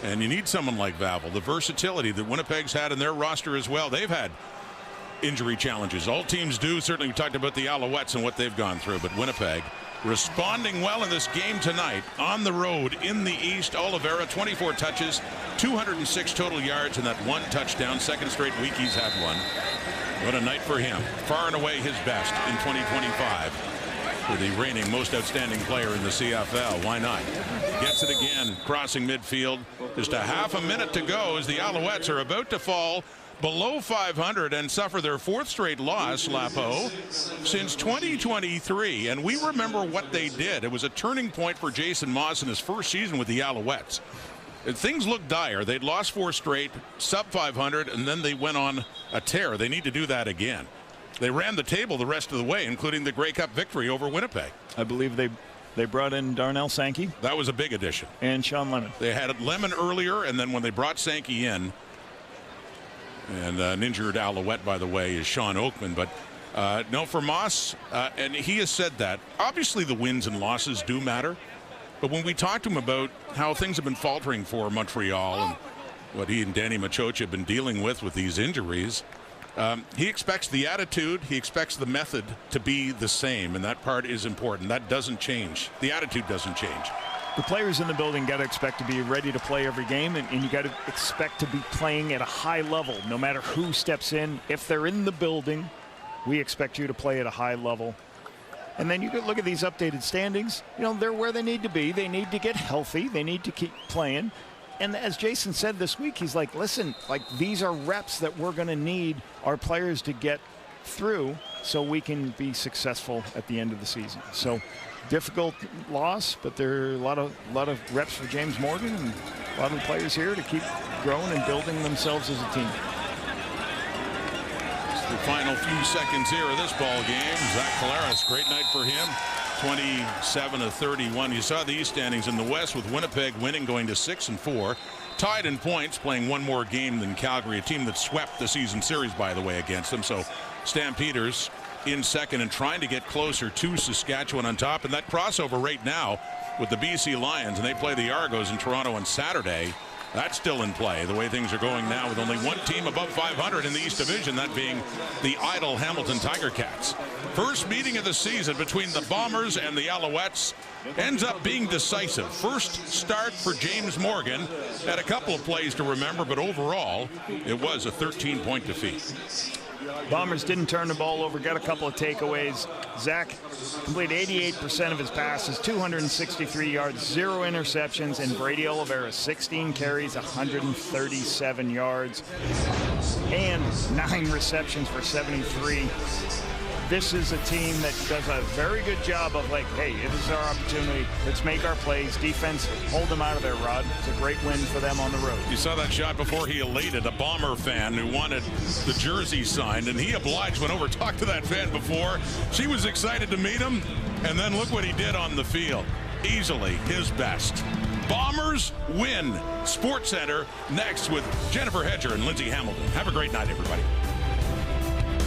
And you need someone like Vavel. The versatility that Winnipeg's had in their roster as well. They've had injury challenges. All teams do. Certainly we talked about the Alouettes and what they've gone through. But Winnipeg responding well in this game tonight on the road in the East. Oliveira, 24 touches, 206 total yards, and that 1 touchdown. Second straight week he's had one. What a night for him. Far and away his best in 2025. For the reigning most outstanding player in the CFL. Why not? Gets it again, crossing midfield. Just a half a minute to go as the Alouettes are about to fall below 500 and suffer their 4th straight loss, Lapo, since 2023. And we remember what they did. It was a turning point for Jason Moss in his first season with the Alouettes. Things looked dire. They'd lost 4 straight, sub 500, and then they went on a tear. They need to do that again. They ran the table the rest of the way, including the Grey Cup victory over Winnipeg. I believe they brought in Darnell Sankey. That was a big addition. And Sean Lemon. They had Lemon earlier, and then when they brought Sankey in, and an injured Alouette, by the way, is Sean Oakman. But no, for Moss, and he has said that. Obviously, the wins and losses do matter. But when we talked to him about how things have been faltering for Montreal, and what he and Danny Machocha have been dealing with these injuries. He expects the attitude, he expects the method to be the same, and that part is important. That doesn't change. The attitude doesn't change. The players in the building got to expect to be ready to play every game, and you got to expect to be playing at a high level, no matter who steps in. If they're in the building, we expect you to play at a high level. And then you could look at these updated standings. You know, they're where they need to be. They need to get healthy. They need to keep playing. And as Jason said this week, he's like, listen, like, these are reps that we're going to need our players to get through so we can be successful at the end of the season. So difficult loss, but there are a lot of reps for James Morgan and a lot of the players here to keep growing and building themselves as a team. It's the final few seconds here of this ball game. Zach Collaros, great night for him. 27-31. You saw these standings in the West with Winnipeg winning, going to 6-4. Tied in points, playing one more game than Calgary, a team that swept the season series, by the way, against them. So Stampeders in second and trying to get closer to Saskatchewan on top. And that crossover right now with the BC Lions, and they play the Argos in Toronto on Saturday. That's still in play, the way things are going now, with only one team above 500 in the East Division, that being the idle Hamilton Tiger Cats. First meeting of the season between the Bombers and the Alouettes ends up being decisive. First start for James Morgan. Had a couple of plays to remember, but overall, it was a 13-point defeat. Bombers didn't turn the ball over, got a couple of takeaways. Zach completed 88% of his passes, 263 yards, 0 interceptions, and Brady Oliveira, 16 carries, 137 yards, and 9 receptions for 73. This is a team that does a very good job of, like, hey, it is our opportunity. Let's make our plays. Defense, hold them out of there, Rod. It's a great win for them on the road. You saw that shot before he elated a Bomber fan who wanted the jersey signed, and he obliged, went over, talked to that fan before. She was excited to meet him, and then look what he did on the field. Easily his best. Bombers win. Sports Center next with Jennifer Hedger and Lindsay Hamilton. Have a great night, everybody.